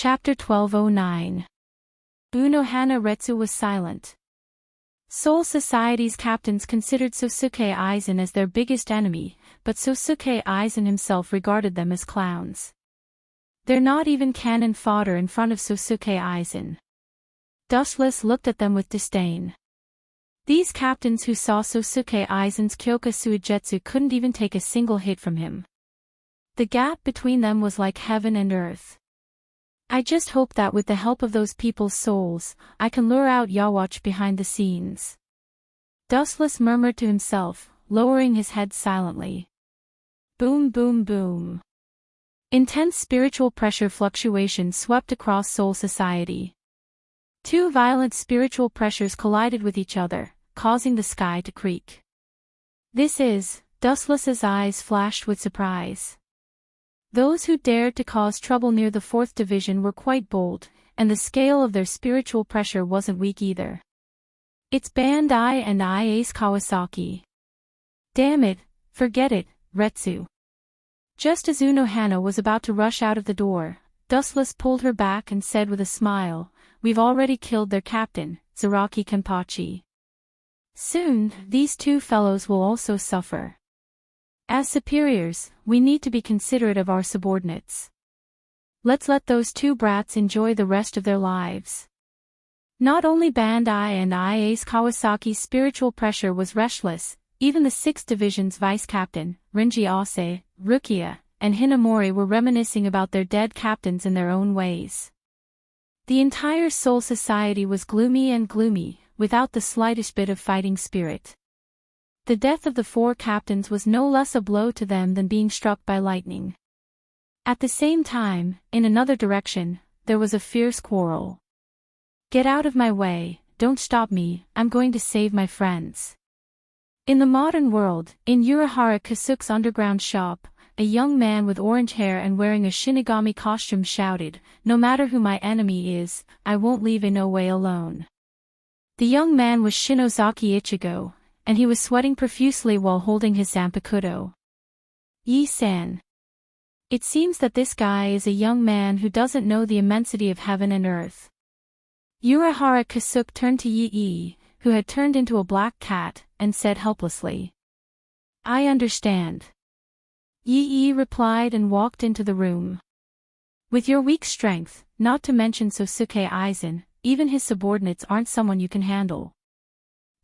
Chapter 1209. Unohana Retsu was silent. Soul Society's captains considered Sosuke Aizen as their biggest enemy, but Sosuke Aizen himself regarded them as clowns. They're not even cannon fodder in front of Sosuke Aizen. Dustless looked at them with disdain. These captains who saw Sosuke Aizen's Kyoka Suigetsu couldn't even take a single hit from him. The gap between them was like heaven and earth. I just hope that with the help of those people's souls, I can lure out Yawatch behind the scenes. Dustless murmured to himself, lowering his head silently. Boom boom boom. Intense spiritual pressure fluctuations swept across Soul Society. Two violent spiritual pressures collided with each other, causing the sky to creak. Dustless's eyes flashed with surprise. Those who dared to cause trouble near the 4th Division were quite bold, and the scale of their spiritual pressure wasn't weak either. It's Bandai and Ace Kawasaki. Damn it, forget it, Retsu. Just as Unohana was about to rush out of the door, Dustless pulled her back and said with a smile, "We've already killed their captain, Zaraki Kenpachi. Soon, these two fellows will also suffer. As superiors, we need to be considerate of our subordinates. Let's let those two brats enjoy the rest of their lives." Not only Bandai and Ace Kawasaki's spiritual pressure was restless, even the 6th Division's vice-captain, Rinji Ase, Rukia, and Hinamori were reminiscing about their dead captains in their own ways. The entire Soul Society was gloomy, without the slightest bit of fighting spirit. The death of the 4 captains was no less a blow to them than being struck by lightning. At the same time, in another direction, there was a fierce quarrel. "Get out of my way, don't stop me, I'm going to save my friends." In the modern world, in Urahara Kasuke's underground shop, a young man with orange hair and wearing a Shinigami costume shouted, "No matter who my enemy is, I won't leave Inoue alone." The young man was Shinozaki Ichigo, and he was sweating profusely while holding his Zanpakuto. "Yi-san. It seems that this guy is a young man who doesn't know the immensity of heaven and earth." Urahara Kasuke turned to Yi, who had turned into a black cat, and said helplessly, "I understand." Yi replied and walked into the room. "With your weak strength, not to mention Sosuke Aizen, even his subordinates aren't someone you can handle.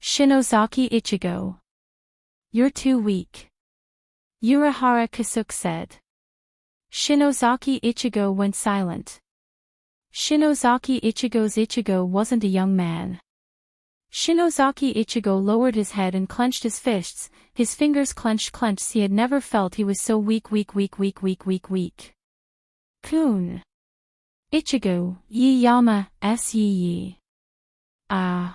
Shinozaki Ichigo. You're too weak." Urahara Kasuke said. Shinozaki Ichigo went silent. Shinozaki Ichigo's Ichigo wasn't a young man. Shinozaki Ichigo lowered his head and clenched his fists, his fingers clenched. He had never felt he was so weak. Kun. Ichigo, Yi-yama, Yi. Ah.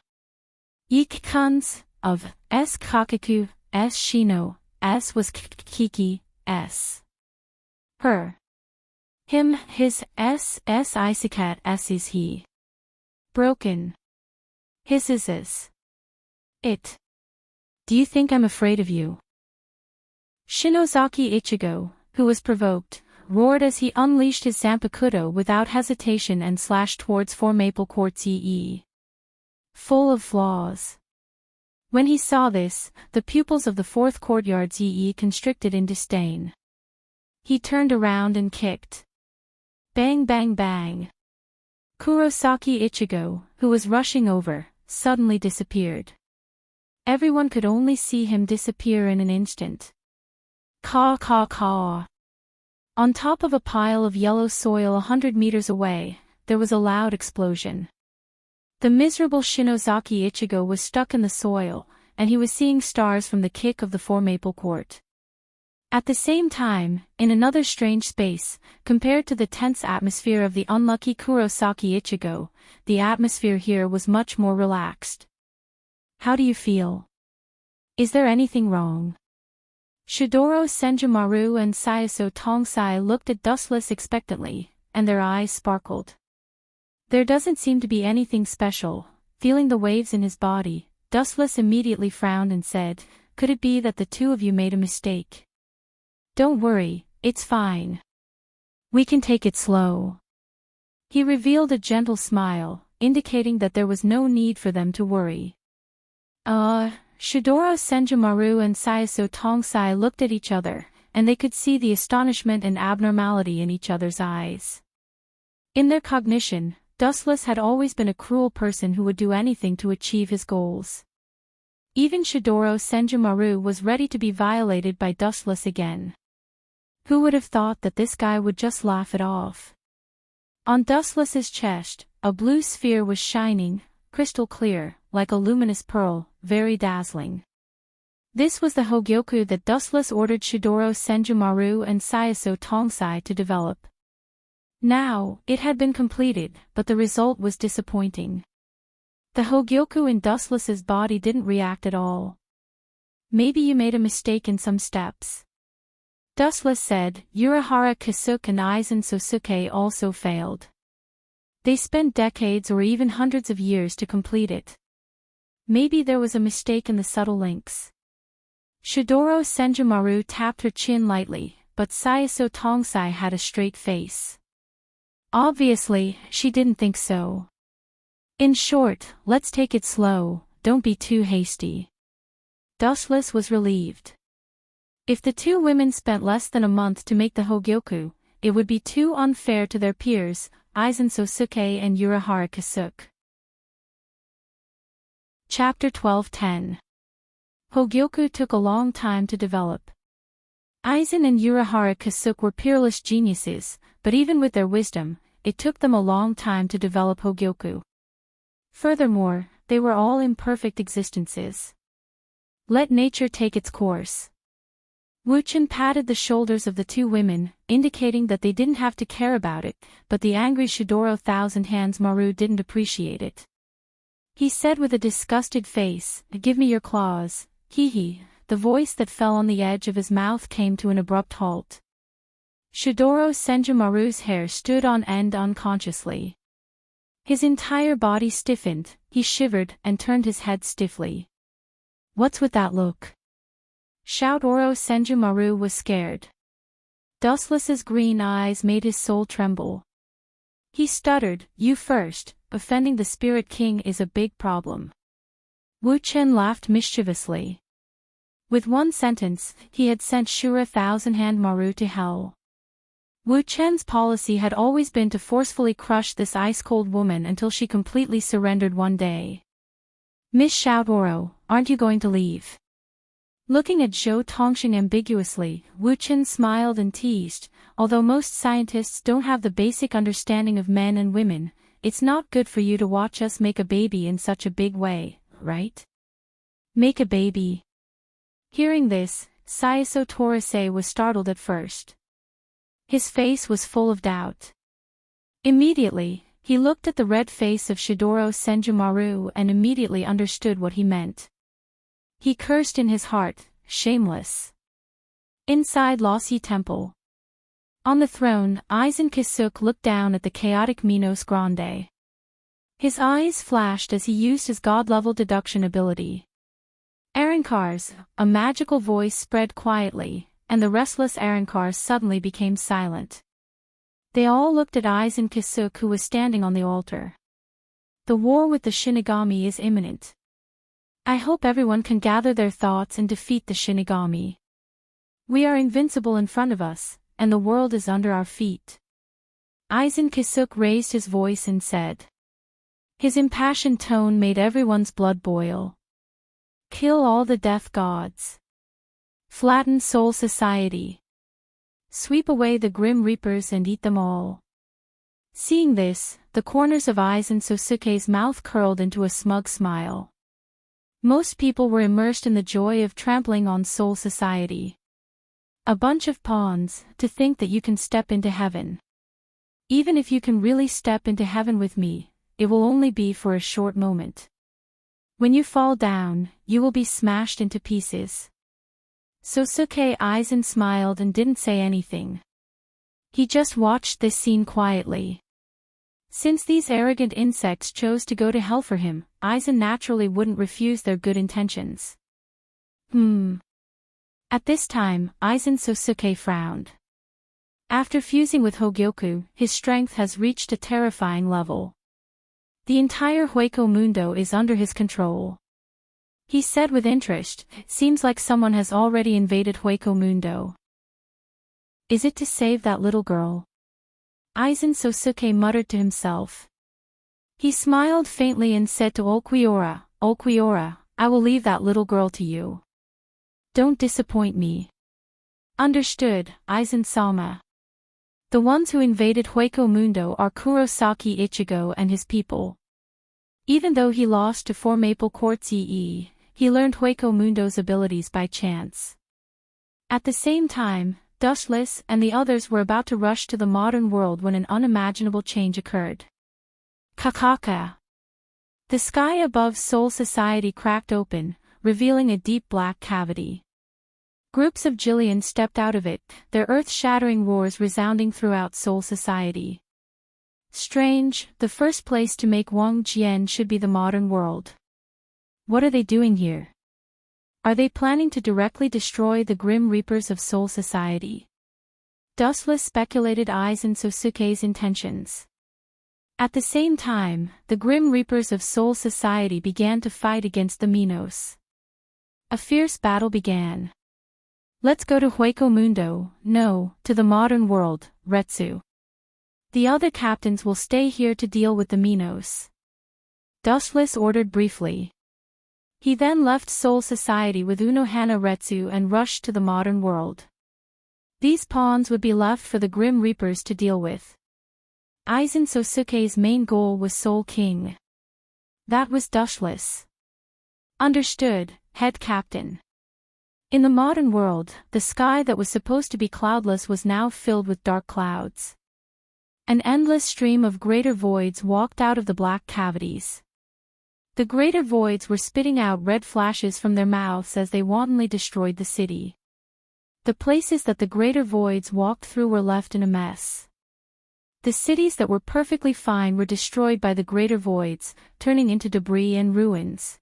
Yikikans, of, S Kakaku, S Shino, S was Kiki, S. Her. Him, his, S Isikat, S is he. Broken. His is. It. Do you think I'm afraid of you? Shinozaki Ichigo, who was provoked, roared as he unleashed his Zanpakuto without hesitation and slashed towards 4 Maple Court's Yi. Full of flaws. When he saw this, the pupils of the 4th Courtyard's Yi constricted in disdain. He turned around and kicked. Bang bang bang. Kurosaki Ichigo, who was rushing over, suddenly disappeared. Everyone could only see him disappear in an instant. Caw caw caw. On top of a pile of yellow soil 100 meters away, there was a loud explosion. The miserable Shinozaki Ichigo was stuck in the soil, and he was seeing stars from the kick of the 4 Maple Court. At the same time, in another strange space, compared to the tense atmosphere of the unlucky Kurosaki Ichigo, the atmosphere here was much more relaxed. "How do you feel? Is there anything wrong?" Shidoro Senjumaru and Sayaso Tongsai looked at Dustless expectantly, and their eyes sparkled. "There doesn't seem to be anything special." Feeling the waves in his body, Dustless immediately frowned and said, "Could it be that the two of you made a mistake?" "Don't worry, it's fine. We can take it slow." He revealed a gentle smile, indicating that there was no need for them to worry. Shidoro Senjumaru and Sayaso Tongsai looked at each other, and they could see the astonishment and abnormality in each other's eyes. In their cognition, Dustless had always been a cruel person who would do anything to achieve his goals. Even Shidoro Senjumaru was ready to be violated by Dustless again. Who would have thought that this guy would just laugh it off? On Dustless's chest, a blue sphere was shining, crystal clear, like a luminous pearl, very dazzling. This was the Hogyoku that Dustless ordered Shidoro Senjumaru and Sayaso Tongsai to develop. Now, it had been completed, but the result was disappointing. The Hogyoku in Dustless's body didn't react at all. Maybe you made a mistake in some steps. Dustless said. Urahara Kasuke and Aizen Sosuke also failed. They spent decades or even hundreds of years to complete it. Maybe there was a mistake in the subtle links. Shidoro Senjumaru tapped her chin lightly, but Sayaso Tongsai had a straight face. Obviously, she didn't think so. In short, let's take it slow, don't be too hasty. Dustless was relieved. If the two women spent less than a month to make the Hogyoku, it would be too unfair to their peers, Aizen Sosuke and Urahara Kasuke. Chapter 12:10. Hogyoku took a long time to develop. Aizen and Urahara Kasuke were peerless geniuses, but even with their wisdom, it took them a long time to develop Hogyoku. Furthermore, they were all imperfect existences. Let nature take its course. Wuchen patted the shoulders of the two women, indicating that they didn't have to care about it, but the angry Shidoro Thousand Hands Maru didn't appreciate it. He said with a disgusted face, "Give me your claws, hee." The voice that fell on the edge of his mouth came to an abrupt halt. Shidoro Senjumaru's hair stood on end unconsciously. His entire body stiffened, he shivered and turned his head stiffly. What's with that look? Shidoro Senjumaru was scared. Dustless's green eyes made his soul tremble. He stuttered, "You first, offending the Spirit King is a big problem." Wuchen laughed mischievously. With one sentence, he had sent Shura Thousand Hand Maru to hell. Wuchen's policy had always been to forcefully crush this ice-cold woman until she completely surrendered one day. "Miss Shidoro, aren't you going to leave?" Looking at Zhou Tongxing ambiguously, Wuchen smiled and teased, "Although most scientists don't have the basic understanding of men and women, it's not good for you to watch us make a baby in such a big way, right?" Make a baby. Hearing this, Sayaso Torisei was startled at first. His face was full of doubt. Immediately, he looked at the red face of Shidoro Senjumaru and immediately understood what he meant. He cursed in his heart, shameless. Inside Lossy Temple. On the throne, Aizen Kisuke looked down at the chaotic Minos Grande. His eyes flashed as he used his god-level deduction ability. Arankars, a magical voice spread quietly, and the restless Arankars suddenly became silent. They all looked at Aizen Kisuke, who was standing on the altar. The war with the Shinigami is imminent. I hope everyone can gather their thoughts and defeat the Shinigami. We are invincible in front of us, and the world is under our feet. Aizen Kisuke raised his voice and said. His impassioned tone made everyone's blood boil. Kill all the death gods. Flatten Soul Society. Sweep away the Grim Reapers and eat them all. Seeing this, the corners of Aizen Sosuke's mouth curled into a smug smile. Most people were immersed in the joy of trampling on Soul Society. A bunch of pawns, to think that you can step into heaven. Even if you can really step into heaven with me, it will only be for a short moment. When you fall down, you will be smashed into pieces. Sosuke Aizen smiled and didn't say anything. He just watched this scene quietly. Since these arrogant insects chose to go to hell for him, Aizen naturally wouldn't refuse their good intentions. At this time, Aizen Sosuke frowned. After fusing with Hogyoku, his strength has reached a terrifying level. The entire Hueco Mundo is under his control. He said with interest, seems like someone has already invaded Hueco Mundo. Is it to save that little girl? Aizen Sosuke muttered to himself. He smiled faintly and said to Ulquiorra, Ulquiorra, I will leave that little girl to you. Don't disappoint me. Understood, Aizen-sama. The ones who invaded Hueco Mundo are Kurosaki Ichigo and his people. Even though he lost to 4 Maple Quartz EE, he learned Hueco Mundo's abilities by chance. At the same time, Dustless and the others were about to rush to the modern world when an unimaginable change occurred. Kakaka. The sky above Soul Society cracked open, revealing a deep black cavity. Groups of Jillian stepped out of it, their earth-shattering roars resounding throughout Soul Society. Strange, the first place to make Wang Jian should be the modern world. What are they doing here? Are they planning to directly destroy the Grim Reapers of Soul Society? Dustless speculated Aizen Sosuke's intentions. At the same time, the Grim Reapers of Soul Society began to fight against the Minos. A fierce battle began. Let's go to Hueco Mundo, no, to the modern world, Retsu. The other captains will stay here to deal with the Minos. Dustless ordered briefly. He then left Soul Society with Unohana Retsu and rushed to the modern world. These pawns would be left for the Grim Reapers to deal with. Aizen Sosuke's main goal was Soul King. That was Dustless. Understood, head captain. In the modern world, the sky that was supposed to be cloudless was now filled with dark clouds. An endless stream of greater voids walked out of the black cavities. The greater voids were spitting out red flashes from their mouths as they wantonly destroyed the city. The places that the greater voids walked through were left in a mess. The cities that were perfectly fine were destroyed by the greater voids, turning into debris and ruins.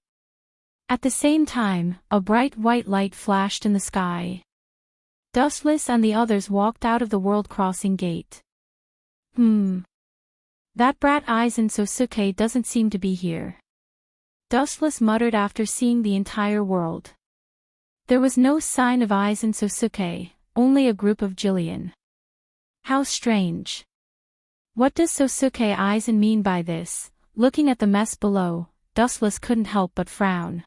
At the same time, a bright white light flashed in the sky. Dustless and the others walked out of the world crossing gate. That brat Aizen Sosuke doesn't seem to be here. Dustless muttered after seeing the entire world. There was no sign of Aizen Sosuke, only a group of Jillian. How strange. What does Sosuke Aizen mean by this? Looking at the mess below, Dustless couldn't help but frown.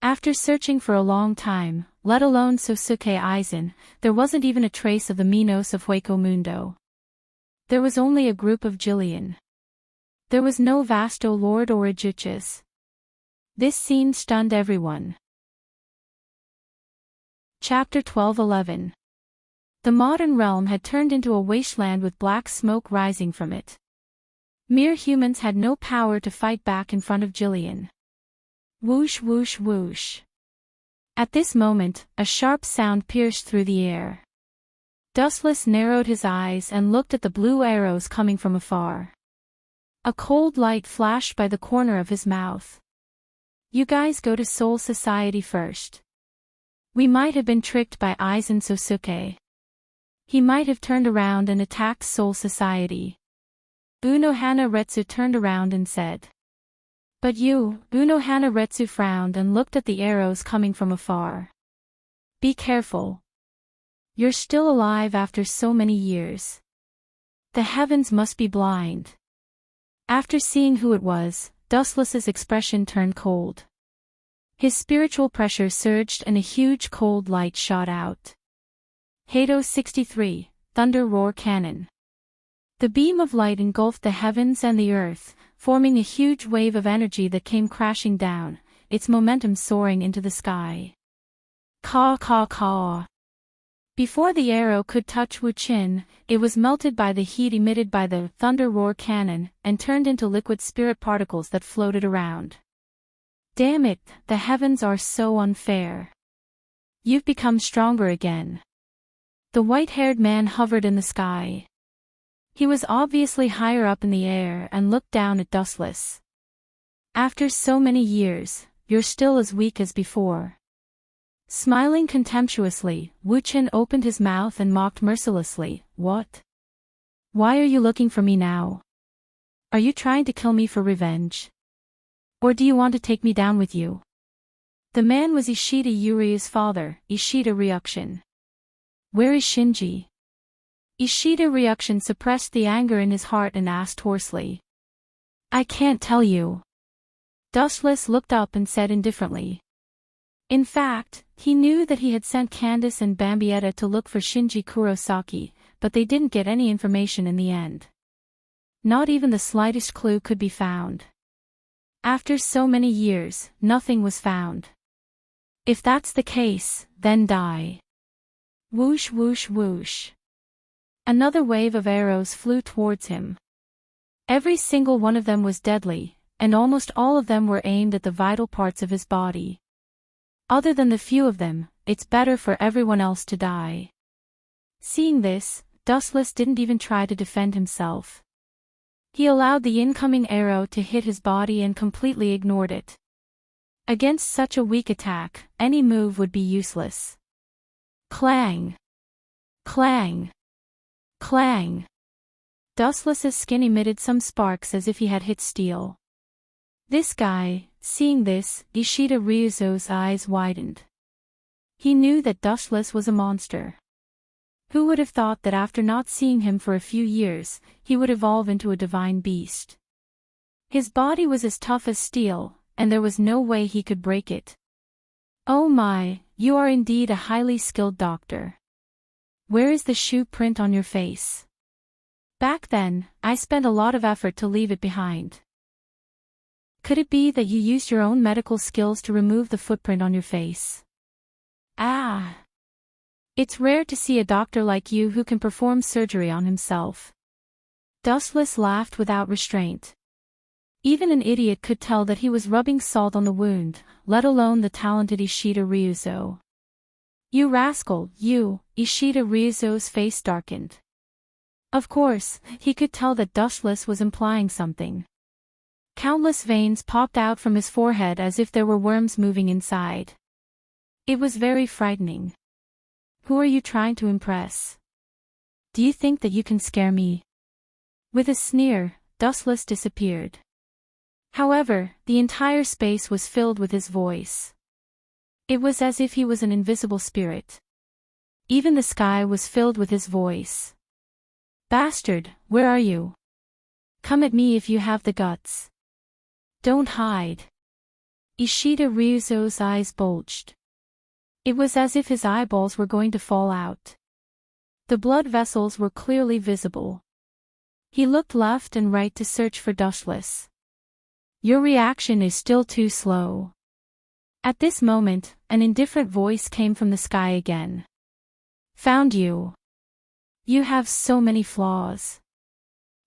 After searching for a long time, let alone Sosuke Aizen, there wasn't even a trace of the Minos of Hueco Mundo. There was only a group of Jillian. There was no Vasto Lord or Ajuchas. This scene stunned everyone. Chapter 12:11. The modern realm had turned into a wasteland with black smoke rising from it. Mere humans had no power to fight back in front of Jillian. Whoosh whoosh whoosh. At this moment, a sharp sound pierced through the air. Dustless narrowed his eyes and looked at the blue arrows coming from afar. A cold light flashed by the corner of his mouth. You guys go to Soul Society first. We might have been tricked by Aizen Sosuke. He might have turned around and attacked Soul Society. Unohana Retsu turned around and said. But you, Unohana Retsu frowned and looked at the arrows coming from afar. Be careful. You're still alive after so many years. The heavens must be blind. After seeing who it was, Dustless's expression turned cold. His spiritual pressure surged and a huge cold light shot out. Hado 63, Thunder Roar Cannon. The beam of light engulfed the heavens and the earth, forming a huge wave of energy that came crashing down, its momentum soaring into the sky. Caw caw caw. Before the arrow could touch Wu Qin, it was melted by the heat emitted by the Thunder Roar Cannon and turned into liquid spirit particles that floated around. Damn it, the heavens are so unfair. You've become stronger again. The white-haired man hovered in the sky. He was obviously higher up in the air and looked down at Dustless. After so many years, you're still as weak as before. Smiling contemptuously, Wu-Chen opened his mouth and mocked mercilessly. What? Why are you looking for me now? Are you trying to kill me for revenge? Or do you want to take me down with you? The man was Ishida Yuryu's father, Ishida Ryukshin. Where is Shinji? Ishida Ryukshin suppressed the anger in his heart and asked hoarsely. I can't tell you. Dustless looked up and said indifferently. In fact, he knew that he had sent Candace and Bambietta to look for Shinji Kurosaki, but they didn't get any information in the end. Not even the slightest clue could be found. After so many years, nothing was found. If that's the case, then die. Whoosh whoosh whoosh. Another wave of arrows flew towards him. Every single one of them was deadly, and almost all of them were aimed at the vital parts of his body. Other than the few of them, it's better for everyone else to die. Seeing this, Dustless didn't even try to defend himself. He allowed the incoming arrow to hit his body and completely ignored it. Against such a weak attack, any move would be useless. Clang! Clang! Clang! Dustless's skin emitted some sparks as if he had hit steel. This guy, seeing this, Ishida Ryuzo's eyes widened. He knew that Dustless was a monster. Who would have thought that after not seeing him for a few years, he would evolve into a divine beast? His body was as tough as steel, and there was no way he could break it. Oh my, you are indeed a highly skilled doctor. Where is the shoe print on your face? Back then, I spent a lot of effort to leave it behind. Could it be that you used your own medical skills to remove the footprint on your face? Ah! It's rare to see a doctor like you who can perform surgery on himself. Dustless laughed without restraint. Even an idiot could tell that he was rubbing salt on the wound, let alone the talented Ishida Ryuzo. You rascal, you! Ishida Ryuzo's face darkened. Of course, he could tell that Dustless was implying something. Countless veins popped out from his forehead as if there were worms moving inside. It was very frightening. Who are you trying to impress? Do you think that you can scare me? With a sneer, Dustless disappeared. However, the entire space was filled with his voice. It was as if he was an invisible spirit. Even the sky was filled with his voice. Bastard, where are you? Come at me if you have the guts. Don't hide. Ishida Ryuzo's eyes bulged. It was as if his eyeballs were going to fall out. The blood vessels were clearly visible. He looked left and right to search for Dustless. Your reaction is still too slow. At this moment, an indifferent voice came from the sky again. Found you. You have so many flaws.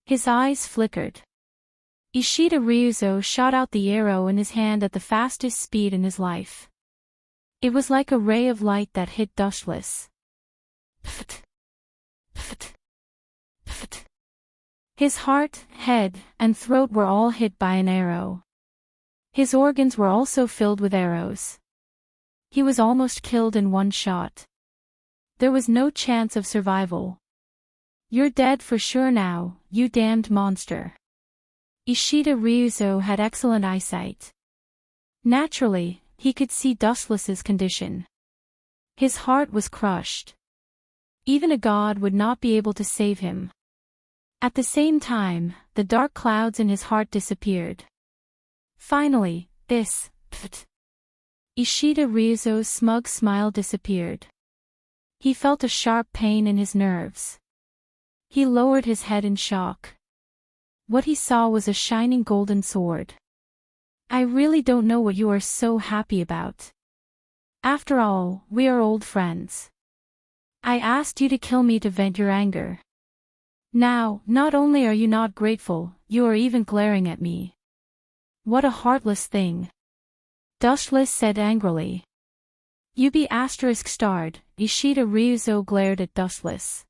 His eyes flickered. Ishida Ryuzo shot out the arrow in his hand at the fastest speed in his life. It was like a ray of light that hit Dustless. Pft. Pft. Pft. His heart, head, and throat were all hit by an arrow. His organs were also filled with arrows. He was almost killed in one shot. There was no chance of survival. You're dead for sure now, you damned monster. Ishida Ryuzo had excellent eyesight. Naturally, he could see Dustless's condition. His heart was crushed. Even a god would not be able to save him. At the same time, the dark clouds in his heart disappeared. Finally, Ishida Ryuzo's smug smile disappeared. He felt a sharp pain in his nerves. He lowered his head in shock. What he saw was a shining golden sword. I really don't know what you are so happy about. After all, we are old friends. I asked you to kill me to vent your anger. Now, not only are you not grateful, you are even glaring at me. What a heartless thing. Dustless said angrily. You be ****, Ishida Ryuzo glared at Dustless.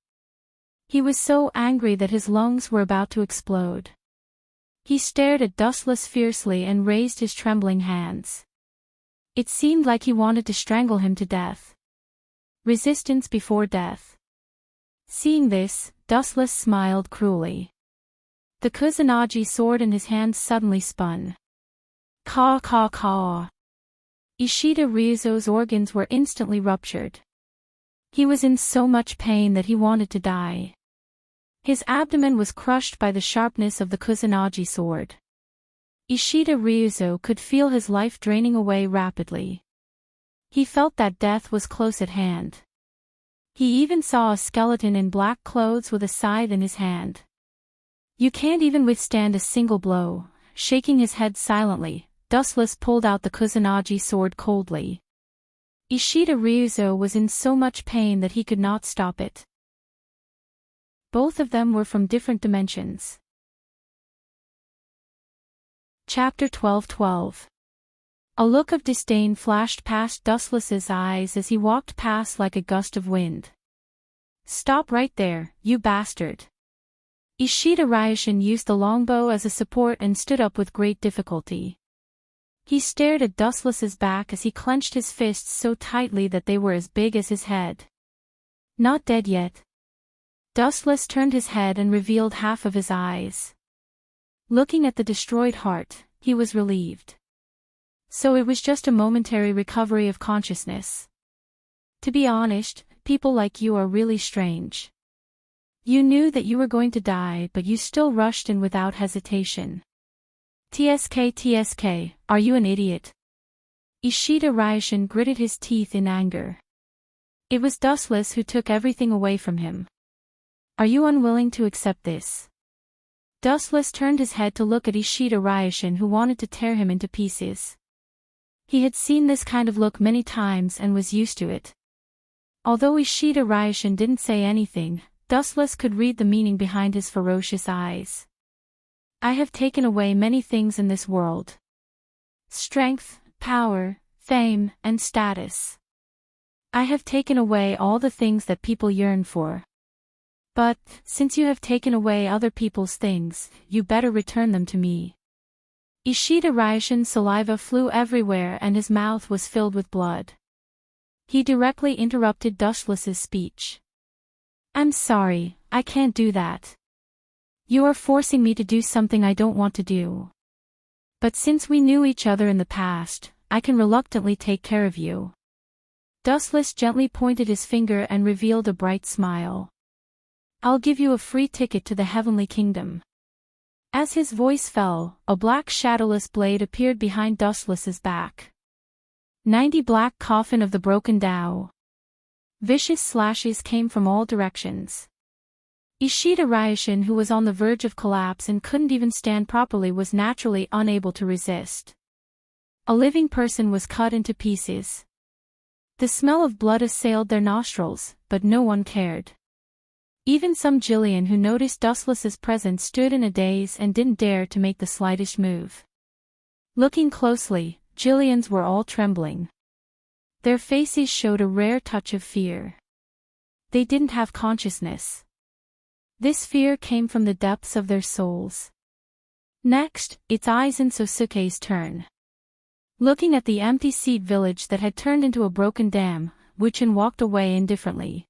He was so angry that his lungs were about to explode. He stared at Dustless fiercely and raised his trembling hands. It seemed like he wanted to strangle him to death. Resistance before death. Seeing this, Dustless smiled cruelly. The Kusanagi sword in his hand suddenly spun. Caw caw caw. Ishida Ryuzo's organs were instantly ruptured. He was in so much pain that he wanted to die. His abdomen was crushed by the sharpness of the Kusanagi sword. Ishida Ryuzo could feel his life draining away rapidly. He felt that death was close at hand. He even saw a skeleton in black clothes with a scythe in his hand. You can't even withstand a single blow. Shaking his head silently, Dustless pulled out the Kusanagi sword coldly. Ishida Ryuzo was in so much pain that he could not stop it. Both of them were from different dimensions. Chapter 12:12. A look of disdain flashed past Dustless's eyes as he walked past like a gust of wind. Stop right there, you bastard. Ishida Ryushin used the longbow as a support and stood up with great difficulty. He stared at Dustless's back as he clenched his fists so tightly that they were as big as his head. Not dead yet. Dustless turned his head and revealed half of his eyes. Looking at the destroyed heart, he was relieved. So it was just a momentary recovery of consciousness. To be honest, people like you are really strange. You knew that you were going to die, but you still rushed in without hesitation. TSK, are you an idiot? Ishida Ryushin gritted his teeth in anger. It was Dustless who took everything away from him. Are you unwilling to accept this? Dustless turned his head to look at Ishida Ryushin, who wanted to tear him into pieces. He had seen this kind of look many times and was used to it. Although Ishida Ryushin didn't say anything, Dustless could read the meaning behind his ferocious eyes. I have taken away many things in this world. Strength, power, fame, and status. I have taken away all the things that people yearn for. But, since you have taken away other people's things, you better return them to me. Ishida Ryushin's saliva flew everywhere and his mouth was filled with blood. He directly interrupted Dustless's speech. I'm sorry, I can't do that. You are forcing me to do something I don't want to do. But since we knew each other in the past, I can reluctantly take care of you. Dustless gently pointed his finger and revealed a bright smile. I'll give you a free ticket to the Heavenly Kingdom. As his voice fell, a black shadowless blade appeared behind Dustless's back. 90 black coffin of the broken Tao. Vicious slashes came from all directions. Ishida Ryushin, who was on the verge of collapse and couldn't even stand properly, was naturally unable to resist. A living person was cut into pieces. The smell of blood assailed their nostrils, but no one cared. Even some Jillian who noticed Dustless's presence stood in a daze and didn't dare to make the slightest move. Looking closely, Jillians were all trembling. Their faces showed a rare touch of fear. They didn't have consciousness. This fear came from the depths of their souls. Next, it's Aizen Sosuke's turn. Looking at the empty seed village that had turned into a broken dam, Wuchen walked away indifferently.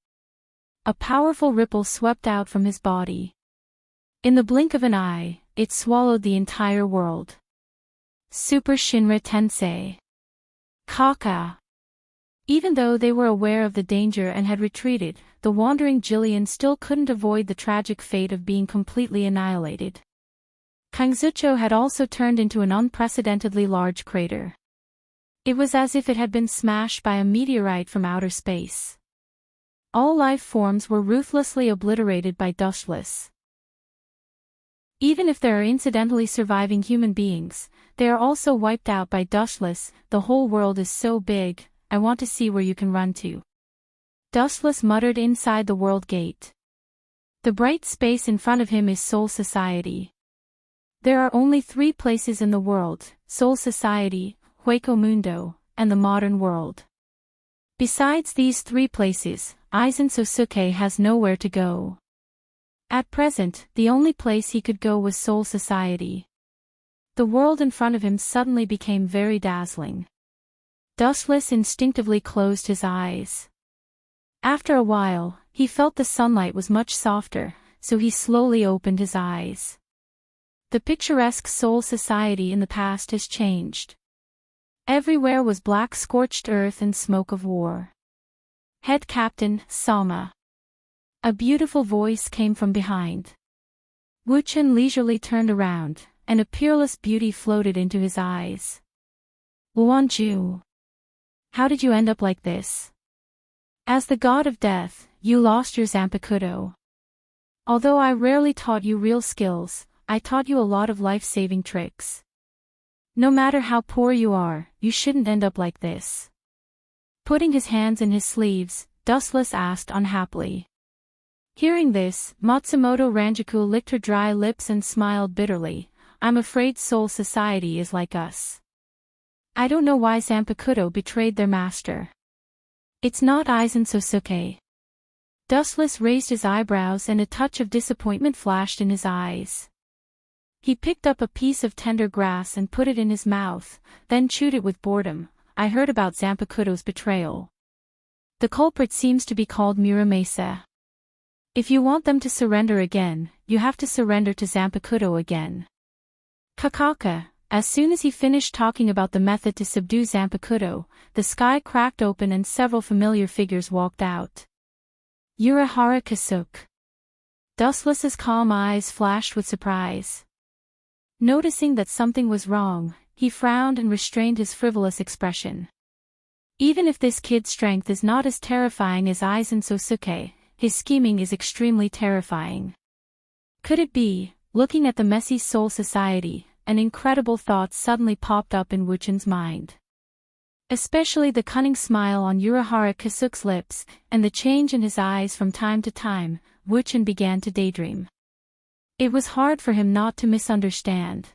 A powerful ripple swept out from his body. In the blink of an eye, it swallowed the entire world. Super Shinra Tensei. Kaka. Even though they were aware of the danger and had retreated, the wandering Jillian still couldn't avoid the tragic fate of being completely annihilated. Kangzucho had also turned into an unprecedentedly large crater. It was as if it had been smashed by a meteorite from outer space. All life forms were ruthlessly obliterated by Dustless. Even if there are incidentally surviving human beings, they are also wiped out by Dustless. The whole world is so big, I want to see where you can run to. Dustless muttered inside the world gate. The bright space in front of him is Soul Society. There are only 3 places in the world: Soul Society, Hueco Mundo, and the modern world. Besides these 3 places, Aizen Sosuke has nowhere to go. At present, the only place he could go was Soul Society. The world in front of him suddenly became very dazzling. Dustless instinctively closed his eyes. After a while, he felt the sunlight was much softer, so he slowly opened his eyes. The picturesque Soul Society in the past has changed. Everywhere was black scorched earth and smoke of war. Head Captain, Sama. A beautiful voice came from behind. Wu Chen leisurely turned around, and a peerless beauty floated into his eyes. Luanju. How did you end up like this? As the god of death, you lost your Zanpakuto. Although I rarely taught you real skills, I taught you a lot of life-saving tricks. No matter how poor you are, you shouldn't end up like this. Putting his hands in his sleeves, Dustless asked unhappily. Hearing this, Matsumoto Ranjaku licked her dry lips and smiled bitterly. I'm afraid Soul Society is like us. I don't know why Zanpakuto betrayed their master. It's not Aizen Sosuke. Dustless raised his eyebrows and a touch of disappointment flashed in his eyes. He picked up a piece of tender grass and put it in his mouth, then chewed it with boredom. I heard about Zanpakuto's betrayal. The culprit seems to be called Muramasa. If you want them to surrender again, you have to surrender to Zanpakuto again. Kakaka. As soon as he finished talking about the method to subdue Zanpakuto, the sky cracked open and several familiar figures walked out. Urahara Kasuk. Dustless's calm eyes flashed with surprise. Noticing that something was wrong, he frowned and restrained his frivolous expression. Even if this kid's strength is not as terrifying as Aizen Sosuke, his scheming is extremely terrifying. Could it be, looking at the messy Soul Society, an incredible thought suddenly popped up in Wu Chen's mind. Especially the cunning smile on Urahara Kasuk's lips, and the change in his eyes from time to time, Wu Chen began to daydream. It was hard for him not to misunderstand.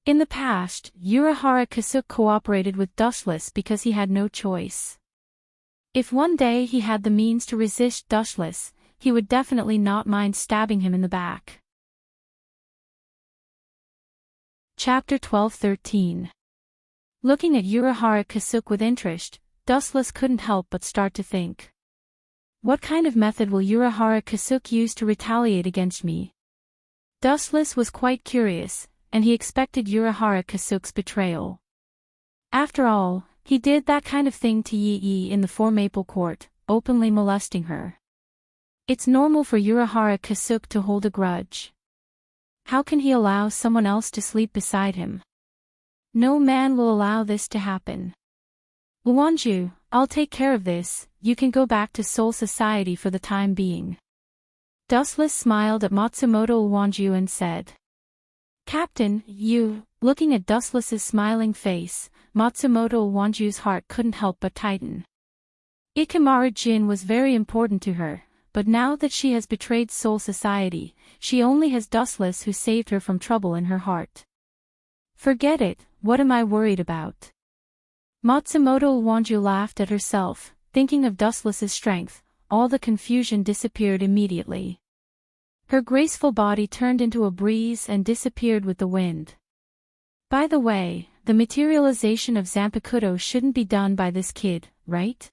In the past, Urahara Kasuk cooperated with Dustless because he had no choice. If one day he had the means to resist Dustless, he would definitely not mind stabbing him in the back. Chapter 12-13. Looking at Urahara Kasuk with interest, Dustless couldn't help but start to think. What kind of method will Urahara Kasuk use to retaliate against me? Dustless was quite curious, and he expected Urahara Kasuk's betrayal. After all, he did that kind of thing to Yi in the Four Maple Court, openly molesting her. It's normal for Urahara Kasuk to hold a grudge. How can he allow someone else to sleep beside him? No man will allow this to happen. Luanju, I'll take care of this, you can go back to Soul Society for the time being. Dustless smiled at Matsumoto Luanju and said. Captain, you, looking at Dustless's smiling face, Matsumoto Luanju's heart couldn't help but tighten. Ikamaru Jin was very important to her, but now that she has betrayed Soul Society, she only has Dustless who saved her from trouble in her heart. Forget it, what am I worried about? Matsumoto Luanju laughed at herself, thinking of Dustless's strength, all the confusion disappeared immediately. Her graceful body turned into a breeze and disappeared with the wind. By the way, the materialization of Zanpakuto shouldn't be done by this kid, right?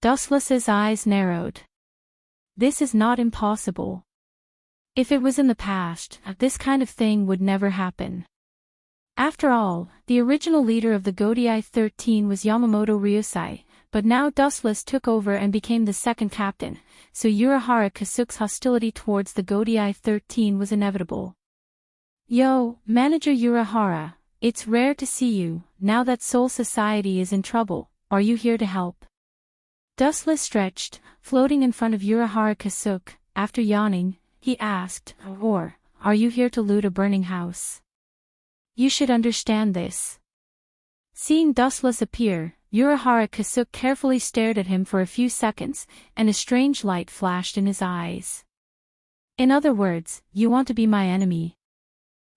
Dustless's eyes narrowed. This is not impossible. If it was in the past, this kind of thing would never happen. After all, the original leader of the Godai 13 was Yamamoto Ryusai, but now Dustless took over and became the second captain, so Urahara Kasuk's hostility towards the Godai 13 was inevitable. Yo, Manager Urahara, it's rare to see you, now that Soul Society is in trouble, are you here to help? Dustless stretched, floating in front of Urahara Kasuk. After yawning, he asked, or, are you here to loot a burning house? You should understand this. Seeing Dustless appear, Urahara Kasuk carefully stared at him for a few seconds, and a strange light flashed in his eyes. In other words, you want to be my enemy.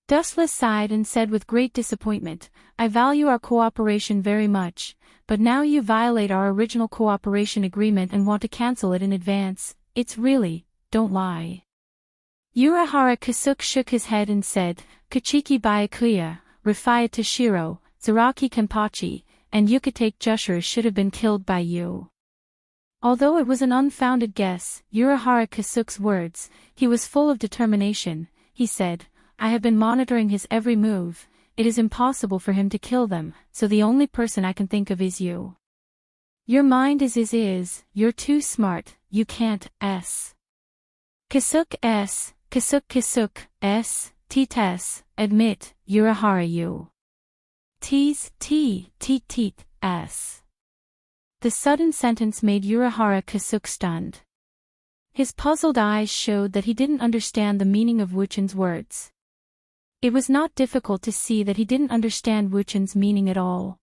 Dustless sighed and said with great disappointment, I value our cooperation very much, but now you violate our original cooperation agreement and want to cancel it in advance. It's really, don't lie. Urahara Kasuk shook his head and said, Kachiki Byakuya, Rafaya Toshiro, Zaraki Kenpachi, and Yucatec Jushers should have been killed by you. Although it was an unfounded guess, Urahara Kasuk's words, he was full of determination. He said, I have been monitoring his every move. It is impossible for him to kill them, so the only person I can think of is you. Your mind is, you're too smart, you can't, Kasuk, Tites, admit, Urahara you. Tease, s. The sudden sentence made Urahara Kasuk stunned. His puzzled eyes showed that he didn't understand the meaning of Wuchen's words. It was not difficult to see that he didn't understand Wuchen's meaning at all.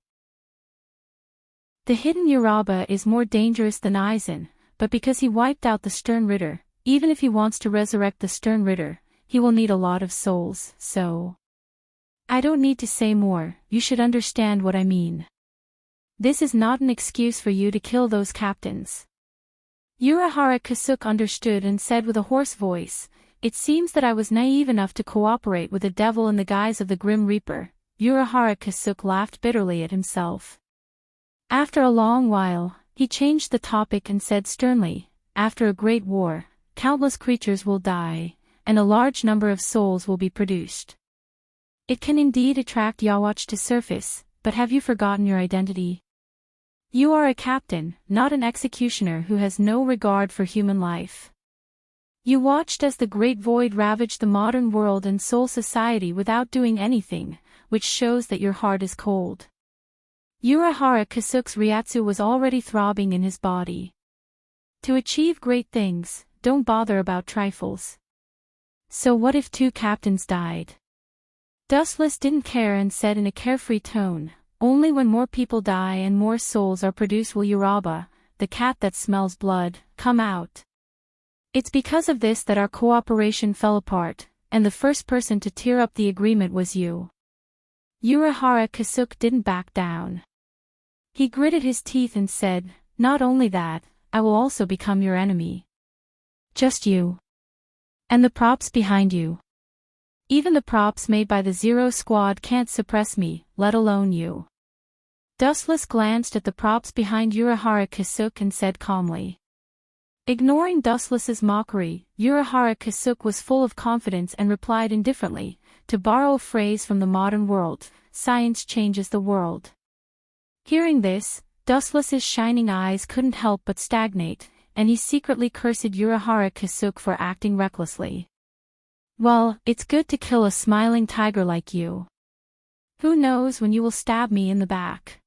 The hidden Uraba is more dangerous than Aizen, but because he wiped out the Stern Ritter, even if he wants to resurrect the Stern Ritter, he will need a lot of souls, so... I don't need to say more, you should understand what I mean. This is not an excuse for you to kill those captains. Urahara Kasuk understood and said with a hoarse voice, It seems that I was naive enough to cooperate with the devil in the guise of the Grim Reaper. Urahara Kasuk laughed bitterly at himself. After a long while, he changed the topic and said sternly, After a great war, countless creatures will die, and a large number of souls will be produced. It can indeed attract Yawatch to surface, but have you forgotten your identity? You are a captain, not an executioner who has no regard for human life. You watched as the Great Void ravaged the modern world and soul society without doing anything, which shows that your heart is cold. Urahara Kasuk's Ryatsu was already throbbing in his body. To achieve great things, don't bother about trifles. So what if 2 captains died? Dustless didn't care and said in a carefree tone, Only when more people die and more souls are produced will Uraba, the cat that smells blood, come out. It's because of this that our cooperation fell apart, and the first person to tear up the agreement was you. Urahara Kasuk didn't back down. He gritted his teeth and said, Not only that, I will also become your enemy. Just you. And the props behind you. Even the props made by the Zero Squad can't suppress me, let alone you. Dustless glanced at the props behind Urahara Kasuk and said calmly. Ignoring Dustless's mockery, Urahara Kasuk was full of confidence and replied indifferently, to borrow a phrase from the modern world, science changes the world. Hearing this, Dustless's shining eyes couldn't help but stagnate, and he secretly cursed Urahara Kasuk for acting recklessly. Well, it's good to kill a smiling tiger like you. Who knows when you will stab me in the back.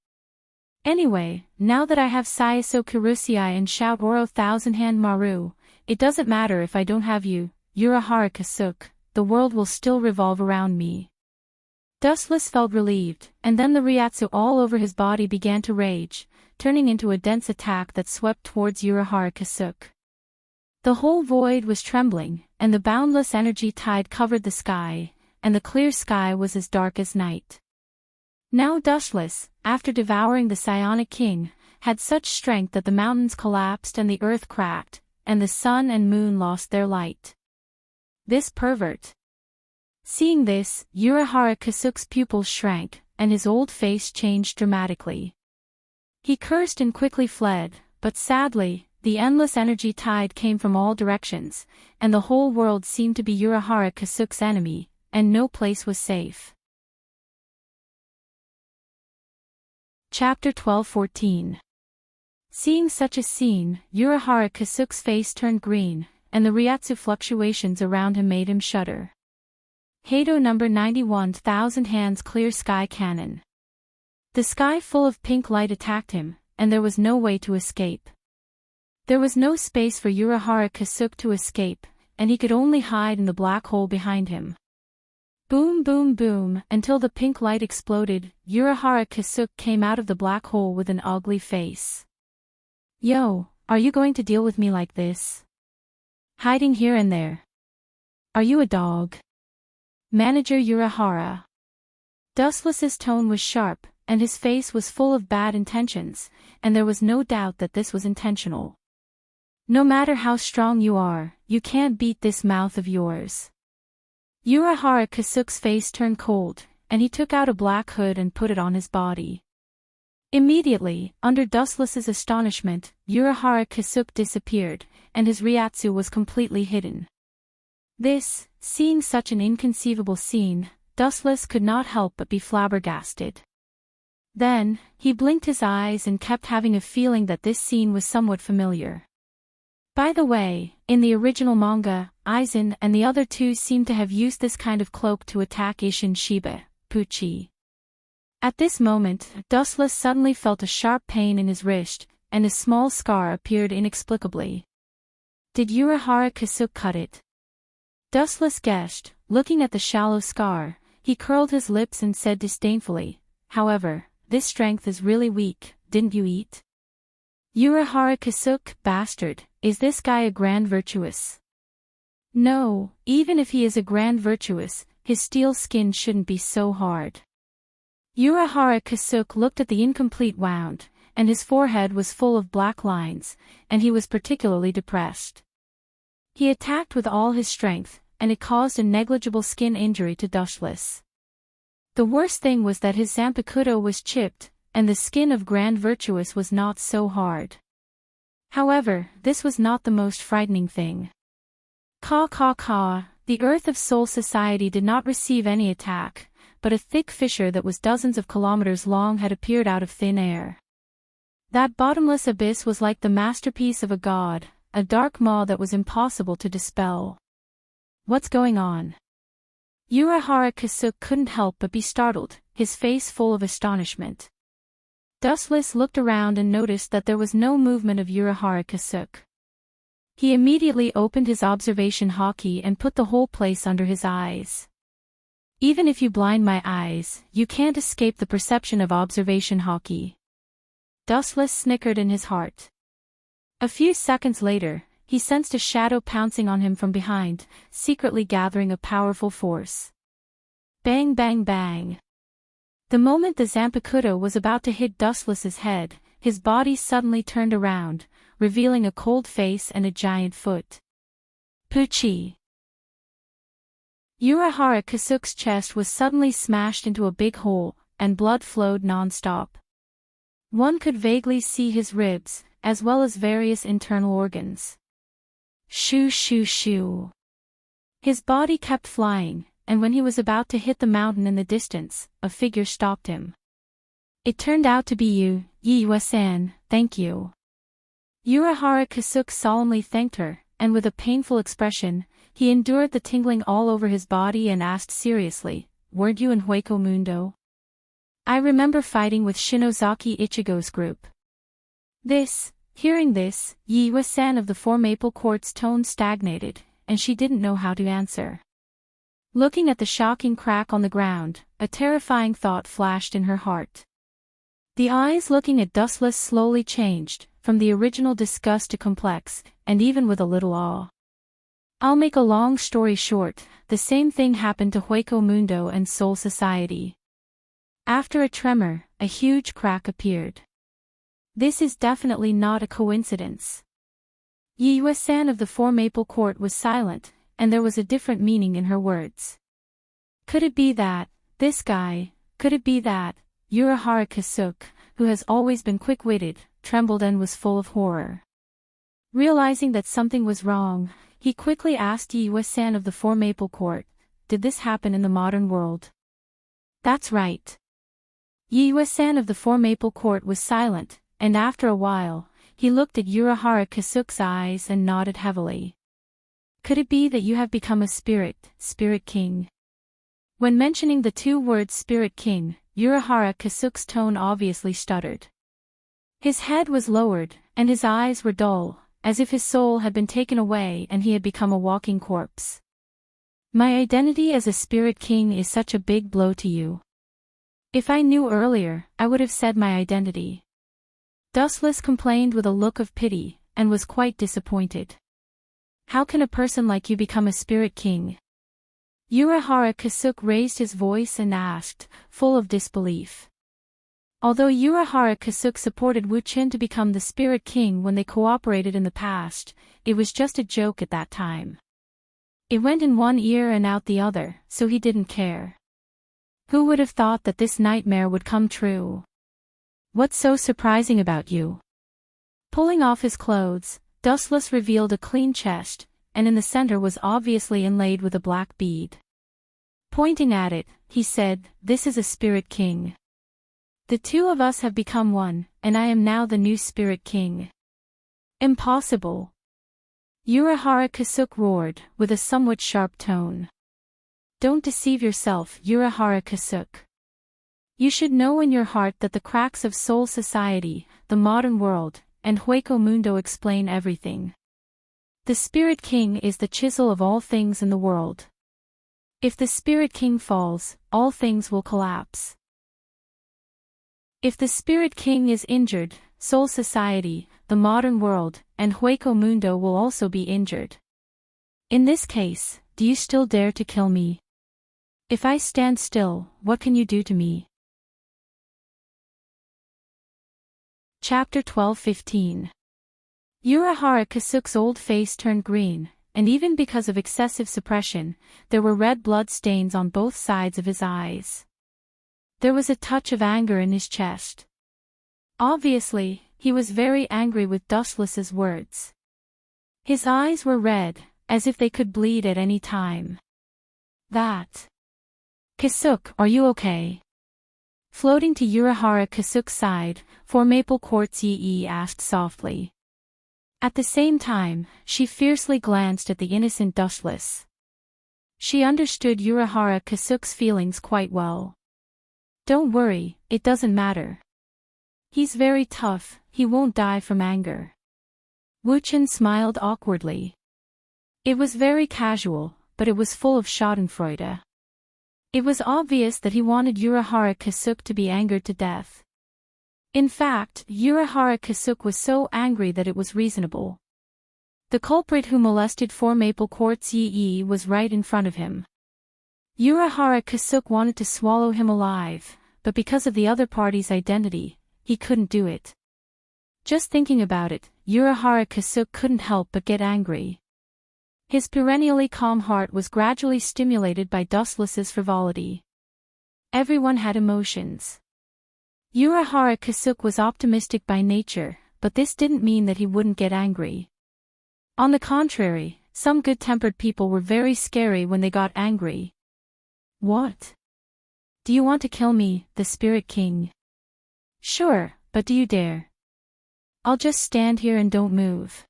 Anyway, now that I have Saiso Kirusei and Shout Oro Thousand-Hand Maru, it doesn't matter if I don't have you, Urahara Kasuk, the world will still revolve around me. Dustless felt relieved, and then the Ryatsu all over his body began to rage, turning into a dense attack that swept towards Urahara Kasuk. The whole void was trembling, and the boundless energy tide covered the sky, and the clear sky was as dark as night. Now Dustless, after devouring the Psionic King, had such strength that the mountains collapsed and the earth cracked, and the sun and moon lost their light. This pervert. Seeing this, Urahara Kasuk's pupils shrank, and his old face changed dramatically. He cursed and quickly fled, but sadly, the endless energy tide came from all directions, and the whole world seemed to be Urahara Kasuk's enemy, and no place was safe. Chapter 12-14. Seeing such a scene, Urahara Kasuk's face turned green, and the Ryatsu fluctuations around him made him shudder. Heido number 91 Thousand Hands Clear Sky Cannon. The sky full of pink light attacked him, and there was no way to escape. There was no space for Urahara Kasuk to escape, and he could only hide in the black hole behind him. Boom boom boom, until the pink light exploded, Urahara Kasuk came out of the black hole with an ugly face. Yo, are you going to deal with me like this? Hiding here and there. Are you a dog? Manager Urahara. Dustless's tone was sharp, and his face was full of bad intentions, and there was no doubt that this was intentional. No matter how strong you are, you can't beat this mouth of yours. Urahara Kasuk's face turned cold, and he took out a black hood and put it on his body. Immediately, under Dustless's astonishment, Urahara Kasuke disappeared, and his Ryatsu was completely hidden. Seeing such an inconceivable scene, Dustless could not help but be flabbergasted. Then, he blinked his eyes and kept having a feeling that this scene was somewhat familiar. By the way, in the original manga, Aizen and the other two seem to have used this kind of cloak to attack Isshin Shiba, Pucci. At this moment, Dustless suddenly felt a sharp pain in his wrist, and a small scar appeared inexplicably. Did Urahara Kasuke cut it? Dustless guessed. Looking at the shallow scar, he curled his lips and said disdainfully, "However, this strength is really weak, didn't you eat?" Urahara Kasuke, bastard, is this guy a grand virtuous? No, even if he is a grand virtuous, his steel skin shouldn't be so hard. Urahara Kasuke looked at the incomplete wound, and his forehead was full of black lines, and he was particularly depressed. He attacked with all his strength, and it caused a negligible skin injury to Dustless. The worst thing was that his Zanpakuto was chipped, and the skin of Grand Virtuous was not so hard. However, this was not the most frightening thing. The Earth of Soul Society did not receive any attack, but a thick fissure that was dozens of kilometers long had appeared out of thin air. That bottomless abyss was like the masterpiece of a god, a dark maw that was impossible to dispel. What's going on? Urahara Kasuke couldn't help but be startled, his face full of astonishment. Dustless looked around and noticed that there was no movement of Urahara Kasuke. He immediately opened his observation hockey and put the whole place under his eyes. Even if you blind my eyes, you can't escape the perception of observation hockey. Dustless snickered in his heart. A few seconds later, he sensed a shadow pouncing on him from behind, secretly gathering a powerful force. Bang bang bang. The moment the Zanpakuto was about to hit Dustless's head, his body suddenly turned around, revealing a cold face and a giant foot. Pucci. Urahara Kasuke's chest was suddenly smashed into a big hole, and blood flowed non-stop. One could vaguely see his ribs, as well as various internal organs. Shoo shoo shoo. His body kept flying, and when he was about to hit the mountain in the distance, a figure stopped him. It turned out to be you, Yue-san, thank you. Urahara Kasuke solemnly thanked her, and with a painful expression, he endured the tingling all over his body and asked seriously, "Weren't you in Hueco Mundo?" "I remember fighting with Shinozaki Ichigo's group." Hearing this, Yue-san of the Four Maple Court's tone stagnated, and she didn't know how to answer. Looking at the shocking crack on the ground, a terrifying thought flashed in her heart. The eyes looking at Dustless slowly changed, from the original disgust to complex, and even with a little awe. I'll make a long story short, the same thing happened to Hueco Mundo and Soul Society. After a tremor, a huge crack appeared. This is definitely not a coincidence. Yue-san of the Four Maple Court was silent, and there was a different meaning in her words. Could it be that, this guy, could it be that, Urahara Kasuke, who has always been quick-witted, trembled and was full of horror. Realizing that something was wrong, he quickly asked Yue-san of the Four Maple Court, "Did this happen in the modern world?" "That's right." Yue-san of the Four Maple Court was silent, and after a while, he looked at Urahara Kasuke's eyes and nodded heavily. "Could it be that you have become a spirit king?" When mentioning the two words Spirit King, Urahara Kasuke's tone obviously stuttered. His head was lowered, and his eyes were dull, as if his soul had been taken away and he had become a walking corpse. "My identity as a Spirit King is such a big blow to you. If I knew earlier, I would have said my identity." Dustless complained with a look of pity, and was quite disappointed. "How can a person like you become a Spirit King?" Urahara Kasuke raised his voice and asked, full of disbelief. Although Urahara Kasuke supported Wu-chin to become the Spirit King when they cooperated in the past, it was just a joke at that time. It went in one ear and out the other, so he didn't care. Who would have thought that this nightmare would come true? What's so surprising about you? Pulling off his clothes, Dustless revealed a clean chest, and in the center was obviously inlaid with a black bead. Pointing at it, he said, "This is a spirit king. The two of us have become one, and I am now the new spirit king." "Impossible." Urahara Kasuk roared, with a somewhat sharp tone. "Don't deceive yourself, Urahara Kasuk. You should know in your heart that the cracks of soul society, the modern world, and Hueco Mundo explain everything. The Spirit King is the chisel of all things in the world. If the Spirit King falls, all things will collapse. If the Spirit King is injured, soul society, the modern world, and Hueco Mundo will also be injured. In this case, do you still dare to kill me? If I stand still, what can you do to me?" Chapter 12:15. Urahara Kasuk's old face turned green, and even because of excessive suppression, there were red blood stains on both sides of his eyes. There was a touch of anger in his chest. Obviously, he was very angry with Dustless's words. His eyes were red, as if they could bleed at any time. "That. Kasuk, are you okay?" Floating to Urahara Kasuk's side, For Maple Quartz Yi asked softly. At the same time, she fiercely glanced at the innocent Dustless. She understood Urahara Kasuk's feelings quite well. "Don't worry, it doesn't matter. He's very tough, he won't die from anger." Wuchen smiled awkwardly. It was very casual, but it was full of schadenfreude. It was obvious that he wanted Urahara Kasuk to be angered to death. In fact, Urahara Kasuk was so angry that it was reasonable. The culprit who molested For Maple Quartz Yi was right in front of him. Urahara Kasuk wanted to swallow him alive, but because of the other party's identity, he couldn't do it. Just thinking about it, Urahara Kasuk couldn't help but get angry. His perennially calm heart was gradually stimulated by Dustless's frivolity. Everyone had emotions. Urahara Kasuk was optimistic by nature, but this didn't mean that he wouldn't get angry. On the contrary, some good-tempered people were very scary when they got angry. "What? Do you want to kill me, the Spirit King?" "Sure, but do you dare?" "I'll just stand here and don't move.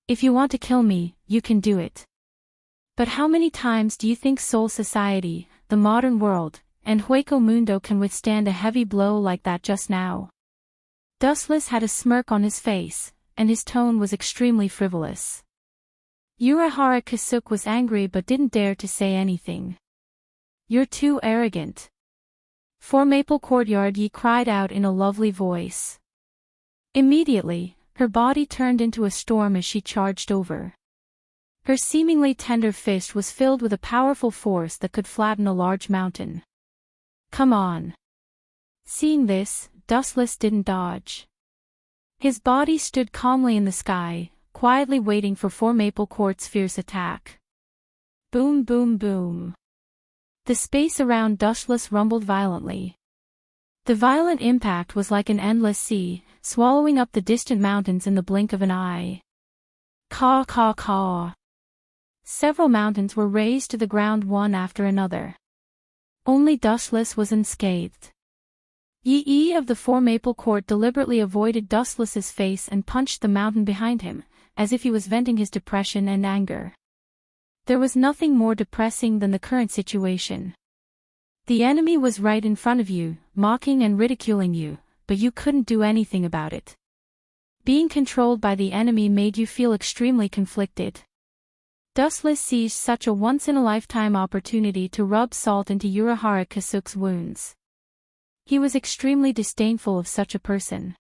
If you want to kill me, you can do it. But how many times do you think Soul Society, the modern world, and Hueco Mundo can withstand a heavy blow like that just now?" Dustless had a smirk on his face, and his tone was extremely frivolous. Urahara Kasuk was angry but didn't dare to say anything. "You're too arrogant." For Maple Courtyard Yi cried out in a lovely voice. Immediately, her body turned into a storm as she charged over. Her seemingly tender fist was filled with a powerful force that could flatten a large mountain. "Come on." Seeing this, Dustless didn't dodge. His body stood calmly in the sky, quietly waiting for For Maple Court's fierce attack. Boom, boom, boom. The space around Dustless rumbled violently. The violent impact was like an endless sea, swallowing up the distant mountains in the blink of an eye. Caw, caw, caw. Several mountains were razed to the ground one after another. Only Dustless was unscathed. Yi of the For Maple Court deliberately avoided Dustless's face and punched the mountain behind him, as if he was venting his depression and anger. There was nothing more depressing than the current situation. The enemy was right in front of you, mocking and ridiculing you, but you couldn't do anything about it. Being controlled by the enemy made you feel extremely conflicted. Dustless seized such a once-in-a-lifetime opportunity to rub salt into Urahara Kasuk's wounds. He was extremely disdainful of such a person.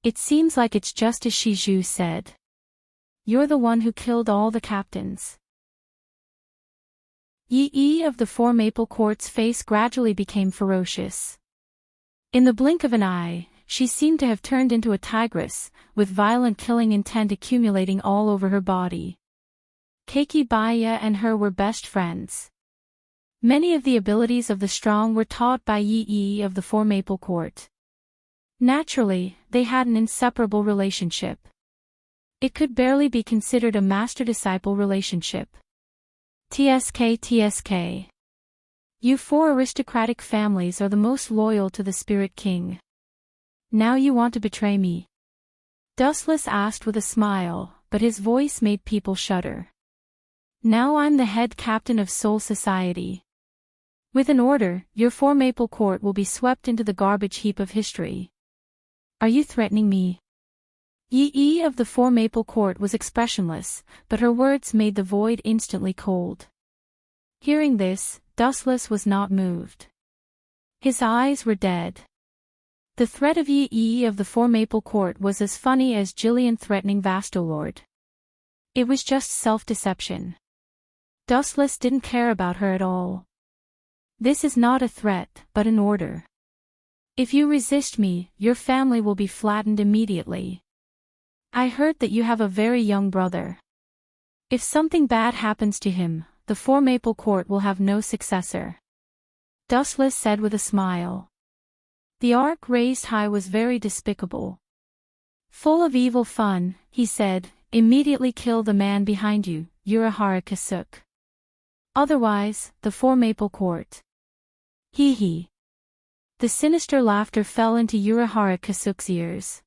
"It seems like it's just as Shiju said. You're the one who killed all the captains." Yi of the For Maple Court's face gradually became ferocious. In the blink of an eye, she seemed to have turned into a tigress, with violent killing intent accumulating all over her body. Keiki Baya and her were best friends. Many of the abilities of the strong were taught by Yi of the For Maple Court. Naturally, they had an inseparable relationship. It could barely be considered a master-disciple relationship. TSK. You four aristocratic families are the most loyal to the Spirit King. Now you want to betray me? Dustless asked with a smile, but his voice made people shudder. Now I'm the head captain of Soul Society. With an order, your four Maple Court will be swept into the garbage heap of history. Are you threatening me? Yi of the Four Maple Court was expressionless, but her words made the void instantly cold. Hearing this, Dustless was not moved. His eyes were dead. The threat of Yi of the Four Maple Court was as funny as Jillian threatening Vastolord. It was just self-deception. Dustless didn't care about her at all. This is not a threat, but an order. If you resist me, your family will be flattened immediately. I heard that you have a very young brother. If something bad happens to him, the Four Maple Court will have no successor. Dustless said with a smile. The arc raised high was very despicable. Full of evil fun, he said, immediately kill the man behind you, Urahara Kasuk. Otherwise, the Four Maple Court. Hee. The sinister laughter fell into Urahara Kasuk's ears.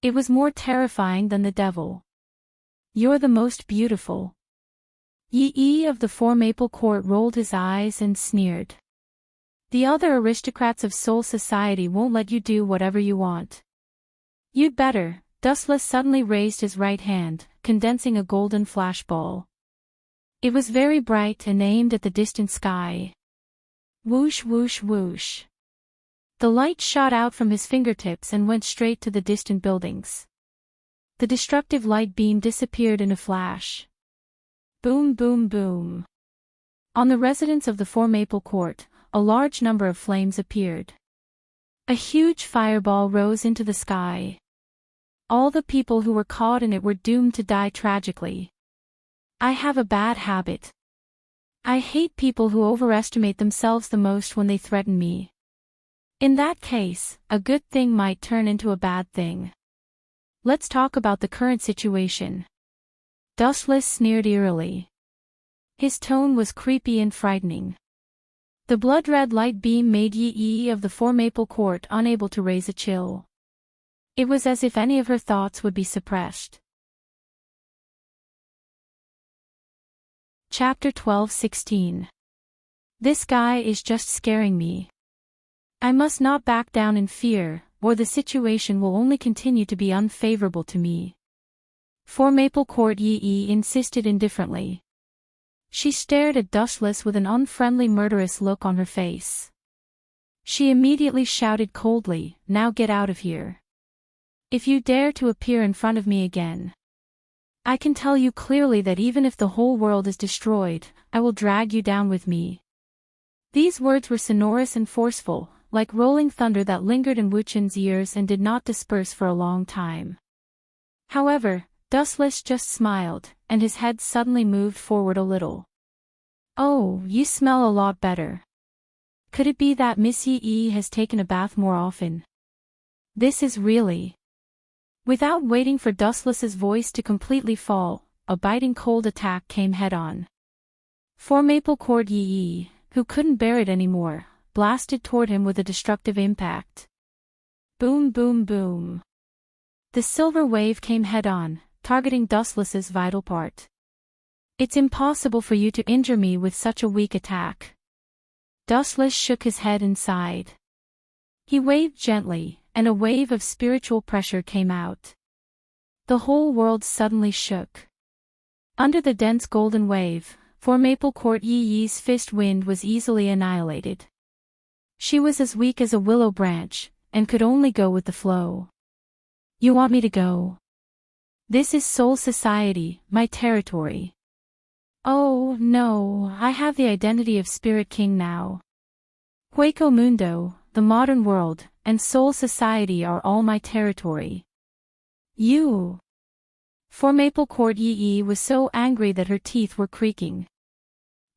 It was more terrifying than the devil. You're the most beautiful. Yi of the Four Maple Court rolled his eyes and sneered. The other aristocrats of Soul Society won't let you do whatever you want. You'd better. Dustless suddenly raised his right hand, condensing a golden flashball. It was very bright and aimed at the distant sky. Whoosh whoosh whoosh. The light shot out from his fingertips and went straight to the distant buildings. The destructive light beam disappeared in a flash. Boom boom boom. On the residents of the Four Maple Court, a large number of flames appeared. A huge fireball rose into the sky. All the people who were caught in it were doomed to die tragically. I have a bad habit. I hate people who overestimate themselves the most when they threaten me. In that case, a good thing might turn into a bad thing. Let's talk about the current situation. Dustless sneered eerily. His tone was creepy and frightening. The blood-red light beam made Yi of the Four Maple Court unable to raise a chill. It was as if any of her thoughts would be suppressed. Chapter 12:16. This guy is just scaring me. I must not back down in fear, or the situation will only continue to be unfavorable to me. Four Maple Court Yi insisted indifferently. She stared at Dustless with an unfriendly murderous look on her face. She immediately shouted coldly, "Now get out of here. If you dare to appear in front of me again, I can tell you clearly that even if the whole world is destroyed, I will drag you down with me." These words were sonorous and forceful, like rolling thunder that lingered in Wu Chen's ears and did not disperse for a long time. However, Dustless just smiled, and his head suddenly moved forward a little. "Oh, you smell a lot better. Could it be that Miss Yi has taken a bath more often? This is really..." Without waiting for Dustless's voice to completely fall, a biting cold attack came head-on. Four Maple Court Yi, who couldn't bear it anymore, blasted toward him with a destructive impact. Boom boom boom. The silver wave came head-on, targeting Dustless's vital part. "It's impossible for you to injure me with such a weak attack." Dustless shook his head and sighed. He waved gently, and a wave of spiritual pressure came out. The whole world suddenly shook. Under the dense golden wave, Four Maple Court Yi's fist wind was easily annihilated. She was as weak as a willow branch, and could only go with the flow. "You want me to go? This is Soul Society, my territory." "Oh, no, I have the identity of Spirit King now. Hueco Mundo, the modern world, and Soul Society are all my territory." "You..." Four Maple Court Yi was so angry that her teeth were creaking.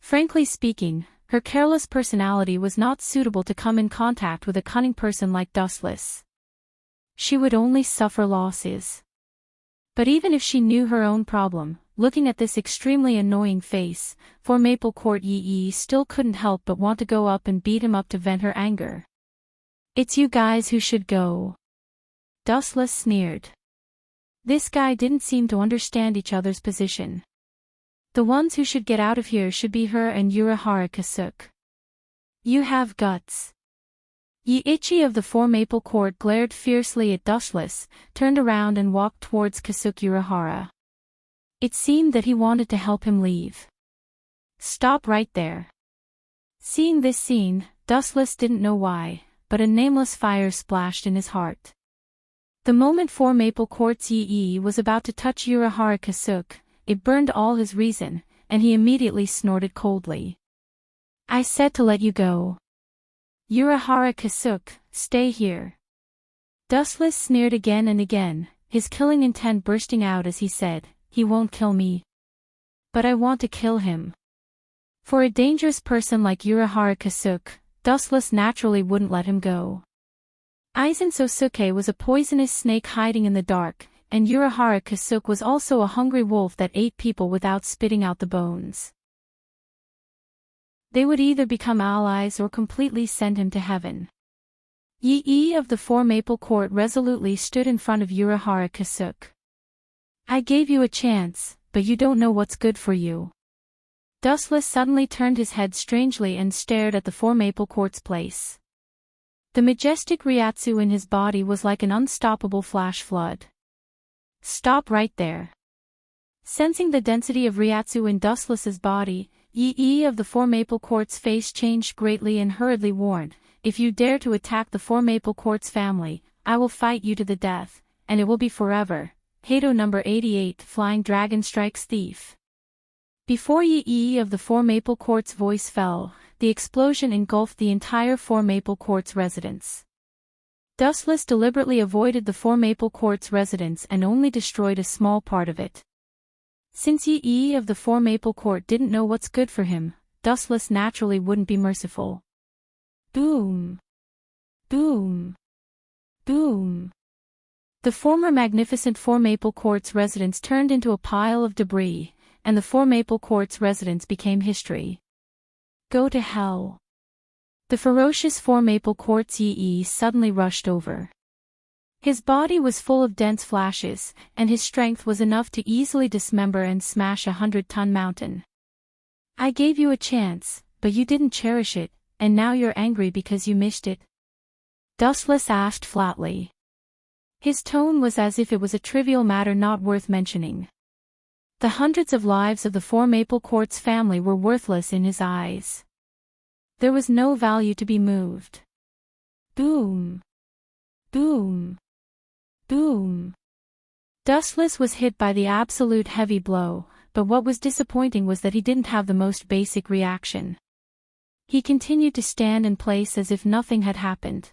Frankly speaking, her careless personality was not suitable to come in contact with a cunning person like Dustless. She would only suffer losses. But even if she knew her own problem, looking at this extremely annoying face, for Maple Court Yi still couldn't help but want to go up and beat him up to vent her anger. "It's you guys who should go," Dustless sneered. This guy didn't seem to understand each other's position. The ones who should get out of here should be her and Urahara Kasuke. "You have guts." Yiichi of the Four Maple Court glared fiercely at Dustless, turned around and walked towards Kasuke Urahara. It seemed that he wanted to help him leave. "Stop right there." Seeing this scene, Dustless didn't know why, but a nameless fire splashed in his heart. The moment Four Maple Court's Yi was about to touch Urahara Kasuke, it burned all his reason, and he immediately snorted coldly. "I said to let you go. Urahara Kasuke, stay here." Dustless sneered again and again, his killing intent bursting out as he said, "He won't kill me. But I want to kill him." For a dangerous person like Urahara Kasuke, Dustless naturally wouldn't let him go. Aizen Sosuke was a poisonous snake hiding in the dark, and Urahara Kasuke was also a hungry wolf that ate people without spitting out the bones. They would either become allies or completely send him to heaven. Yi of the Four Maple Court resolutely stood in front of Urahara Kasuke. "I gave you a chance, but you don't know what's good for you." Dustless suddenly turned his head strangely and stared at the Four Maple Court's place. The majestic Ryatsu in his body was like an unstoppable flash flood. "Stop right there." Sensing the density of Ryatsu in Dustless's body, Yi of the Four Maple Court's face changed greatly and hurriedly warned, "If you dare to attack the Four Maple Court's family, I will fight you to the death, and it will be forever." Hato number 88, Flying Dragon Strikes Thief. Before Yi of the Four Maple Court's voice fell, the explosion engulfed the entire Four Maple Court's residence. Dustless deliberately avoided the Four Maple Court's residence and only destroyed a small part of it. Since Yi of the Four Maple Court didn't know what's good for him, Dustless naturally wouldn't be merciful. Boom! Boom! Boom! The former magnificent Four Maple Court's residence turned into a pile of debris, and the Four Maple Court's residence became history. Go to hell. The ferocious Four Maple Court's Yi suddenly rushed over. His body was full of dense flashes, and his strength was enough to easily dismember and smash a 100-ton mountain. "I gave you a chance, but you didn't cherish it, and now you're angry because you missed it?" Dustless asked flatly. His tone was as if it was a trivial matter not worth mentioning. The hundreds of lives of the Four Maple Court's family were worthless in his eyes. There was no value to be moved. Boom! Boom! Boom! Dustless was hit by the absolute heavy blow, but what was disappointing was that he didn't have the most basic reaction. He continued to stand in place as if nothing had happened.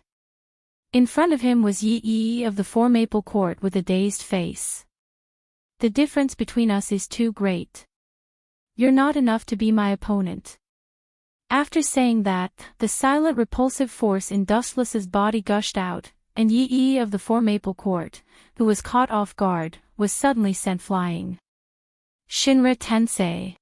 In front of him was Yi of the Four Maple Court with a dazed face. "The difference between us is too great. You're not enough to be my opponent." After saying that, the silent repulsive force in Dustless's body gushed out, and Yi of the Four Maple Court, who was caught off guard, was suddenly sent flying. Shinra Tensei.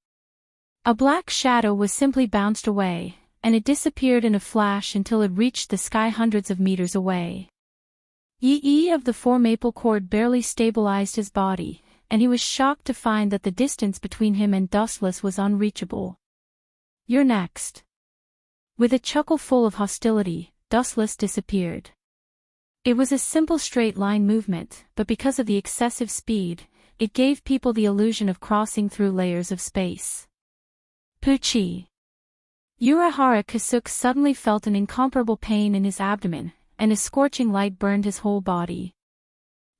A black shadow was simply bounced away, and it disappeared in a flash until it reached the sky hundreds of meters away. Yi of the Four Maple Court barely stabilized his body, and he was shocked to find that the distance between him and Dustless was unreachable. "You're next." With a chuckle full of hostility, Dustless disappeared. It was a simple straight-line movement, but because of the excessive speed, it gave people the illusion of crossing through layers of space. Puchi. Urahara Kasuke suddenly felt an incomparable pain in his abdomen, and a scorching light burned his whole body.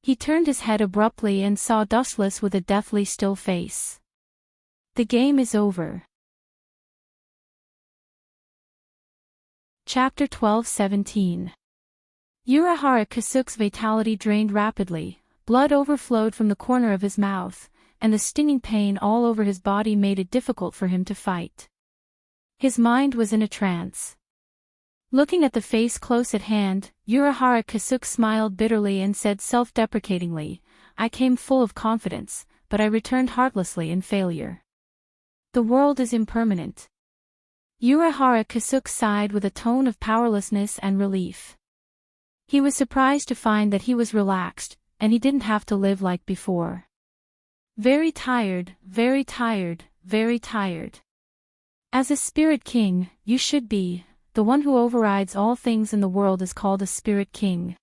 He turned his head abruptly and saw Dustless with a deathly still face. The game is over. Chapter 12-17. Urahara Kasuke's vitality drained rapidly, blood overflowed from the corner of his mouth, and the stinging pain all over his body made it difficult for him to fight. His mind was in a trance. Looking at the face close at hand, Urahara Kasuke smiled bitterly and said self-deprecatingly, "I came full of confidence, but I returned heartlessly in failure. The world is impermanent." Urahara Kasuke sighed with a tone of powerlessness and relief. He was surprised to find that he was relaxed, and he didn't have to live like before. Very tired, very tired, very tired. As a spirit king, you should be. The one who overrides all things in the world is called a spirit king.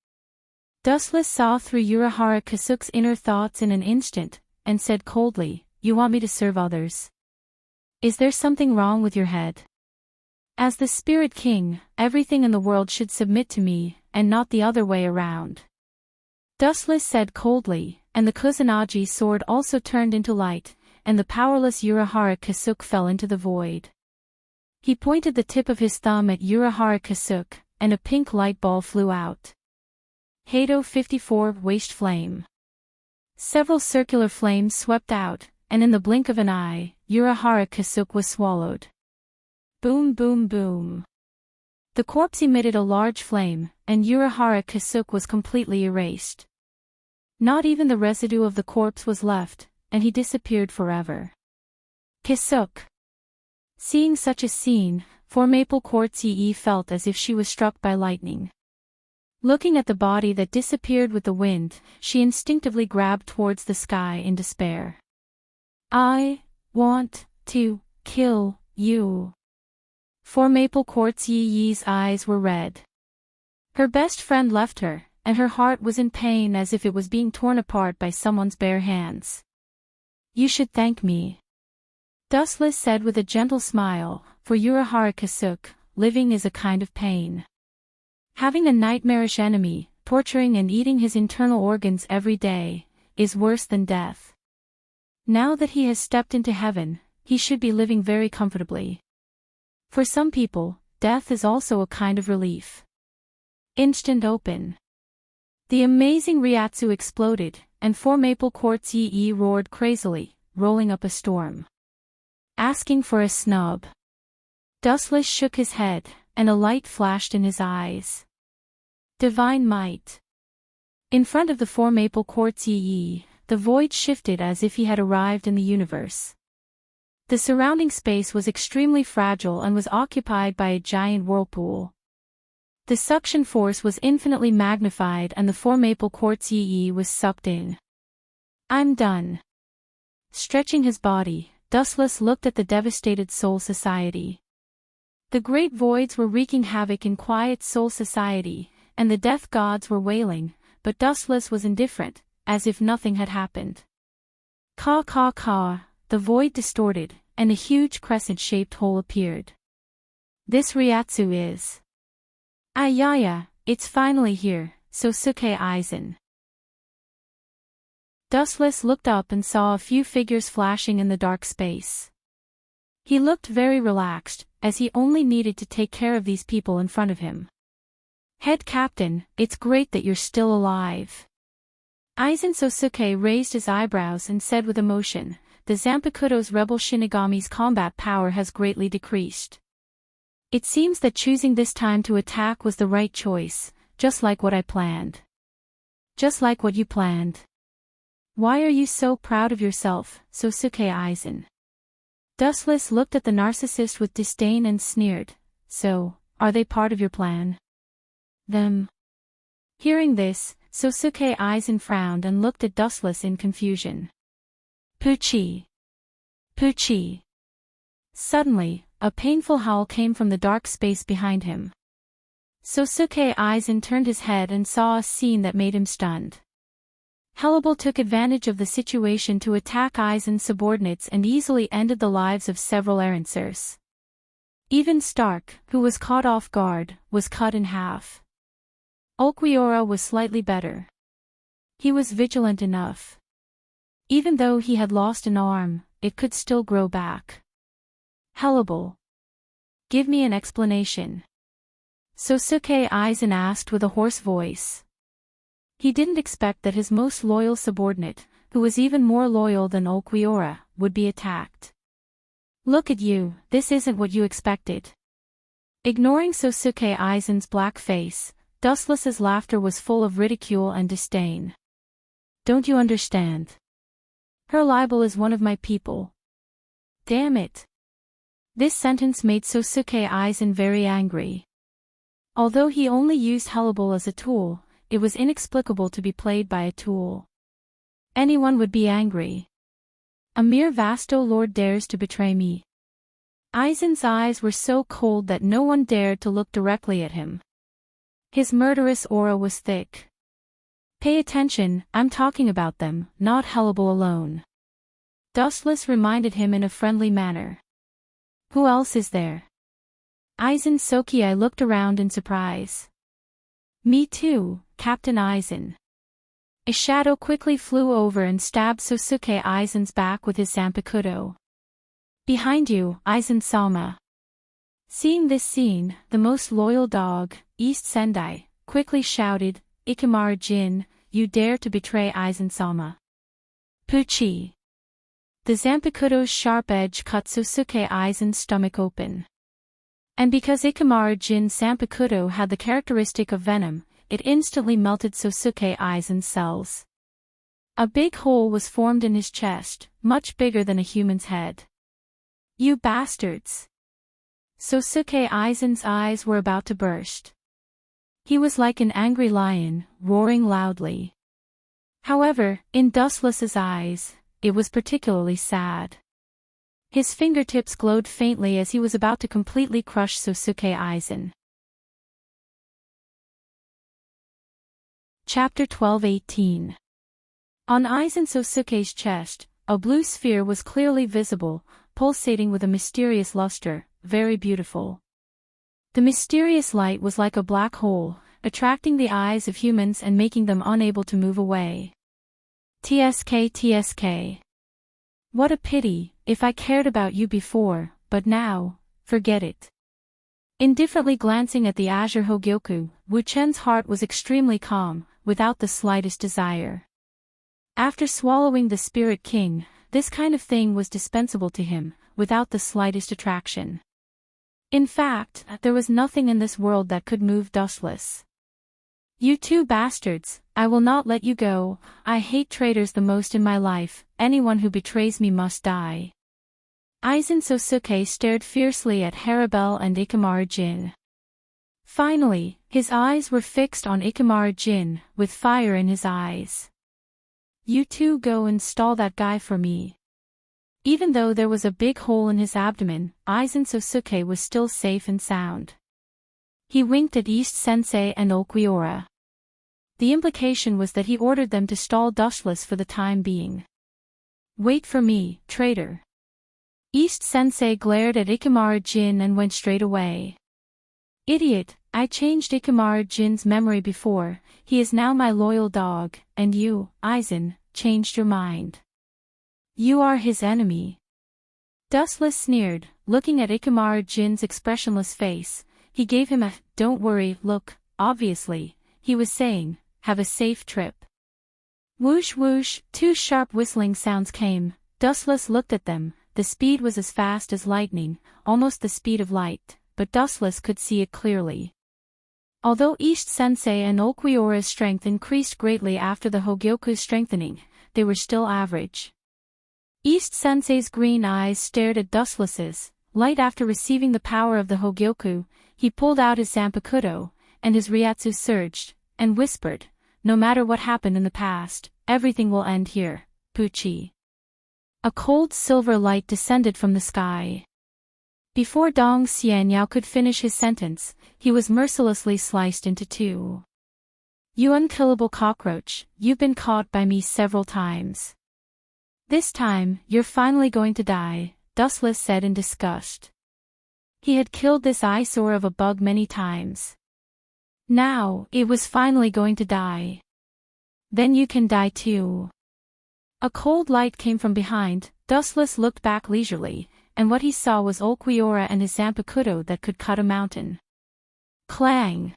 Dustless saw through Urahara Kasuke's inner thoughts in an instant, and said coldly, "You want me to serve others? Is there something wrong with your head? As the spirit king, everything in the world should submit to me, and not the other way around." Dustless said coldly, and the Kusanagi sword also turned into light, and the powerless Urahara Kasuke fell into the void. He pointed the tip of his thumb at Urahara Kasuke, and a pink light ball flew out. Hado 54 Waste Flame. Several circular flames swept out, and in the blink of an eye, Urahara Kasuke was swallowed. Boom boom boom. The corpse emitted a large flame, and Urahara Kasuke was completely erased. Not even the residue of the corpse was left, and he disappeared forever. Kasuke. Seeing such a scene, For Maple Quartz Yee felt as if she was struck by lightning. Looking at the body that disappeared with the wind, she instinctively grabbed towards the sky in despair. "I want to kill you." For Maple Quartz Yee's eyes were red. Her best friend left her, and her heart was in pain as if it was being torn apart by someone's bare hands. "You should thank me," Dustless said with a gentle smile, "for Urahara Kasuke, living is a kind of pain. Having a nightmarish enemy, torturing and eating his internal organs every day, is worse than death. Now that he has stepped into heaven, he should be living very comfortably. For some people, death is also a kind of relief." Instant open. The amazing Ryatsu exploded, and For Maple Quartz Yee roared crazily, rolling up a storm. "Asking for a snub." Dustless shook his head, and a light flashed in his eyes. Divine might. In front of the For Maple Quartz Yee, the void shifted as if he had arrived in the universe. The surrounding space was extremely fragile and was occupied by a giant whirlpool. The suction force was infinitely magnified and the For Maple Quartz Yee was sucked in. "I'm done." Stretching his body, Dustless looked at the devastated Soul Society. The great voids were wreaking havoc in quiet Soul Society, and the death gods were wailing, but Dustless was indifferent, as if nothing had happened. Caw caw caw, the void distorted, and a huge crescent-shaped hole appeared. "This Ryatsu is..." "Ayaya, it's finally here, Sosuke Aizen." Dustless looked up and saw a few figures flashing in the dark space. He looked very relaxed, as he only needed to take care of these people in front of him. "Head Captain, it's great that you're still alive." Aizen Sosuke raised his eyebrows and said with emotion, "The Zanpakuto's rebel Shinigami's combat power has greatly decreased. It seems that choosing this time to attack was the right choice, just like what I planned." "Just like what you planned. Why are you so proud of yourself, Sosuke Aizen?" Dustless looked at the narcissist with disdain and sneered, "So, are they part of your plan?" "Them." Hearing this, Sosuke Aizen frowned and looked at Dustless in confusion. "Pucci! Pucci!" Suddenly, a painful howl came from the dark space behind him. Sosuke Aizen turned his head and saw a scene that made him stunned. Hannibal took advantage of the situation to attack Aizen's subordinates and easily ended the lives of several Erancers. Even Stark, who was caught off guard, was cut in half. Ulquiorra was slightly better. He was vigilant enough. Even though he had lost an arm, it could still grow back. "Hannibal, give me an explanation," Sosuke Aizen asked with a hoarse voice. He didn't expect that his most loyal subordinate, who was even more loyal than Ulquiorra, would be attacked. "Look at you, this isn't what you expected." Ignoring Sosuke Aizen's black face, Dustless's laughter was full of ridicule and disdain. Don't you understand? Her libel is one of my people. Damn it. This sentence made Sosuke Aizen very angry. Although he only used Hellable as a tool, it was inexplicable to be played by a tool. Anyone would be angry. A mere Vasto Lord dares to betray me. Aizen's eyes were so cold that no one dared to look directly at him. His murderous aura was thick. Pay attention, I'm talking about them, not Hellable alone. Dustless reminded him in a friendly manner. Who else is there? Aizen Soki looked around in surprise. Me too, Captain Aizen. A shadow quickly flew over and stabbed Sosuke Aizen's back with his Zanpakuto. Behind you, Aizen-sama. Seeing this scene, the most loyal dog, East Sendai, quickly shouted, Ikamaru Jin, you dare to betray Aizen-sama. Puchi. The Zanpakuto's sharp edge cut Sosuke Aizen's stomach open. And because Ikamaru Jin's Zanpakuto had the characteristic of venom, it instantly melted Sosuke Aizen's cells. A big hole was formed in his chest, much bigger than a human's head. You bastards! Sosuke Aizen's eyes were about to burst. He was like an angry lion, roaring loudly. However, in Dustless's eyes, it was particularly sad. His fingertips glowed faintly as he was about to completely crush Sosuke Aizen. Chapter 12:18. On Aizen Sosuke's chest, a blue sphere was clearly visible, pulsating with a mysterious luster, very beautiful. The mysterious light was like a black hole, attracting the eyes of humans and making them unable to move away. TSK. What a pity, if I cared about you before, but now, forget it. Indifferently glancing at the Azure Hogyoku, Wu Chen's heart was extremely calm, without the slightest desire. After swallowing the Spirit King, this kind of thing was dispensable to him, without the slightest attraction. In fact, there was nothing in this world that could move Dustless. You two bastards, I will not let you go. I hate traitors the most in my life, anyone who betrays me must die. Aizen Sosuke stared fiercely at Harabel and Ikamaru Jin. Finally, his eyes were fixed on Ikamaru Jin, with fire in his eyes. You two go and stall that guy for me. Even though there was a big hole in his abdomen, Aizen Sosuke was still safe and sound. He winked at East Sensei and Ulquiorra. The implication was that he ordered them to stall Dustless for the time being. Wait for me, traitor. East Sensei glared at Ikamaru Jin and went straight away. Idiot, I changed Ikamaru Jin's memory before, he is now my loyal dog, and you, Aizen, changed your mind. You are his enemy. Dustless sneered, looking at Ikamaru Jin's expressionless face. He gave him a, don't worry, look, obviously, he was saying, have a safe trip. Whoosh whoosh, two sharp whistling sounds came. Dustless looked at them, the speed was as fast as lightning, almost the speed of light, but Dustless could see it clearly. Although East Sensei and Ulquiorra's strength increased greatly after the Hogyoku's strengthening, they were still average. East Sensei's green eyes stared at Dustless's. Light after receiving the power of the Hogyoku, he pulled out his Zanpakuto, and his Ryatsu surged, and whispered, no matter what happened in the past, everything will end here, Puchi. A cold silver light descended from the sky. Before Dong Xianyao could finish his sentence, he was mercilessly sliced into two. You unkillable cockroach, you've been caught by me several times. This time, you're finally going to die, Dustless said in disgust. He had killed this eyesore of a bug many times. Now, it was finally going to die. Then you can die too. A cold light came from behind. Dustless looked back leisurely, and what he saw was Ulquiorra and his Zanpakuto that could cut a mountain. Clang!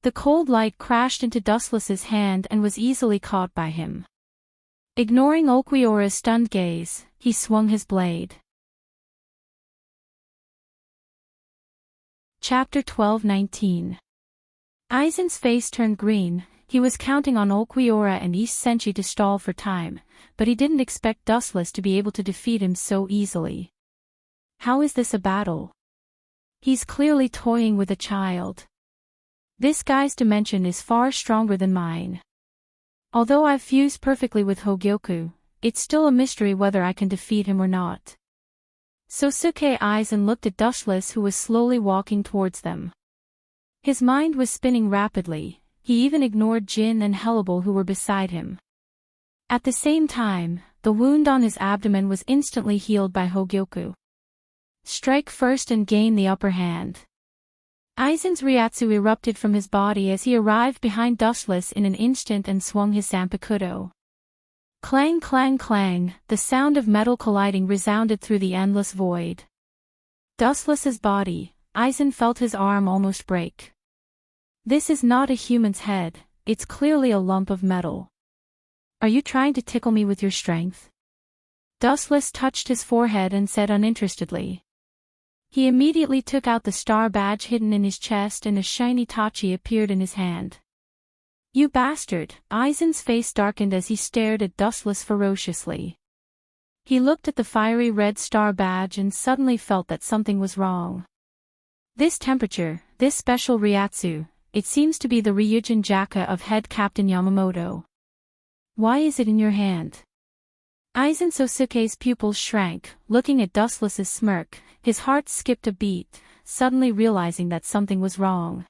The cold light crashed into Dustless's hand and was easily caught by him. Ignoring Ulquiorra's stunned gaze, he swung his blade. Chapter 12-19. Aizen's face turned green. He was counting on Ulquiorra and East Senshi to stall for time, but he didn't expect Dustless to be able to defeat him so easily. How is this a battle? He's clearly toying with a child. This guy's dimension is far stronger than mine. Although I've fused perfectly with Hogyoku, it's still a mystery whether I can defeat him or not. Sosuke Aizen looked at Dustless, who was slowly walking towards them. His mind was spinning rapidly. He even ignored Jin and Hellable, who were beside him. At the same time, the wound on his abdomen was instantly healed by Hogyoku. Strike first and gain the upper hand. Aizen's Ryatsu erupted from his body as he arrived behind Dustless in an instant and swung his Zanpakuto. Clang clang clang, the sound of metal colliding resounded through the endless void. Dustless's body, Aizen felt his arm almost break. This is not a human's head, it's clearly a lump of metal. Are you trying to tickle me with your strength? Dustless touched his forehead and said uninterestedly. He immediately took out the star badge hidden in his chest and a shiny tachi appeared in his hand. You bastard! Aizen's face darkened as he stared at Dustless ferociously. He looked at the fiery red star badge and suddenly felt that something was wrong. This temperature, this special Ryatsu, it seems to be the Ryujin Jaka of Head Captain Yamamoto. Why is it in your hand? Aizen Sosuke's pupils shrank, looking at Dustless's smirk. His heart skipped a beat, suddenly realizing that something was wrong.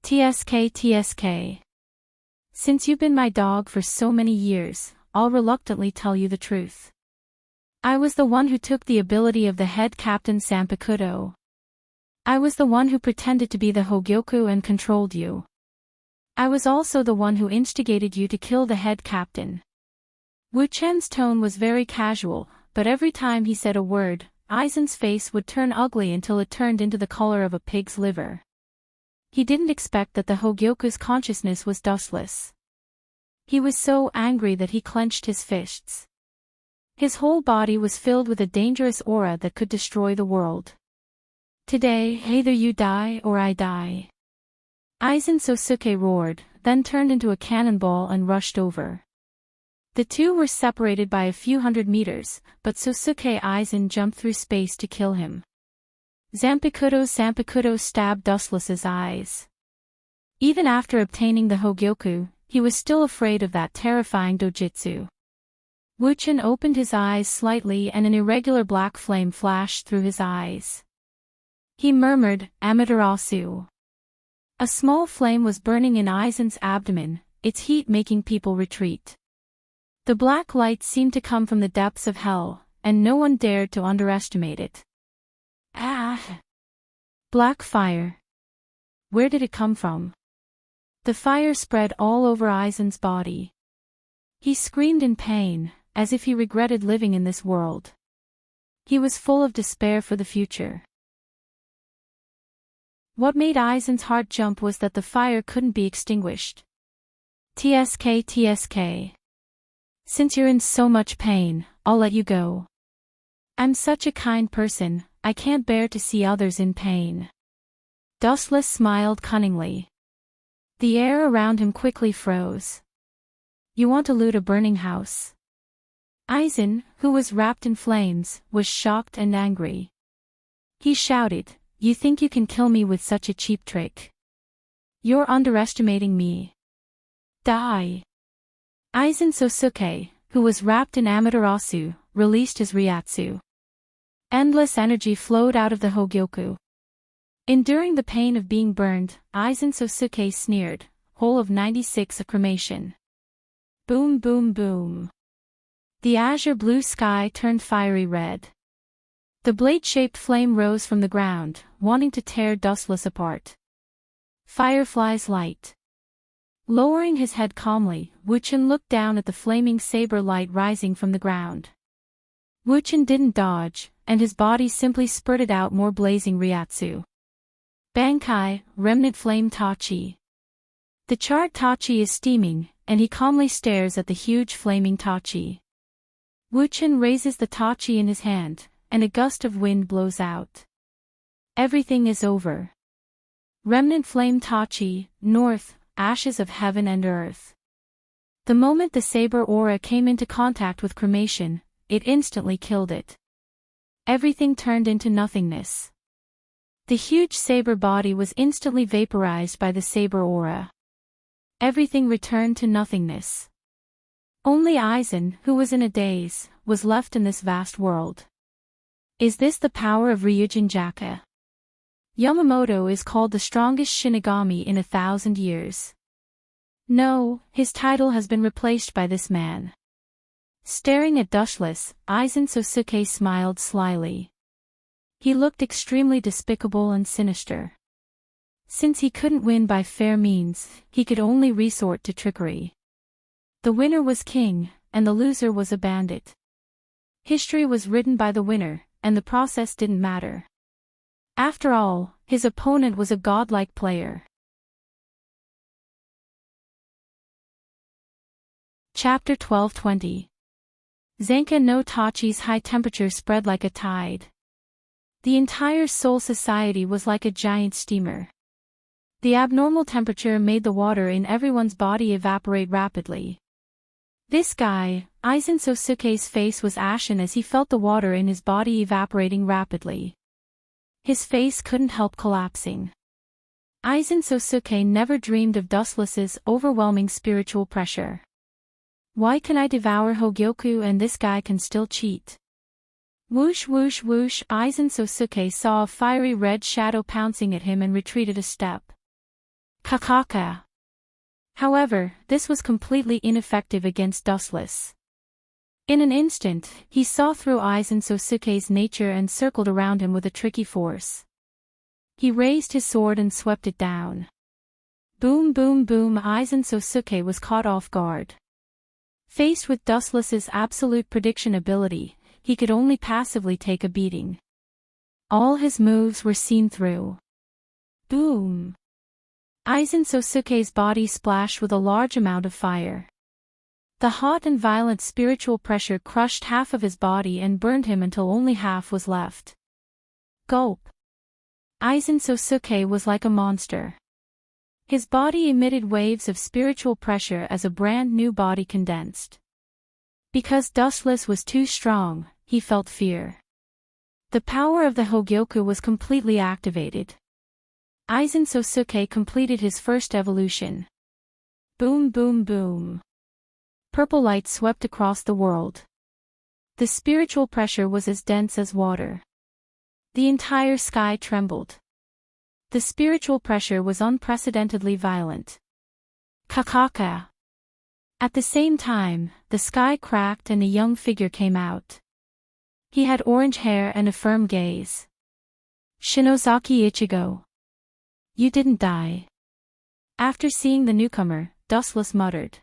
TSK. Since you've been my dog for so many years, I'll reluctantly tell you the truth. I was the one who took the ability of the head captain's Zanpakuto. I was the one who pretended to be the Hogyoku and controlled you. I was also the one who instigated you to kill the head captain. Wu Chen's tone was very casual, but every time he said a word, Aizen's face would turn ugly until it turned into the color of a pig's liver. He didn't expect that the Hogyoku's consciousness was Dustless. He was so angry that he clenched his fists. His whole body was filled with a dangerous aura that could destroy the world. Today, either you die or I die. Aizen Sosuke roared, then turned into a cannonball and rushed over. The two were separated by a few hundred meters, but Sosuke Aizen jumped through space to kill him. Zanpakuto stabbed Dustless's eyes. Even after obtaining the Hogyoku, he was still afraid of that terrifying dojutsu. Wu Chen opened his eyes slightly and an irregular black flame flashed through his eyes. He murmured, Amaterasu. A small flame was burning in Aizen's abdomen, its heat making people retreat. The black light seemed to come from the depths of hell, and no one dared to underestimate it. Ah! Black fire. Where did it come from? The fire spread all over Aizen's body. He screamed in pain, as if he regretted living in this world. He was full of despair for the future. What made Aizen's heart jump was that the fire couldn't be extinguished. TSK. Since you're in so much pain, I'll let you go. I'm such a kind person, I can't bear to see others in pain. Dustless smiled cunningly. The air around him quickly froze. You want to loot a burning house? Aizen, who was wrapped in flames, was shocked and angry. He shouted, You think you can kill me with such a cheap trick? You're underestimating me. Die! Aizen Sosuke, who was wrapped in Amaterasu, released his Ryatsu. Endless energy flowed out of the Hogyoku. Enduring the pain of being burned, Aizen Sosuke sneered, Whole of 96 a cremation. Boom boom boom. The azure blue sky turned fiery red. The blade-shaped flame rose from the ground, wanting to tear Dustless apart. Firefly's light. Lowering his head calmly, Wu Chen looked down at the flaming saber light rising from the ground. Wu Chen didn't dodge, and his body simply spurted out more blazing Ryatsu. Bankai, remnant flame tachi. The charred tachi is steaming, and he calmly stares at the huge flaming tachi. Wu Chen raises the tachi in his hand, and a gust of wind blows out. Everything is over. Remnant flame Tachi, north, ashes of heaven and earth. The moment the saber aura came into contact with cremation, it instantly killed it. Everything turned into nothingness. The huge saber body was instantly vaporized by the saber aura. Everything returned to nothingness. Only Aizen, who was in a daze, was left in this vast world. Is this the power of Ryujin Jaka? Yamamoto is called the strongest Shinigami in 1,000 years. No, his title has been replaced by this man. Staring at Dushless, Aizen Sosuke smiled slyly. He looked extremely despicable and sinister. Since he couldn't win by fair means, he could only resort to trickery. The winner was king, and the loser was a bandit. History was written by the winner, and the process didn't matter. After all, his opponent was a godlike player. Chapter 12:20. Zanka no Tachi's high temperature spread like a tide. The entire Soul Society was like a giant steamer. The abnormal temperature made the water in everyone's body evaporate rapidly. This guy, Aizen Sosuke's face was ashen as he felt the water in his body evaporating rapidly. His face couldn't help collapsing. Aizen Sosuke never dreamed of Dustless's overwhelming spiritual pressure. Why can I devour Hogyoku and this guy can still cheat? Whoosh whoosh whoosh, Aizen Sosuke saw a fiery red shadow pouncing at him and retreated a step. Kakaka. However, this was completely ineffective against Dustless. In an instant, he saw through Aizen Sosuke's nature and circled around him with a tricky force. He raised his sword and swept it down. Boom boom boom, Aizen Sosuke was caught off guard. Faced with Dustless's absolute prediction ability, he could only passively take a beating. All his moves were seen through. Boom! Aizen Sosuke's body splashed with a large amount of fire. The hot and violent spiritual pressure crushed half of his body and burned him until only half was left. Gulp! Aizen Sosuke was like a monster. His body emitted waves of spiritual pressure as a brand new body condensed. Because Dustless was too strong, he felt fear. The power of the Hogyoku was completely activated. Aizen Sosuke completed his first evolution. Boom boom boom. Purple light swept across the world. The spiritual pressure was as dense as water. The entire sky trembled. The spiritual pressure was unprecedentedly violent. Kakaka. At the same time, the sky cracked and a young figure came out. He had orange hair and a firm gaze. Shinozaki Ichigo. You didn't die. After seeing the newcomer, Dustless muttered.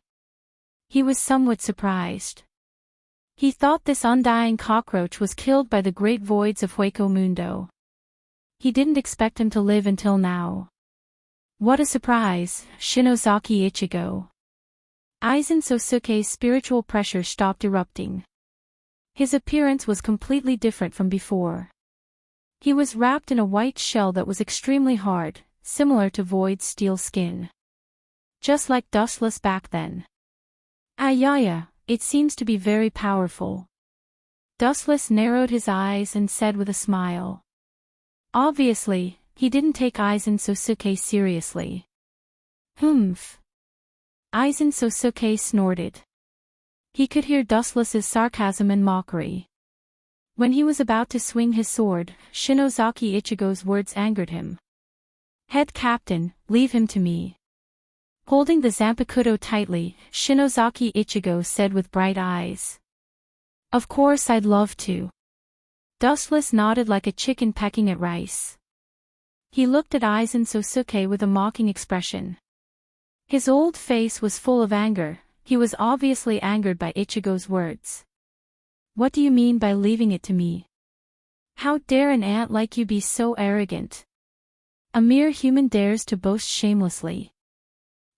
He was somewhat surprised. He thought this undying cockroach was killed by the great voids of Hueco Mundo. He didn't expect him to live until now. What a surprise, Shinozaki Ichigo. Aizen Sosuke's spiritual pressure stopped erupting. His appearance was completely different from before. He was wrapped in a white shell that was extremely hard, similar to Void's steel skin. Just like Dustless back then. Ayaya, it seems to be very powerful. Dustless narrowed his eyes and said with a smile. Obviously, he didn't take Aizen Sosuke seriously. Humph. Aizen Sosuke snorted. He could hear Dustless's sarcasm and mockery. When he was about to swing his sword, Shinozaki Ichigo's words angered him. Head captain, leave him to me. Holding the Zanpakuto tightly, Shinozaki Ichigo said with bright eyes. Of course I'd love to. Dustless nodded like a chicken pecking at rice. He looked at Aizen Sosuke with a mocking expression. His old face was full of anger. He was obviously angered by Ichigo's words. What do you mean by leaving it to me? How dare an ant like you be so arrogant? A mere human dares to boast shamelessly.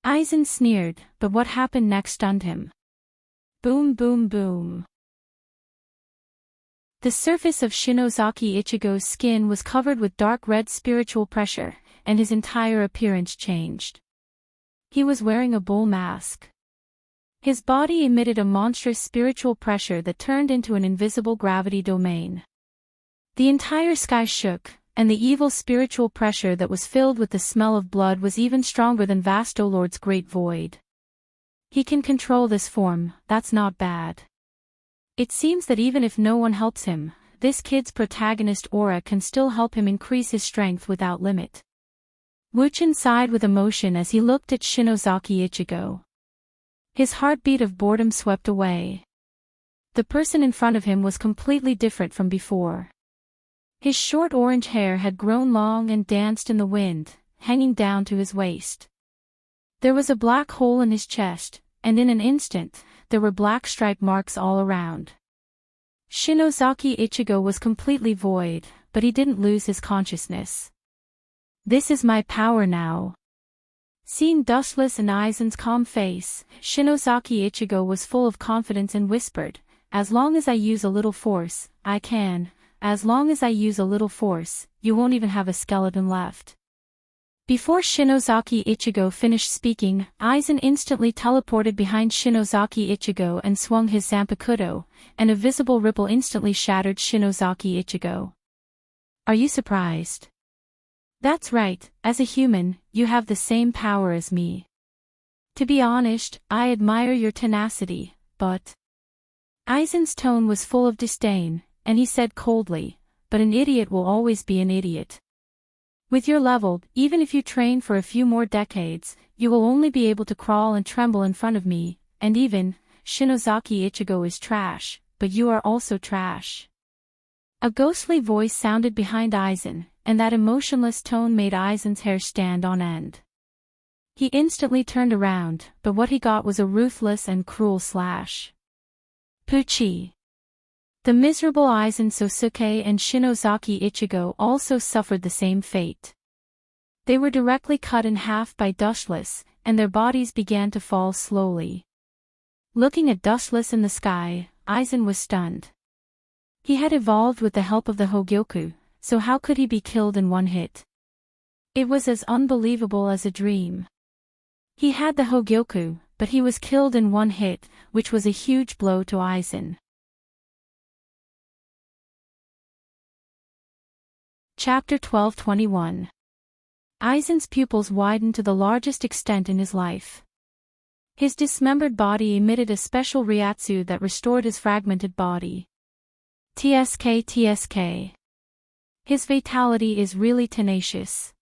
Aizen sneered, but what happened next stunned him. Boom boom boom. The surface of Shinozaki Ichigo's skin was covered with dark red spiritual pressure, and his entire appearance changed. He was wearing a bull mask. His body emitted a monstrous spiritual pressure that turned into an invisible gravity domain. The entire sky shook, and the evil spiritual pressure that was filled with the smell of blood was even stronger than Vastolord's great void. He can control this form, that's not bad. It seems that even if no one helps him, this kid's protagonist aura can still help him increase his strength without limit. Wuchen sighed with emotion as he looked at Shinozaki Ichigo. His heartbeat of boredom swept away. The person in front of him was completely different from before. His short orange hair had grown long and danced in the wind, hanging down to his waist. There was a black hole in his chest, and in an instant, there were black stripe marks all around. Shinozaki Ichigo was completely void, but he didn't lose his consciousness. This is my power now. Seeing Dustless and Aizen's calm face, Shinozaki Ichigo was full of confidence and whispered, "As long as I use a little force, I can. As long as I use a little force, you won't even have a skeleton left." Before Shinozaki Ichigo finished speaking, Aizen instantly teleported behind Shinozaki Ichigo and swung his Zanpakuto, and a visible ripple instantly shattered Shinozaki Ichigo. Are you surprised? That's right, as a human, you have the same power as me. To be honest, I admire your tenacity, but... Aizen's tone was full of disdain, and he said coldly, "But an idiot will always be an idiot. With your level, even if you train for a few more decades, you will only be able to crawl and tremble in front of me, and even, Shinozaki Ichigo is trash, but you are also trash." A ghostly voice sounded behind Aizen, and that emotionless tone made Aizen's hair stand on end. He instantly turned around, but what he got was a ruthless and cruel slash. Puchi. The miserable Aizen Sosuke and Shinozaki Ichigo also suffered the same fate. They were directly cut in half by Dustless, and their bodies began to fall slowly. Looking at Dustless in the sky, Aizen was stunned. He had evolved with the help of the Hogyoku, so how could he be killed in one hit? It was as unbelievable as a dream. He had the Hogyoku, but he was killed in one hit, which was a huge blow to Aizen. Chapter 12:21. Aizen's pupils widened to the largest extent in his life. His dismembered body emitted a special reiatsu that restored his fragmented body. TSK. His vitality is really tenacious.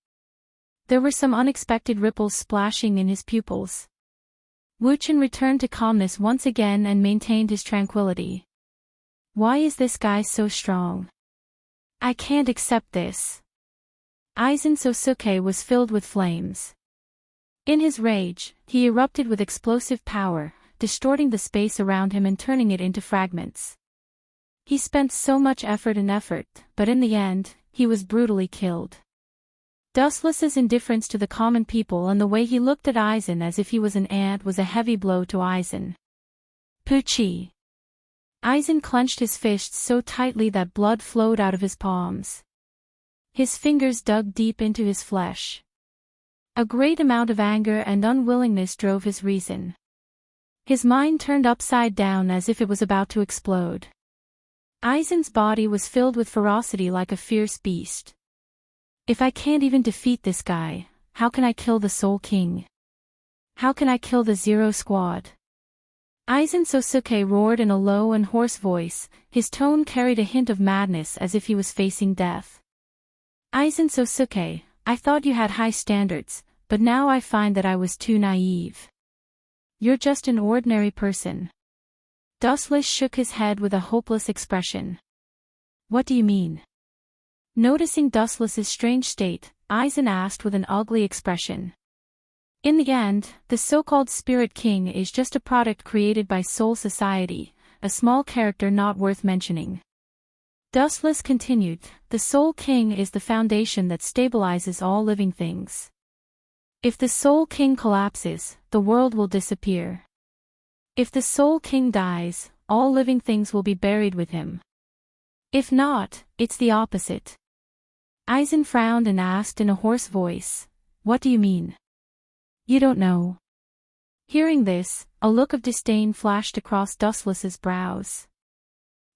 There were some unexpected ripples splashing in his pupils. Wuchen returned to calmness once again and maintained his tranquility. Why is this guy so strong? I can't accept this. Aizen Sosuke was filled with flames. In his rage, he erupted with explosive power, distorting the space around him and turning it into fragments. He spent so much effort, but in the end, he was brutally killed. Dustless's indifference to the common people and the way he looked at Aizen as if he was an ant was a heavy blow to Aizen. Puchi. Aizen clenched his fists so tightly that blood flowed out of his palms. His fingers dug deep into his flesh. A great amount of anger and unwillingness drove his reason. His mind turned upside down as if it was about to explode. Aizen's body was filled with ferocity like a fierce beast. If I can't even defeat this guy, how can I kill the Soul King? How can I kill the Zero Squad? Aizen Sosuke roared in a low and hoarse voice, his tone carried a hint of madness as if he was facing death. Aizen Sosuke, I thought you had high standards, but now I find that I was too naive. You're just an ordinary person. Dustless shook his head with a hopeless expression. What do you mean? Noticing Dustless's strange state, Aizen asked with an ugly expression. In the end, the so-called Spirit King is just a product created by Soul Society, a small character not worth mentioning. Dustless continued, the Soul King is the foundation that stabilizes all living things. If the Soul King collapses, the world will disappear. If the Soul King dies, all living things will be buried with him. If not, it's the opposite. Aizen frowned and asked in a hoarse voice, "What do you mean?" "You don't know." Hearing this, a look of disdain flashed across Dustless's brows.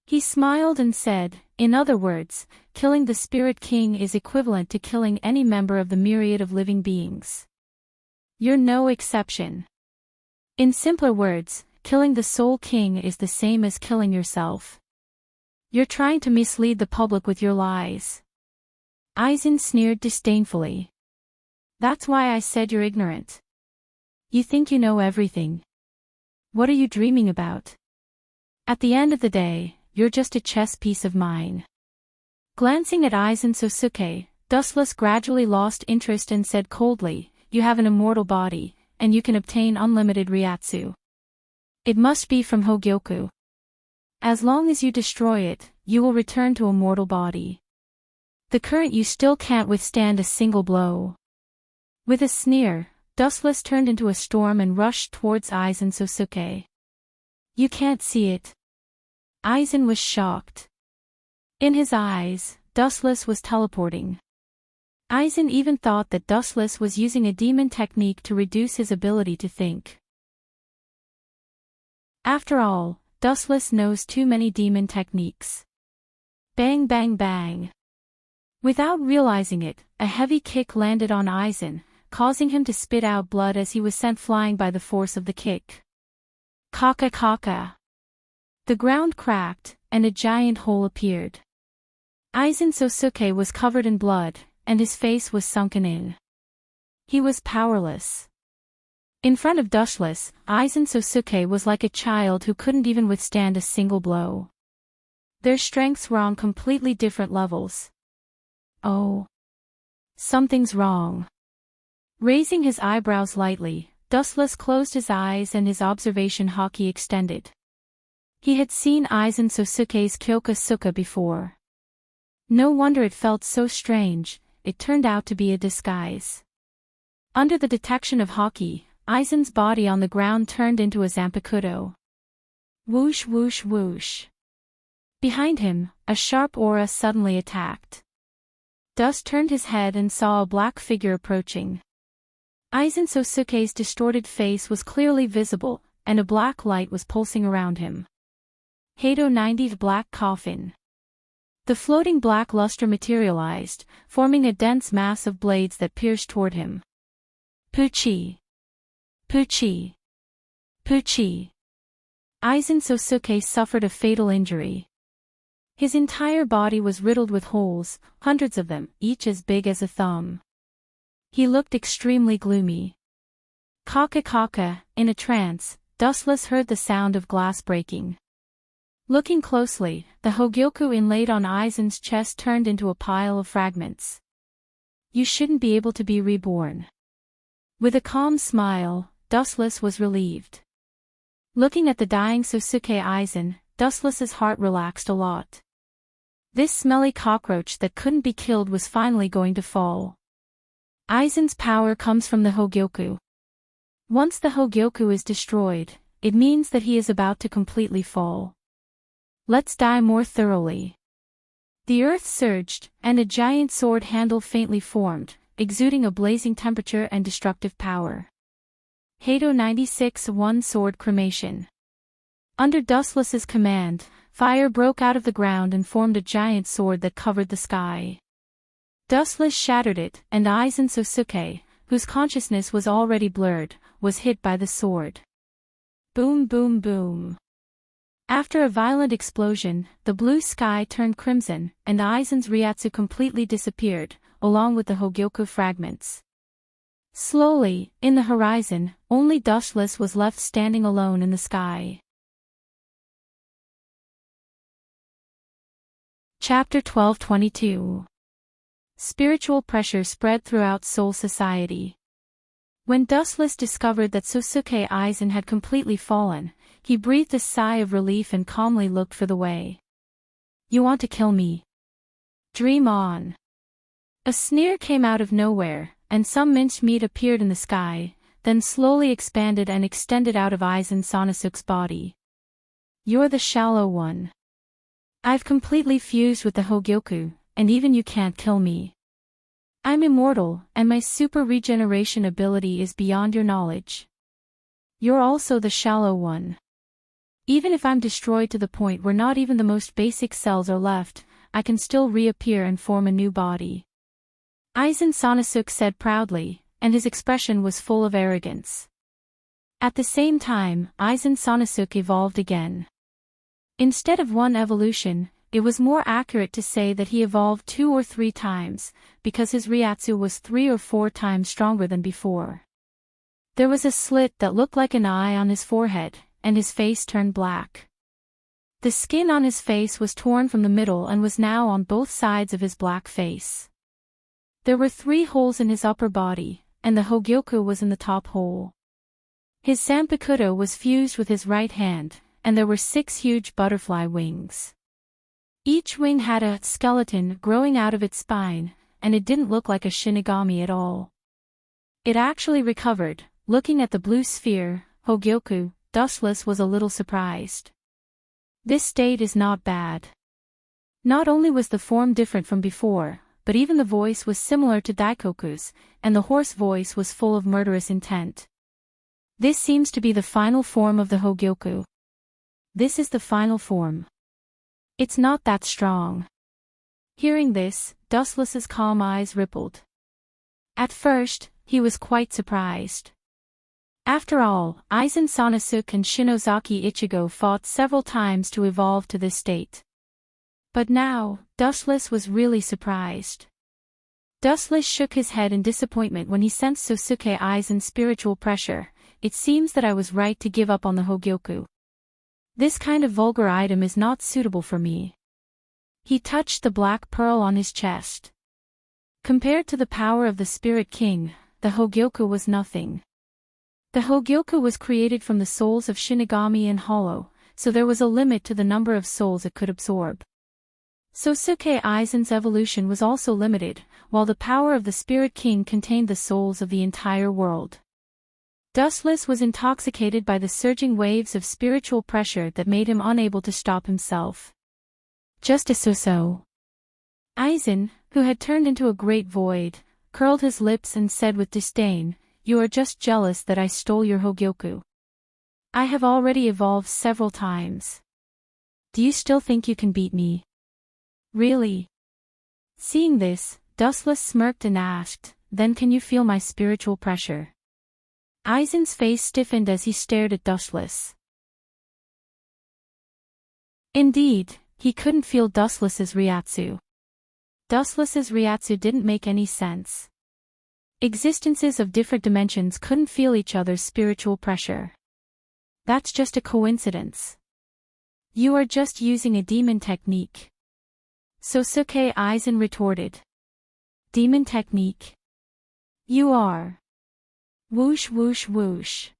He smiled and said, "In other words, killing the Spirit King is equivalent to killing any member of the myriad of living beings. You're no exception. In simpler words, killing the Soul King is the same as killing yourself. You're trying to mislead the public with your lies." Aizen sneered disdainfully. "That's why I said you're ignorant. You think you know everything. What are you dreaming about? At the end of the day, you're just a chess piece of mine." Glancing at Aizen Sosuke, Dustless gradually lost interest and said coldly, "You have an immortal body, and you can obtain unlimited Ryatsu. It must be from Hogyoku. As long as you destroy it, you will return to a mortal body. The current you still can't withstand a single blow." With a sneer, Dustless turned into a storm and rushed towards Aizen Sosuke. "You can't see it." Aizen was shocked. In his eyes, Dustless was teleporting. Aizen even thought that Dustless was using a demon technique to reduce his ability to think. After all, Dustless knows too many demon techniques. Bang bang bang. Without realizing it, a heavy kick landed on Aizen, causing him to spit out blood as he was sent flying by the force of the kick. Kaka kaka. The ground cracked, and a giant hole appeared. Aizen Sosuke was covered in blood, and his face was sunken in. He was powerless. In front of Dustless, Aizen Sosuke was like a child who couldn't even withstand a single blow. Their strengths were on completely different levels. "Oh. Something's wrong." Raising his eyebrows lightly, Dustless closed his eyes and his observation haki extended. He had seen Aizen Sosuke's Kyoka Suka before. No wonder it felt so strange, it turned out to be a disguise. Under the detection of haki, Aizen's body on the ground turned into a Zanpakuto. Whoosh whoosh whoosh. Behind him, a sharp aura suddenly attacked. Dust turned his head and saw a black figure approaching. Aizen Sosuke's distorted face was clearly visible, and a black light was pulsing around him. Hado 90's black coffin. The floating black luster materialized, forming a dense mass of blades that pierced toward him. Puchi. Puchi. Puchi. Aizen Sosuke suffered a fatal injury. His entire body was riddled with holes, hundreds of them, each as big as a thumb. He looked extremely gloomy. Kaka kaka, in a trance, Dustless heard the sound of glass breaking. Looking closely, the Hogyoku inlaid on Aizen's chest turned into a pile of fragments. "You shouldn't be able to be reborn." With a calm smile, Dustless was relieved. Looking at the dying Sosuke Aizen, Dustless's heart relaxed a lot. This smelly cockroach that couldn't be killed was finally going to fall. Aizen's power comes from the Hogyoku. Once the Hogyoku is destroyed, it means that he is about to completely fall. Let's die more thoroughly. The earth surged, and a giant sword handle faintly formed, exuding a blazing temperature and destructive power. Hado 96 One Sword Cremation. Under Dustless's command, fire broke out of the ground and formed a giant sword that covered the sky. Dustless shattered it, and Aizen Sosuke, whose consciousness was already blurred, was hit by the sword. Boom boom boom. After a violent explosion, the blue sky turned crimson, and Aizen's Ryatsu completely disappeared, along with the Hogyoku fragments. Slowly, in the horizon, only Dustless was left standing alone in the sky. Chapter 1222. Spiritual pressure spread throughout Soul Society. When Dustless discovered that Sosuke Aizen had completely fallen, he breathed a sigh of relief and calmly looked for the way. "You want to kill me? Dream on." A sneer came out of nowhere, and some minced meat appeared in the sky, then slowly expanded and extended out of Aizen Sanosuke's body. "You're the shallow one. I've completely fused with the Hogyoku, and even you can't kill me." I'm immortal, and my super regeneration ability is beyond your knowledge. You're also the shallow one. Even if I'm destroyed to the point where not even the most basic cells are left, I can still reappear and form a new body. Aizen Sanasuke said proudly, and his expression was full of arrogance. At the same time, Aizen Sanasuke evolved again. Instead of one evolution, it was more accurate to say that he evolved 2 or 3 times, because his Ryatsu was 3 or 4 times stronger than before. There was a slit that looked like an eye on his forehead, and his face turned black. The skin on his face was torn from the middle and was now on both sides of his black face. There were 3 holes in his upper body, and the Hogyoku was in the top hole. His Zanpakuto was fused with his right hand, and there were 6 huge butterfly wings. Each wing had a skeleton growing out of its spine, and it didn't look like a Shinigami at all. It actually recovered. Looking at the blue sphere, Hogyoku, Dustless was a little surprised. This state is not bad. Not only was the form different from before, but even the voice was similar to Daikoku's, and the hoarse voice was full of murderous intent. This seems to be the final form of the Hogyoku. This is the final form. It's not that strong. Hearing this, Dustless's calm eyes rippled. At first, he was quite surprised. After all, Aizen Sanasuke and Shinozaki Ichigo fought several times to evolve to this state. But now, Dustless was really surprised. Dustless shook his head in disappointment when he sensed Sosuke Aizen's spiritual pressure. It seems that I was right to give up on the Hogyoku. This kind of vulgar item is not suitable for me. He touched the black pearl on his chest. Compared to the power of the Spirit King, the Hogyoku was nothing. The Hogyoku was created from the souls of Shinigami and Hollow, so there was a limit to the number of souls it could absorb. Sosuke Aizen's evolution was also limited, while the power of the Spirit King contained the souls of the entire world. Dustless was intoxicated by the surging waves of spiritual pressure that made him unable to stop himself. Just a so-so. Aizen, who had turned into a great void, curled his lips and said with disdain, "You are just jealous that I stole your Hogyoku. I have already evolved several times. Do you still think you can beat me? Really?" Seeing this, Dustless smirked and asked, "Then can you feel my spiritual pressure?" Aizen's face stiffened as he stared at Dustless. Indeed, he couldn't feel Dustless's Ryatsu. Dustless's Ryatsu didn't make any sense. Existences of different dimensions couldn't feel each other's spiritual pressure. That's just a coincidence. You are just using a demon technique. Sosuke Aizen retorted. Demon technique? You are. Whoosh whoosh whoosh.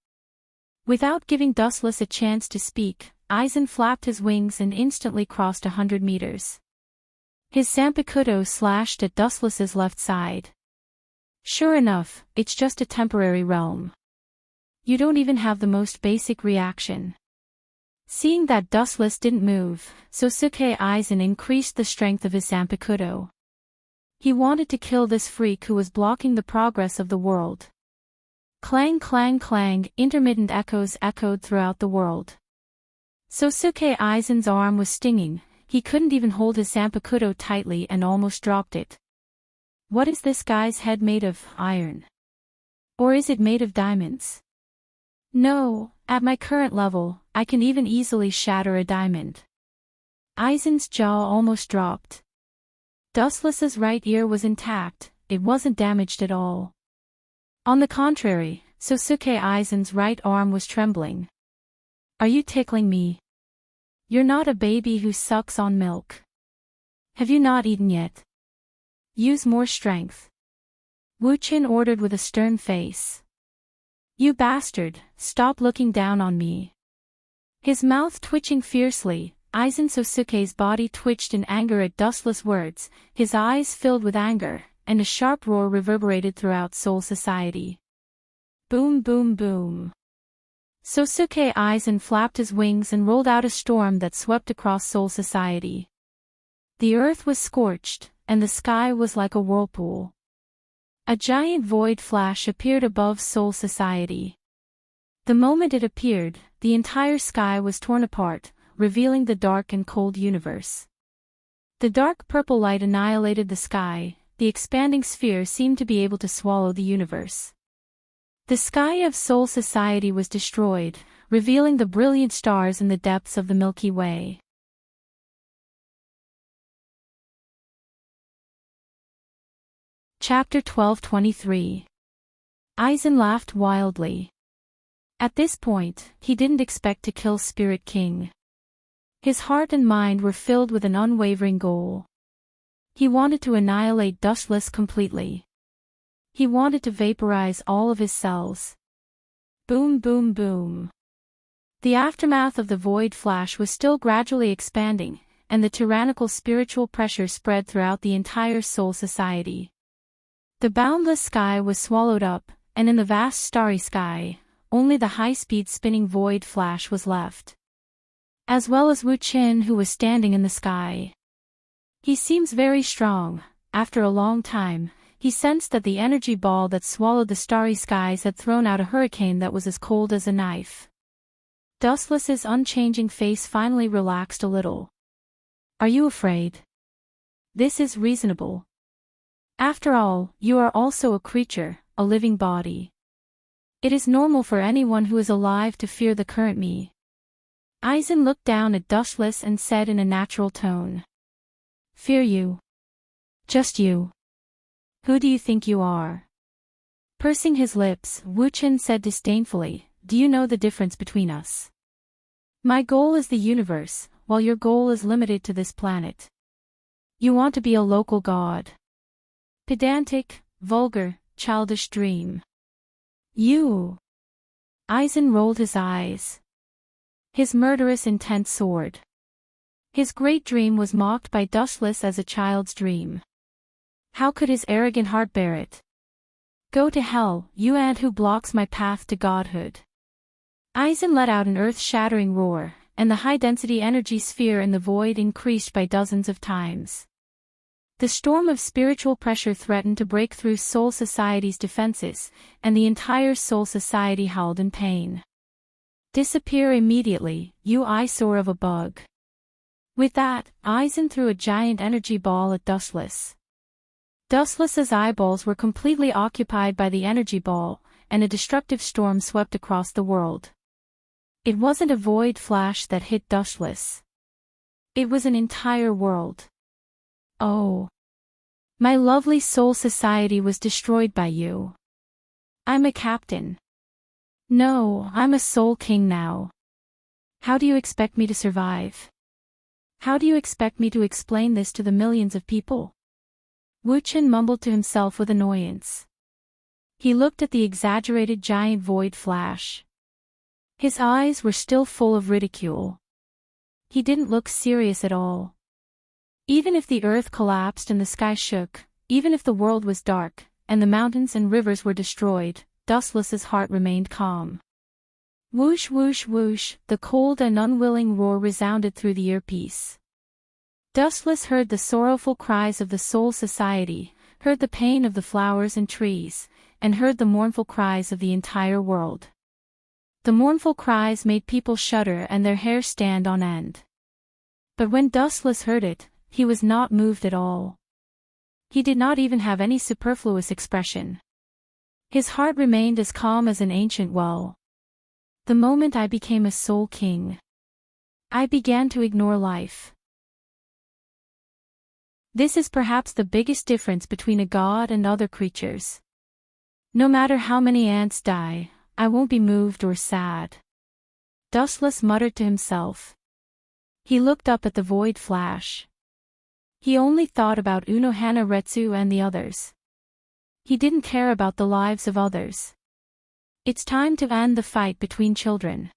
Without giving Dustless a chance to speak, Aizen flapped his wings and instantly crossed 100 meters. His Zanpakuto slashed at Dustless's left side. Sure enough, it's just a temporary realm. You don't even have the most basic reaction. Seeing that Dustless didn't move, Sosuke Aizen increased the strength of his Zanpakuto. He wanted to kill this freak who was blocking the progress of the world. Clang clang clang, intermittent echoes echoed throughout the world. Sosuke Aizen's arm was stinging, he couldn't even hold his Zanpakuto tightly and almost dropped it. What is this guy's head made of, iron? Or is it made of diamonds? No, at my current level, I can even easily shatter a diamond. Aizen's jaw almost dropped. Dustless's right ear was intact, it wasn't damaged at all. On the contrary, Sosuke Aizen's right arm was trembling. Are you tickling me? You're not a baby who sucks on milk. Have you not eaten yet? Use more strength. Wu-chin ordered with a stern face. You bastard, stop looking down on me. His mouth twitching fiercely, Aizen Sosuke's body twitched in anger at Dustless words, his eyes filled with anger, and a sharp roar reverberated throughout Soul Society. Boom boom boom. Sosuke Aizen flapped his wings and rolled out a storm that swept across Soul Society. The earth was scorched, and the sky was like a whirlpool. A giant void flash appeared above Soul Society. The moment it appeared, the entire sky was torn apart, revealing the dark and cold universe. The dark purple light annihilated the sky, the expanding sphere seemed to be able to swallow the universe. The sky of Soul Society was destroyed, revealing the brilliant stars in the depths of the Milky Way. Chapter 12:23. Eisen laughed wildly. At this point, he didn't expect to kill Spirit King. His heart and mind were filled with an unwavering goal. He wanted to annihilate Dustless completely. He wanted to vaporize all of his cells. Boom, boom, boom. The aftermath of the void flash was still gradually expanding, and the tyrannical spiritual pressure spread throughout the entire Soul Society. The boundless sky was swallowed up, and in the vast starry sky, only the high-speed spinning void flash was left. As well as Wu Qin, who was standing in the sky. He seems very strong. After a long time, he sensed that the energy ball that swallowed the starry skies had thrown out a hurricane that was as cold as a knife. Dustless's unchanging face finally relaxed a little. Are you afraid? This is reasonable. After all, you are also a creature, a living body. It is normal for anyone who is alive to fear the current me. Eisen looked down at Dustless and said in a natural tone. Fear you? Just you? Who do you think you are? Pursing his lips, Wu Qin said disdainfully, do you know the difference between us? My goal is the universe, while your goal is limited to this planet. You want to be a local god. Pedantic, vulgar, childish dream. You. Eisen rolled his eyes. His murderous intent soared. His great dream was mocked by Dustless as a child's dream. How could his arrogant heart bear it? Go to hell, you ant who blocks my path to godhood. Eisen let out an earth-shattering roar, and the high-density energy sphere in the void increased by dozens of times. The storm of spiritual pressure threatened to break through Soul Society's defenses, and the entire Soul Society howled in pain. Disappear immediately, you eyesore of a bug. With that, Eisen threw a giant energy ball at Dustless. Dustless's eyeballs were completely occupied by the energy ball, and a destructive storm swept across the world. It wasn't a void flash that hit Dustless. It was an entire world. Oh. My lovely Soul Society was destroyed by you. I'm a captain. No, I'm a Soul King now. How do you expect me to survive? How do you expect me to explain this to the millions of people? Wu Qin mumbled to himself with annoyance. He looked at the exaggerated giant void flash. His eyes were still full of ridicule. He didn't look serious at all. Even if the earth collapsed and the sky shook, even if the world was dark, and the mountains and rivers were destroyed, Dustless's heart remained calm. Whoosh whoosh whoosh, the cold and unwilling roar resounded through the earpiece. Dustless heard the sorrowful cries of the Soul Society, heard the pain of the flowers and trees, and heard the mournful cries of the entire world. The mournful cries made people shudder and their hair stand on end. But when Dustless heard it, he was not moved at all. He did not even have any superfluous expression. His heart remained as calm as an ancient well. The moment I became a Soul King, I began to ignore life. This is perhaps the biggest difference between a god and other creatures. No matter how many ants die, I won't be moved or sad. Dustless muttered to himself. He looked up at the void flash. He only thought about Unohana Retsu and the others. He didn't care about the lives of others. It's time to end the fight between children.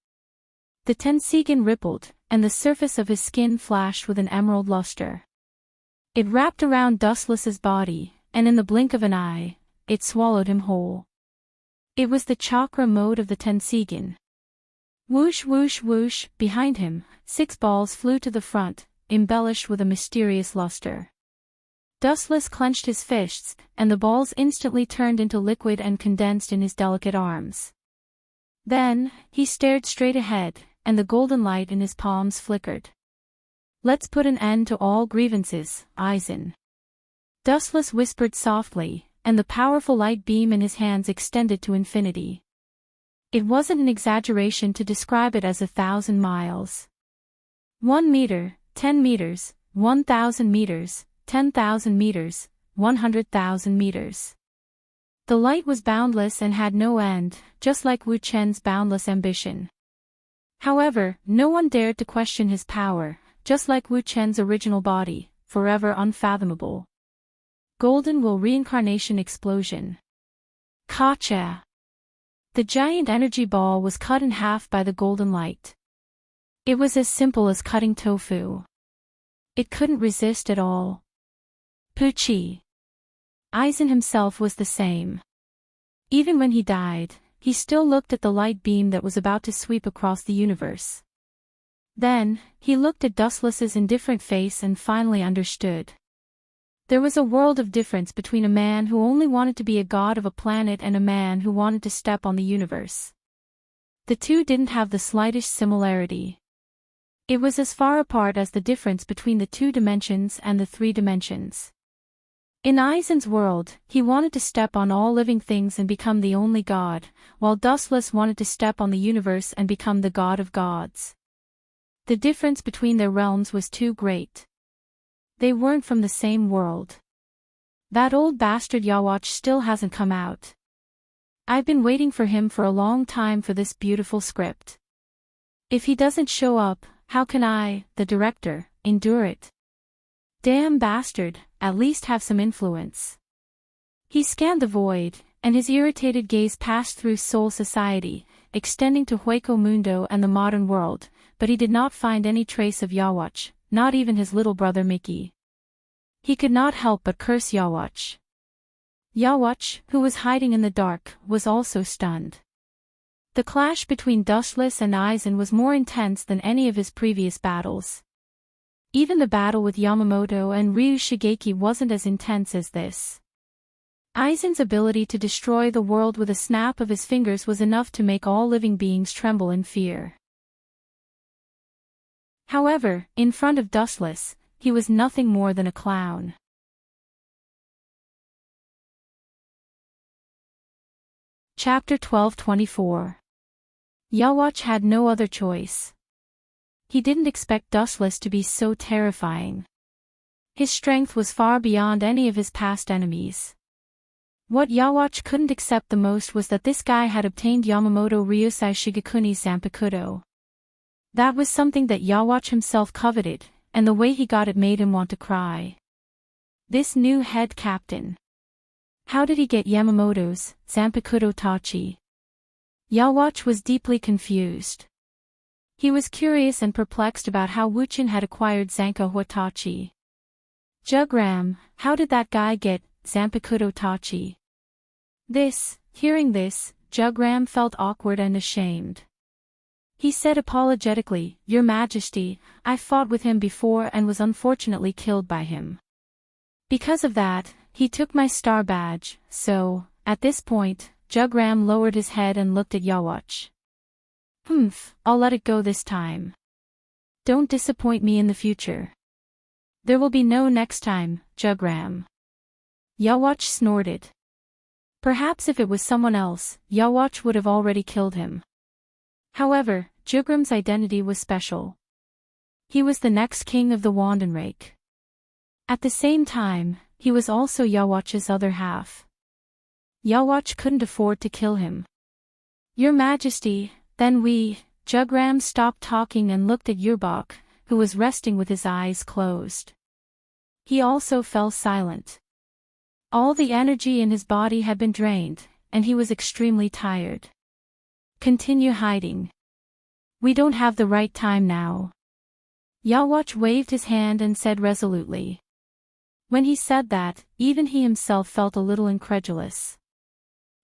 The Tensigan rippled, and the surface of his skin flashed with an emerald luster. It wrapped around Dustless's body, and in the blink of an eye, it swallowed him whole. It was the chakra mode of the Tensigan. Whoosh whoosh whoosh, behind him, 6 balls flew to the front, embellished with a mysterious luster. Dustless clenched his fists, and the balls instantly turned into liquid and condensed in his delicate arms. Then, he stared straight ahead, and the golden light in his palms flickered. "Let's put an end to all grievances, Eisen," Dustless whispered softly, and the powerful light beam in his hands extended to infinity. It wasn't an exaggeration to describe it as 1,000 miles. 1 meter, 10 meters, 1,000 meters, 10,000 meters, 100,000 meters. The light was boundless and had no end, just like Wu Chen's boundless ambition. However, no one dared to question his power, just like Wu Chen's original body, forever unfathomable. Golden Will Reincarnation Explosion. Kacha! The giant energy ball was cut in half by the golden light. It was as simple as cutting tofu. It couldn't resist at all. Pucci. Eisen himself was the same. Even when he died, he still looked at the light beam that was about to sweep across the universe. Then, he looked at Dustless's indifferent face and finally understood. There was a world of difference between a man who only wanted to be a god of a planet and a man who wanted to step on the universe. The two didn't have the slightest similarity. It was as far apart as the difference between the 2 dimensions and the 3 dimensions. In Eisen's world, he wanted to step on all living things and become the only god, while Dustless wanted to step on the universe and become the god of gods. The difference between their realms was too great. They weren't from the same world. That old bastard Yawatch still hasn't come out. I've been waiting for him for a long time for this beautiful script. If he doesn't show up, how can I, the director, endure it? Damn bastard, at least have some influence. He scanned the void, and his irritated gaze passed through Soul Society, extending to Hueco Mundo and the modern world, but he did not find any trace of Yawatch, not even his little brother Mickey. He could not help but curse Yawatch. Yawatch, who was hiding in the dark, was also stunned. The clash between Dustless and Eisen was more intense than any of his previous battles. Even the battle with Yamamoto and Ryu Shigeki wasn't as intense as this. Eisen's ability to destroy the world with a snap of his fingers was enough to make all living beings tremble in fear. However, in front of Dustless, he was nothing more than a clown. Chapter 12:24. Yawatch had no other choice. He didn't expect Dustless to be so terrifying. His strength was far beyond any of his past enemies. What Yawatch couldn't accept the most was that this guy had obtained Yamamoto Ryusai Shigekuni's Zanpakuto. That was something that Yawatch himself coveted, and the way he got it made him want to cry. This new head captain. How did he get Yamamoto's Zanpakuto Tachi? Yawatch was deeply confused. He was curious and perplexed about how Wuchen had acquired Zanka Huatachi. Jugram, how did that guy get Zanpakuto Tachi? Hearing this, Jugram felt awkward and ashamed. He said apologetically, "Your Majesty, I fought with him before and was unfortunately killed by him. Because of that, he took my star badge, so," at this point, Jugram lowered his head and looked at Yawatch. I'll let it go this time. Don't disappoint me in the future." "There will be no next time, Jugram." Yawatch snorted. Perhaps if it was someone else, Yawatch would have already killed him. However, Jugram's identity was special. He was the next king of the Wandenrake. At the same time, he was also Yawatch's other half. Yawatch couldn't afford to kill him. "Your Majesty," then Jugram stopped talking and looked at Yurbok, who was resting with his eyes closed. He also fell silent. All the energy in his body had been drained, and he was extremely tired. "Continue hiding. We don't have the right time now." Yawatch waved his hand and said resolutely. When he said that, even he himself felt a little incredulous.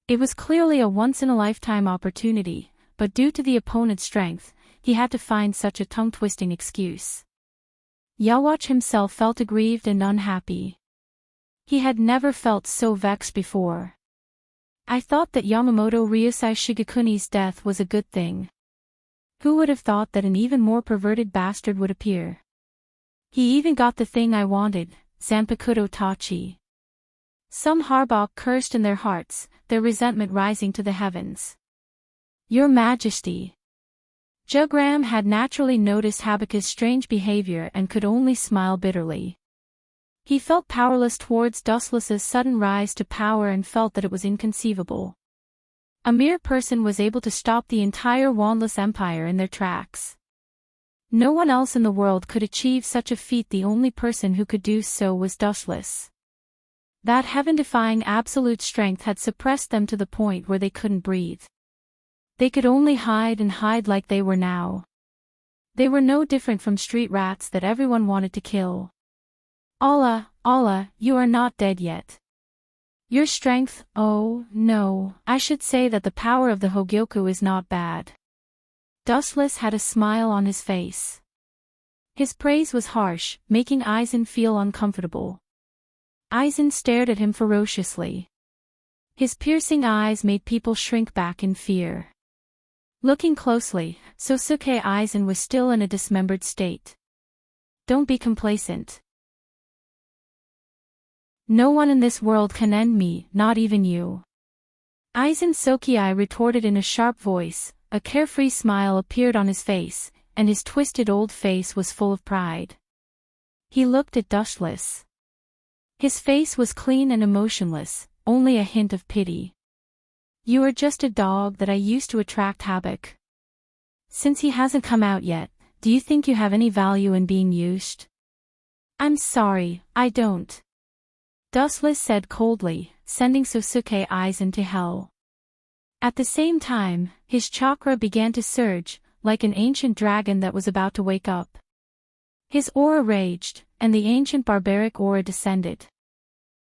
It was clearly a once-in-a-lifetime opportunity, but due to the opponent's strength, he had to find such a tongue-twisting excuse. Yawatch himself felt aggrieved and unhappy. He had never felt so vexed before. I thought that Yamamoto Ryusai Shigekuni's death was a good thing. Who would have thought that an even more perverted bastard would appear? He even got the thing I wanted, Zanpakuto Tachi. Some Harbok cursed in their hearts, their resentment rising to the heavens. Your Majesty. Jugram had naturally noticed Habaku's strange behavior and could only smile bitterly. He felt powerless towards Dustless's sudden rise to power and felt that it was inconceivable. A mere person was able to stop the entire Wandless Empire in their tracks. No one else in the world could achieve such a feat. The only person who could do so was Dustless. That heaven-defying absolute strength had suppressed them to the point where they couldn't breathe. They could only hide and hide like they were now. They were no different from street rats that everyone wanted to kill. Allah, you are not dead yet. Your strength, oh, no, I should say that the power of the Hogyoku is not bad. Dustless had a smile on his face. His praise was harsh, making Aizen feel uncomfortable. Aizen stared at him ferociously. His piercing eyes made people shrink back in fear. Looking closely, Sosuke Aizen was still in a dismembered state. Don't be complacent. No one in this world can end me, not even you. Aizen Sokei retorted in a sharp voice. A carefree smile appeared on his face, and his twisted old face was full of pride. He looked at Dustless. His face was clean and emotionless, only a hint of pity. You are just a dog that I used to attract Habak. Since he hasn't come out yet, do you think you have any value in being used? I'm sorry, I don't. Dustless said coldly, sending Sosuke Aizen to hell. At the same time, his chakra began to surge, like an ancient dragon that was about to wake up. His aura raged, and the ancient barbaric aura descended.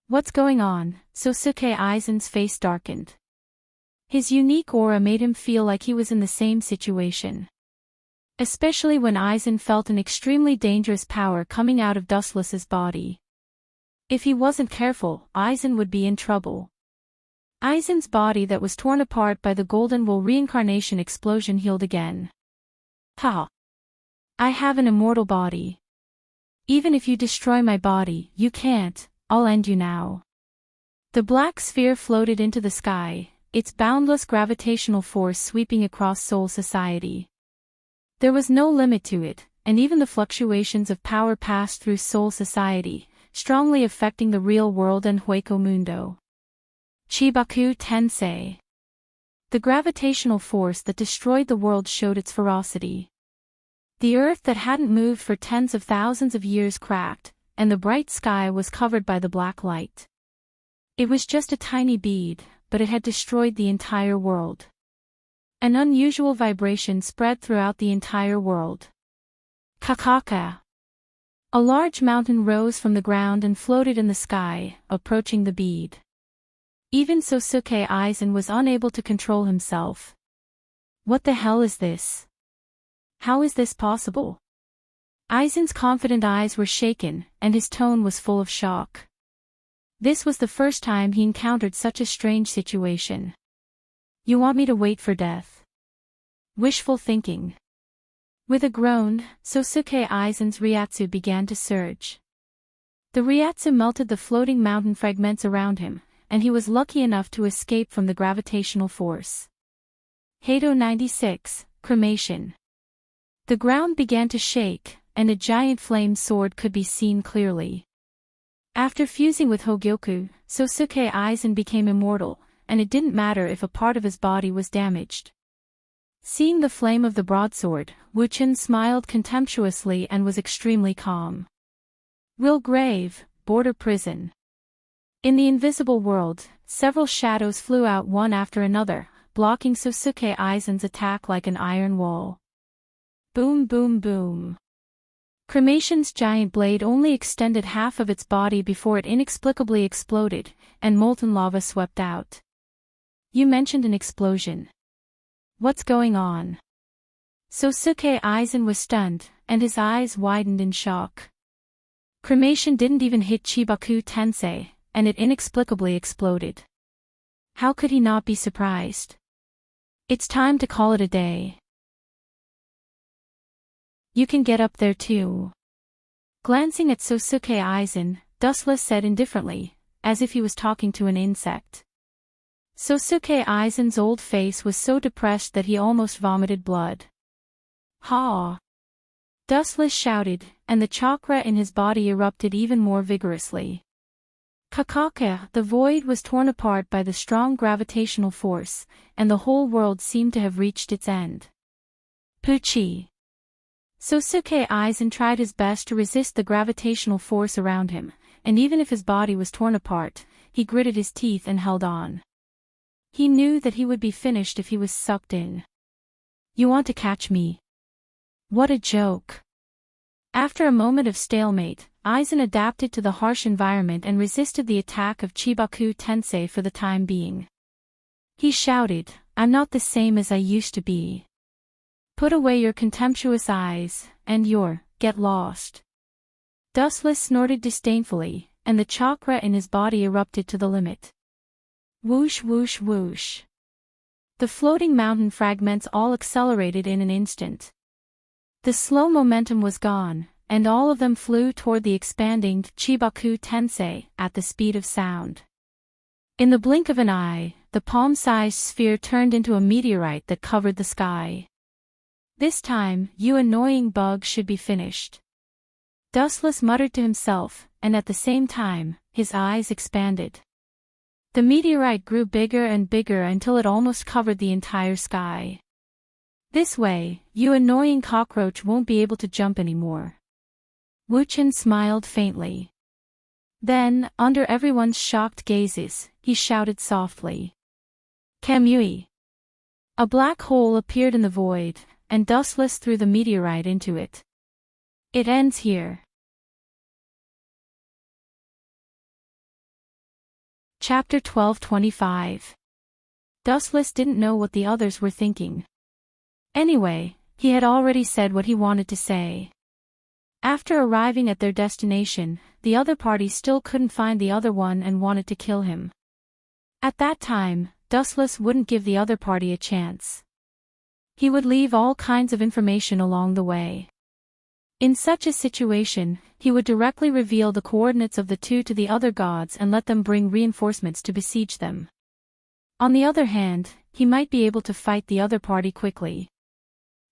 What's going on? Sosuke Aizen's face darkened. His unique aura made him feel like he was in the same situation. Especially when Aizen felt an extremely dangerous power coming out of Dustless's body. If he wasn't careful, Aizen would be in trouble. Aizen's body that was torn apart by the Golden Wool reincarnation explosion healed again. Ha! I have an immortal body. Even if you destroy my body, you can't, I'll end you now. The black sphere floated into the sky, its boundless gravitational force sweeping across Soul Society. There was no limit to it, and even the fluctuations of power passed through Soul Society, strongly affecting the real world and Hueco Mundo. Chibaku Tensei. The gravitational force that destroyed the world showed its ferocity. The earth that hadn't moved for tens of thousands of years cracked, and the bright sky was covered by the black light. It was just a tiny bead, but it had destroyed the entire world. An unusual vibration spread throughout the entire world. Kakaka. A large mountain rose from the ground and floated in the sky, approaching the bead. Even Sosuke Aizen was unable to control himself. What the hell is this? How is this possible? Aizen's confident eyes were shaken, and his tone was full of shock. This was the first time he encountered such a strange situation. You want me to wait for death? Wishful thinking. With a groan, Sosuke Aizen's Ryatsu began to surge. The Ryatsu melted the floating mountain fragments around him, and he was lucky enough to escape from the gravitational force. Hado 96, Cremation. The ground began to shake, and a giant flame sword could be seen clearly. After fusing with Hogyoku, Sosuke Aizen became immortal, and it didn't matter if a part of his body was damaged. Seeing the flame of the broadsword, Wuchen smiled contemptuously and was extremely calm. Will Grave, Border Prison. In the invisible world, several shadows flew out one after another, blocking Sosuke Aizen's attack like an iron wall. Boom boom boom. Cremation's giant blade only extended half of its body before it inexplicably exploded, and molten lava swept out. You mentioned an explosion. What's going on? Sosuke Aizen was stunned, and his eyes widened in shock. Cremation didn't even hit Chibaku Tensei, and it inexplicably exploded. How could he not be surprised? It's time to call it a day. You can get up there too. Glancing at Sosuke Aizen, Dustless said indifferently, as if he was talking to an insect. Sosuke Aizen's old face was so depressed that he almost vomited blood. Ha! Dustless shouted, and the chakra in his body erupted even more vigorously. Kakaka, the void was torn apart by the strong gravitational force, and the whole world seemed to have reached its end. Puchi! Sosuke Aizen tried his best to resist the gravitational force around him, and even if his body was torn apart, he gritted his teeth and held on. He knew that he would be finished if he was sucked in. You want to catch me? What a joke. After a moment of stalemate, Aizen adapted to the harsh environment and resisted the attack of Chibaku Tensei for the time being. He shouted, I'm not the same as I used to be. Put away your contemptuous eyes, and get lost. Dustless snorted disdainfully, and the chakra in his body erupted to the limit. Whoosh whoosh whoosh. The floating mountain fragments all accelerated in an instant. The slow momentum was gone, and all of them flew toward the expanding Chibaku Tensei at the speed of sound. In the blink of an eye, the palm-sized sphere turned into a meteorite that covered the sky. This time, you annoying bug should be finished. Dustless muttered to himself, and at the same time, his eyes expanded. The meteorite grew bigger and bigger until it almost covered the entire sky. This way, you annoying cockroach won't be able to jump anymore. Wuchen smiled faintly. Then, under everyone's shocked gazes, he shouted softly. Kamui! A black hole appeared in the void, and Dustless threw the meteorite into it. It ends here. Chapter 12:25. Dustless didn't know what the others were thinking. Anyway, he had already said what he wanted to say. After arriving at their destination, the other party still couldn't find the other one and wanted to kill him. At that time, Dustless wouldn't give the other party a chance. He would leave all kinds of information along the way. In such a situation, he would directly reveal the coordinates of the two to the other gods and let them bring reinforcements to besiege them. On the other hand, he might be able to fight the other party quickly.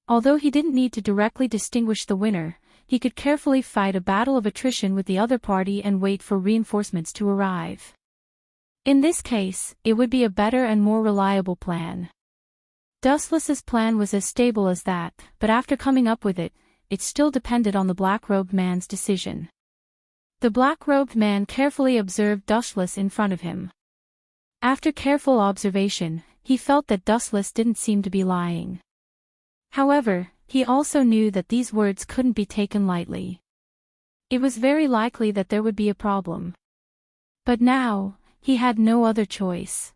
Although he didn't need to directly distinguish the winner, he could carefully fight a battle of attrition with the other party and wait for reinforcements to arrive. In this case, it would be a better and more reliable plan. Dustless's plan was as stable as that, but after coming up with it, it still depended on the black-robed man's decision. The black-robed man carefully observed Dustless in front of him. After careful observation, he felt that Dustless didn't seem to be lying. However, he also knew that these words couldn't be taken lightly. It was very likely that there would be a problem. But now, he had no other choice.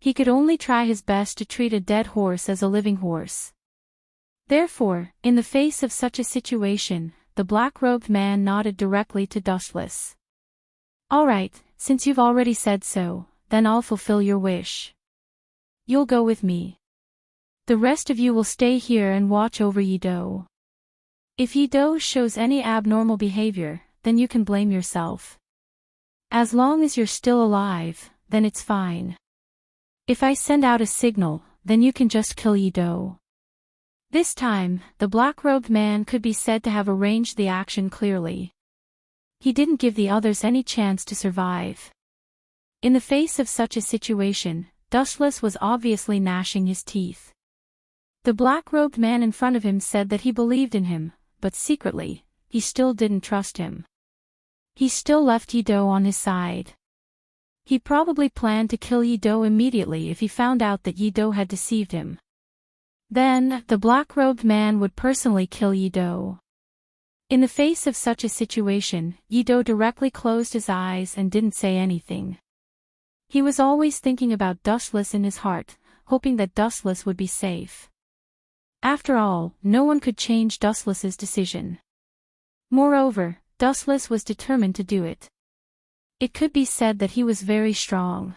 He could only try his best to treat a dead horse as a living horse. Therefore, in the face of such a situation, the black-robed man nodded directly to Dustless. All right, since you've already said so, then I'll fulfill your wish. You'll go with me. The rest of you will stay here and watch over Yido. If Yido shows any abnormal behavior, then you can blame yourself. As long as you're still alive, then it's fine. If I send out a signal, then you can just kill Yido. This time, the black-robed man could be said to have arranged the action clearly. He didn't give the others any chance to survive. In the face of such a situation, Dustless was obviously gnashing his teeth. The black-robed man in front of him said that he believed in him, but secretly, he still didn't trust him. He still left Yido on his side. He probably planned to kill Yido immediately if he found out that Yido had deceived him. Then, the black-robed man would personally kill Yido. In the face of such a situation, Yido directly closed his eyes and didn't say anything. He was always thinking about Dustless in his heart, hoping that Dustless would be safe. After all, no one could change Dustless's decision. Moreover, Dustless was determined to do it. It could be said that he was very strong.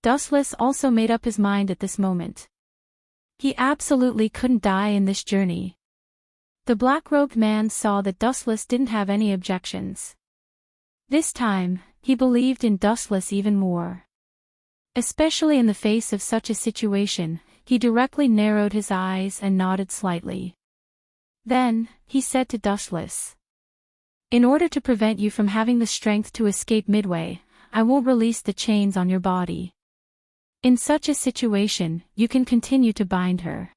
Dustless also made up his mind at this moment. He absolutely couldn't die in this journey. The black-robed man saw that Dustless didn't have any objections. This time, he believed in Dustless even more. Especially in the face of such a situation, he directly narrowed his eyes and nodded slightly. Then, he said to Dustless, "In order to prevent you from having the strength to escape midway, I won't release the chains on your body. In such a situation, you can continue to bind her.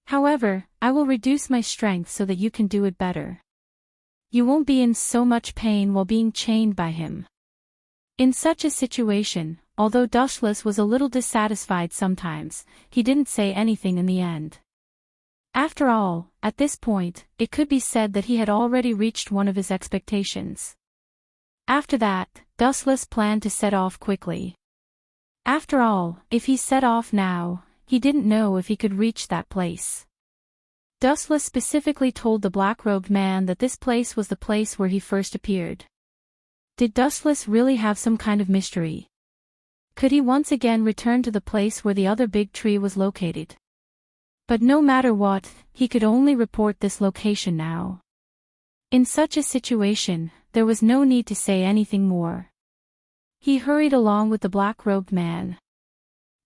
However, I will reduce my strength so that you can do it better. You won't be in so much pain while being chained by him." In such a situation, although Dustless was a little dissatisfied sometimes, he didn't say anything in the end. After all, at this point, it could be said that he had already reached one of his expectations. After that, Dustless planned to set off quickly. After all, if he set off now, he didn't know if he could reach that place. Dustless specifically told the black-robed man that this place was the place where he first appeared. Did Dustless really have some kind of mystery? Could he once again return to the place where the other big tree was located? But no matter what, he could only report this location now. In such a situation, there was no need to say anything more. He hurried along with the black-robed man.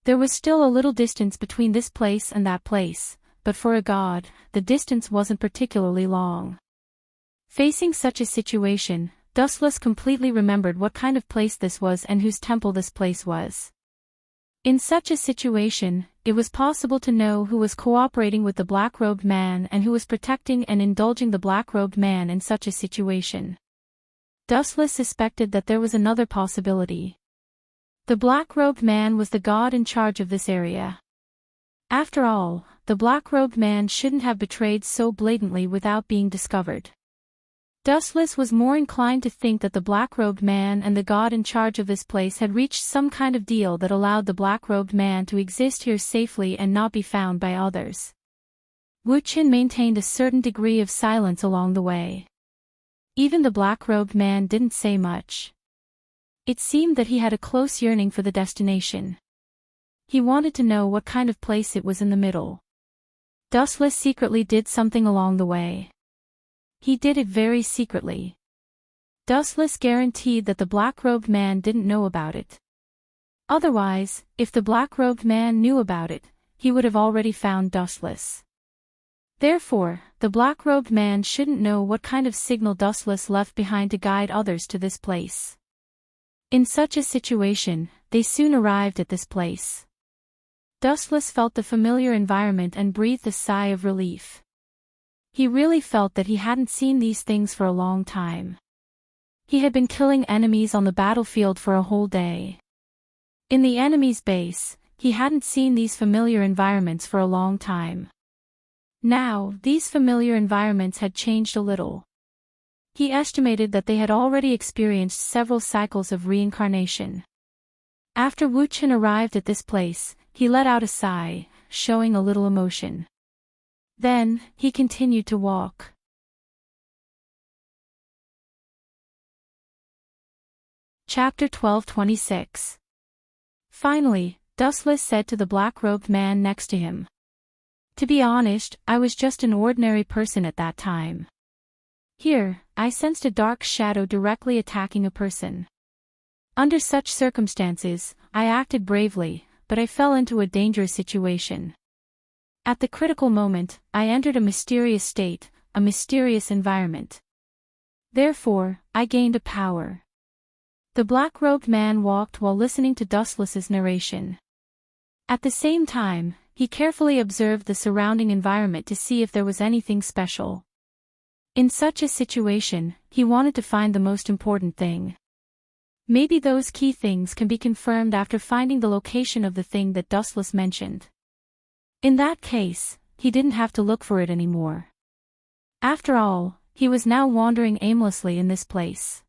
There was still a little distance between this place and that place, but for a god, the distance wasn't particularly long. Facing such a situation, Dustless completely remembered what kind of place this was and whose temple this place was. In such a situation, it was possible to know who was cooperating with the black-robed man and who was protecting and indulging the black-robed man in such a situation. Dustless suspected that there was another possibility. The black-robed man was the god in charge of this area. After all, the black-robed man shouldn't have betrayed so blatantly without being discovered. Dustless was more inclined to think that the black-robed man and the god in charge of this place had reached some kind of deal that allowed the black-robed man to exist here safely and not be found by others. Wu-Chin maintained a certain degree of silence along the way. Even the black-robed man didn't say much. It seemed that he had a close yearning for the destination. He wanted to know what kind of place it was in the middle. Dustless secretly did something along the way. He did it very secretly. Dustless guaranteed that the black-robed man didn't know about it. Otherwise, if the black-robed man knew about it, he would have already found Dustless. Therefore, the black-robed man shouldn't know what kind of signal Dustless left behind to guide others to this place. In such a situation, they soon arrived at this place. Dustless felt the familiar environment and breathed a sigh of relief. He really felt that he hadn't seen these things for a long time. He had been killing enemies on the battlefield for a whole day. In the enemy's base, he hadn't seen these familiar environments for a long time. Now, these familiar environments had changed a little. He estimated that they had already experienced several cycles of reincarnation. After Wu-Chin arrived at this place, he let out a sigh, showing a little emotion. Then, he continued to walk. Chapter 12:26. Finally, Dustless said to the black-robed man next to him. "To be honest, I was just an ordinary person at that time. Here, I sensed a dark shadow directly attacking a person. Under such circumstances, I acted bravely, but I fell into a dangerous situation. At the critical moment, I entered a mysterious state, a mysterious environment. Therefore, I gained a power." The black-robed man walked while listening to Dustless's narration. At the same time, he carefully observed the surrounding environment to see if there was anything special. In such a situation, he wanted to find the most important thing. Maybe those key things can be confirmed after finding the location of the thing that Dustless mentioned. In that case, he didn't have to look for it anymore. After all, he was now wandering aimlessly in this place.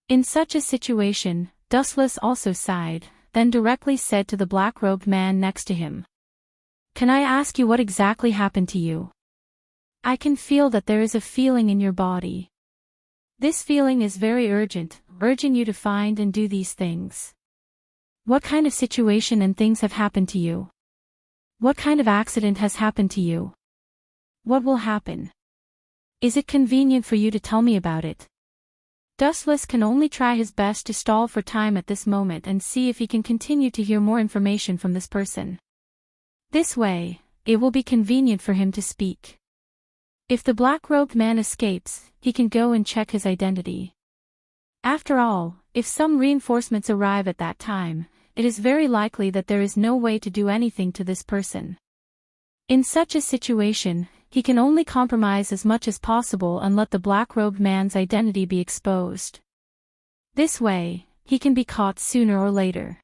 In such a situation, Dustless also sighed, then directly said to the black-robed man next to him. "Can I ask you what exactly happened to you? I can feel that there is a feeling in your body." This feeling is very urgent, urging you to find and do these things. What kind of situation and things have happened to you? What kind of accident has happened to you? What will happen? Is it convenient for you to tell me about it? Dustless can only try his best to stall for time at this moment and see if he can continue to hear more information from this person. This way, it will be convenient for him to speak. If the black-robed man escapes, he can go and check his identity. After all, if some reinforcements arrive at that time, it is very likely that there is no way to do anything to this person. In such a situation, he can only compromise as much as possible and let the black-robed man's identity be exposed. This way, he can be caught sooner or later.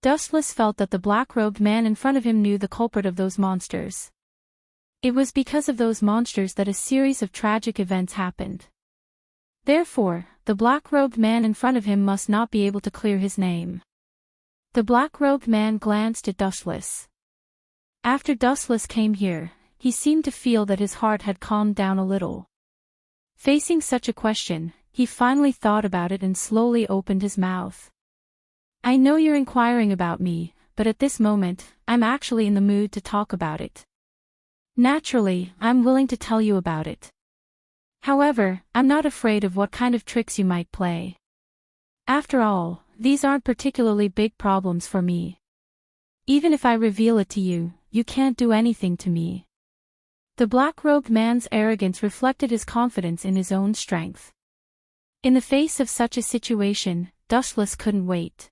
Dustless felt that the black-robed man in front of him knew the culprit of those monsters. It was because of those monsters that a series of tragic events happened. Therefore, the black-robed man in front of him must not be able to clear his name. The black-robed man glanced at Dustless. After Dustless came here, he seemed to feel that his heart had calmed down a little. Facing such a question, he finally thought about it and slowly opened his mouth. I know you're inquiring about me, but at this moment, I'm actually in the mood to talk about it. Naturally, I'm willing to tell you about it. However, I'm not afraid of what kind of tricks you might play. After all, these aren't particularly big problems for me. Even if I reveal it to you, you can't do anything to me. The black-robed man's arrogance reflected his confidence in his own strength. In the face of such a situation, Dustless couldn't wait.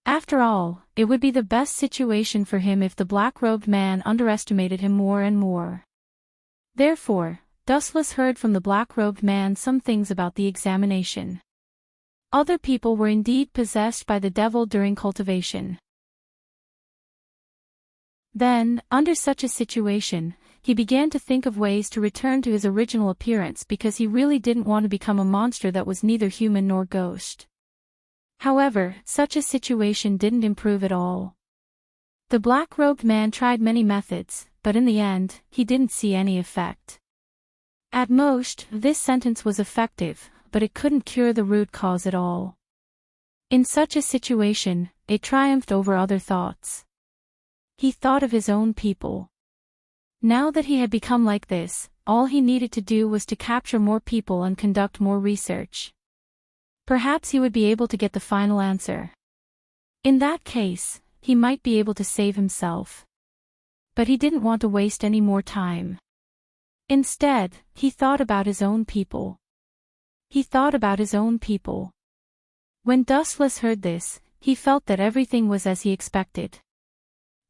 After all, it would be the best situation for him if the black-robed man underestimated him more and more. Therefore, Dustless heard from the black-robed man some things about the examination. Other people were indeed possessed by the devil during cultivation. Then, under such a situation, he began to think of ways to return to his original appearance because he really didn't want to become a monster that was neither human nor ghost. However, such a situation didn't improve at all. The black-robed man tried many methods, but in the end, he didn't see any effect. At most, this sentence was effective, but it couldn't cure the root cause at all. In such a situation, it triumphed over other thoughts. He thought of his own people. Now that he had become like this, all he needed to do was to capture more people and conduct more research. Perhaps he would be able to get the final answer. In that case, he might be able to save himself. But he didn't want to waste any more time. Instead, he thought about his own people. He thought about his own people. When Dustless heard this, he felt that everything was as he expected.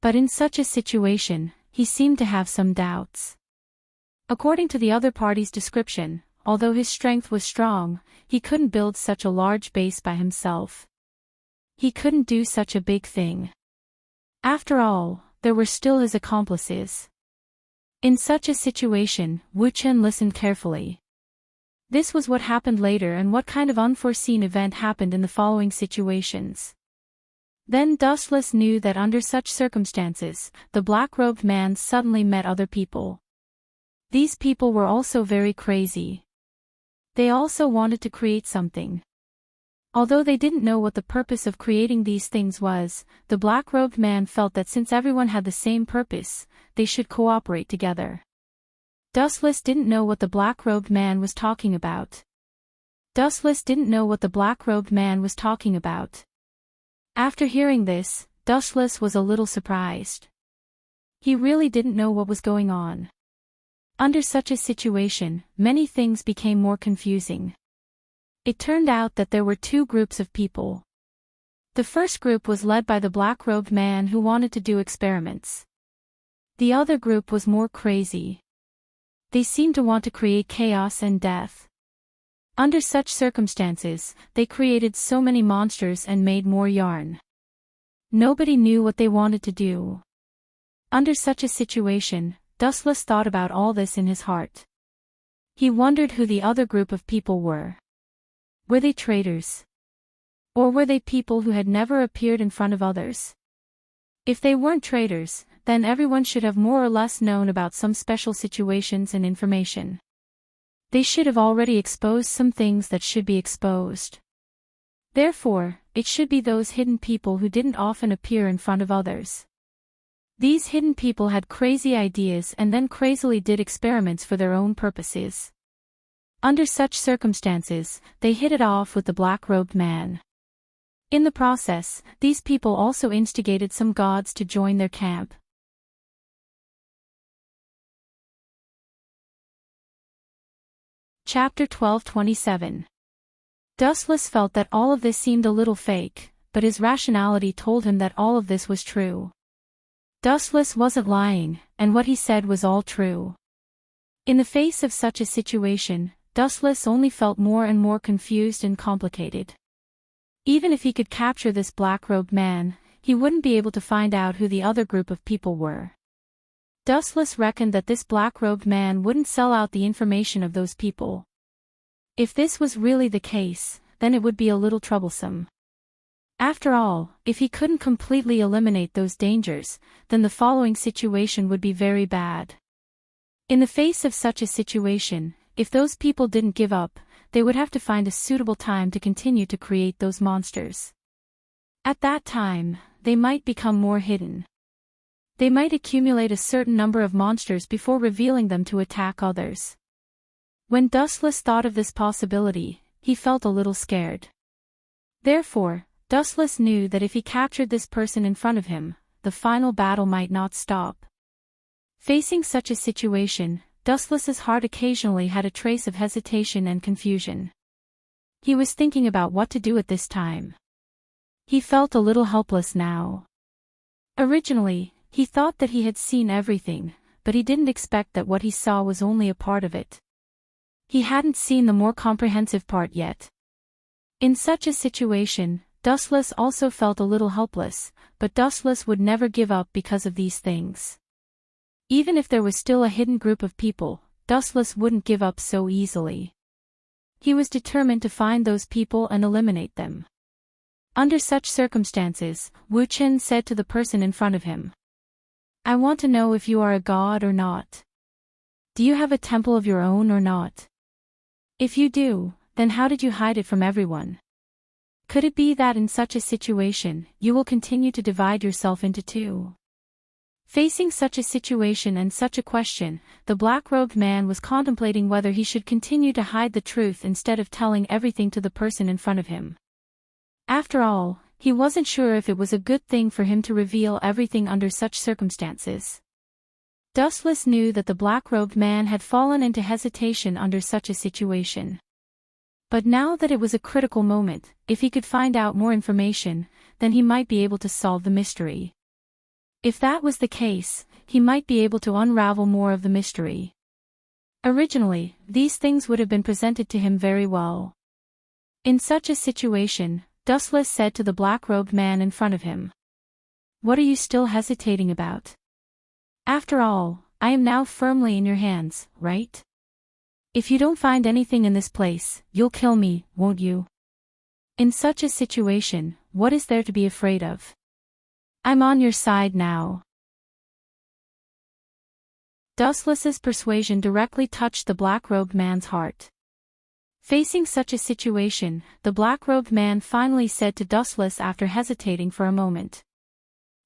But in such a situation, he seemed to have some doubts. According to the other party's description, although his strength was strong, he couldn't build such a large base by himself. He couldn't do such a big thing. After all, there were still his accomplices. In such a situation, Wu Chen listened carefully. This was what happened later and what kind of unforeseen event happened in the following situations. Then Dustless knew that under such circumstances, the black-robed man suddenly met other people. These people were also very crazy. They also wanted to create something. Although they didn't know what the purpose of creating these things was, the black-robed man felt that since everyone had the same purpose, they should cooperate together. Dustless didn't know what the black-robed man was talking about. Dustless didn't know what the black-robed man was talking about. After hearing this, Dustless was a little surprised. He really didn't know what was going on. Under such a situation, many things became more confusing. It turned out that there were two groups of people. The first group was led by the black-robed man who wanted to do experiments. The other group was more crazy. They seemed to want to create chaos and death. Under such circumstances, they created so many monsters and made more yarn. Nobody knew what they wanted to do. Under such a situation, Dustless thought about all this in his heart. He wondered who the other group of people were. Were they traitors? Or were they people who had never appeared in front of others? If they weren't traitors, then everyone should have more or less known about some special situations and information. They should have already exposed some things that should be exposed. Therefore, it should be those hidden people who didn't often appear in front of others. These hidden people had crazy ideas and then crazily did experiments for their own purposes. Under such circumstances, they hit it off with the black-robed man. In the process, these people also instigated some gods to join their camp. Chapter 12:27. Dustless felt that all of this seemed a little fake, but his rationality told him that all of this was true. Dustless wasn't lying, and what he said was all true. In the face of such a situation, Dustless only felt more and more confused and complicated. Even if he could capture this black-robed man, he wouldn't be able to find out who the other group of people were. Dustless reckoned that this black-robed man wouldn't sell out the information of those people. If this was really the case, then it would be a little troublesome. After all, if he couldn't completely eliminate those dangers, then the following situation would be very bad. In the face of such a situation, if those people didn't give up, they would have to find a suitable time to continue to create those monsters. At that time, they might become more hidden. They might accumulate a certain number of monsters before revealing them to attack others. When Dustless thought of this possibility, he felt a little scared. Therefore, Dustless knew that if he captured this person in front of him, the final battle might not stop. Facing such a situation, Dustless's heart occasionally had a trace of hesitation and confusion. He was thinking about what to do at this time. He felt a little helpless now. Originally, he thought that he had seen everything, but he didn't expect that what he saw was only a part of it. He hadn't seen the more comprehensive part yet. In such a situation, Dustless also felt a little helpless, but Dustless would never give up because of these things. Even if there was still a hidden group of people, Dustless wouldn't give up so easily. He was determined to find those people and eliminate them. Under such circumstances, Wu Chen said to the person in front of him, "I want to know if you are a god or not. Do you have a temple of your own or not? If you do, then how did you hide it from everyone? Could it be that in such a situation, you will continue to divide yourself into two?" Facing such a situation and such a question, the black-robed man was contemplating whether he should continue to hide the truth instead of telling everything to the person in front of him. After all, he wasn't sure if it was a good thing for him to reveal everything under such circumstances. Dustless knew that the black-robed man had fallen into hesitation under such a situation. But now that it was a critical moment, if he could find out more information, then he might be able to solve the mystery. If that was the case, he might be able to unravel more of the mystery. Originally, these things would have been presented to him very well. In such a situation, Dustless said to the black-robed man in front of him, "What are you still hesitating about? After all, I am now firmly in your hands, right? If you don't find anything in this place, you'll kill me, won't you? In such a situation, what is there to be afraid of? I'm on your side now." Dustless's persuasion directly touched the black-robed man's heart. Facing such a situation, the black-robed man finally said to Dustless after hesitating for a moment,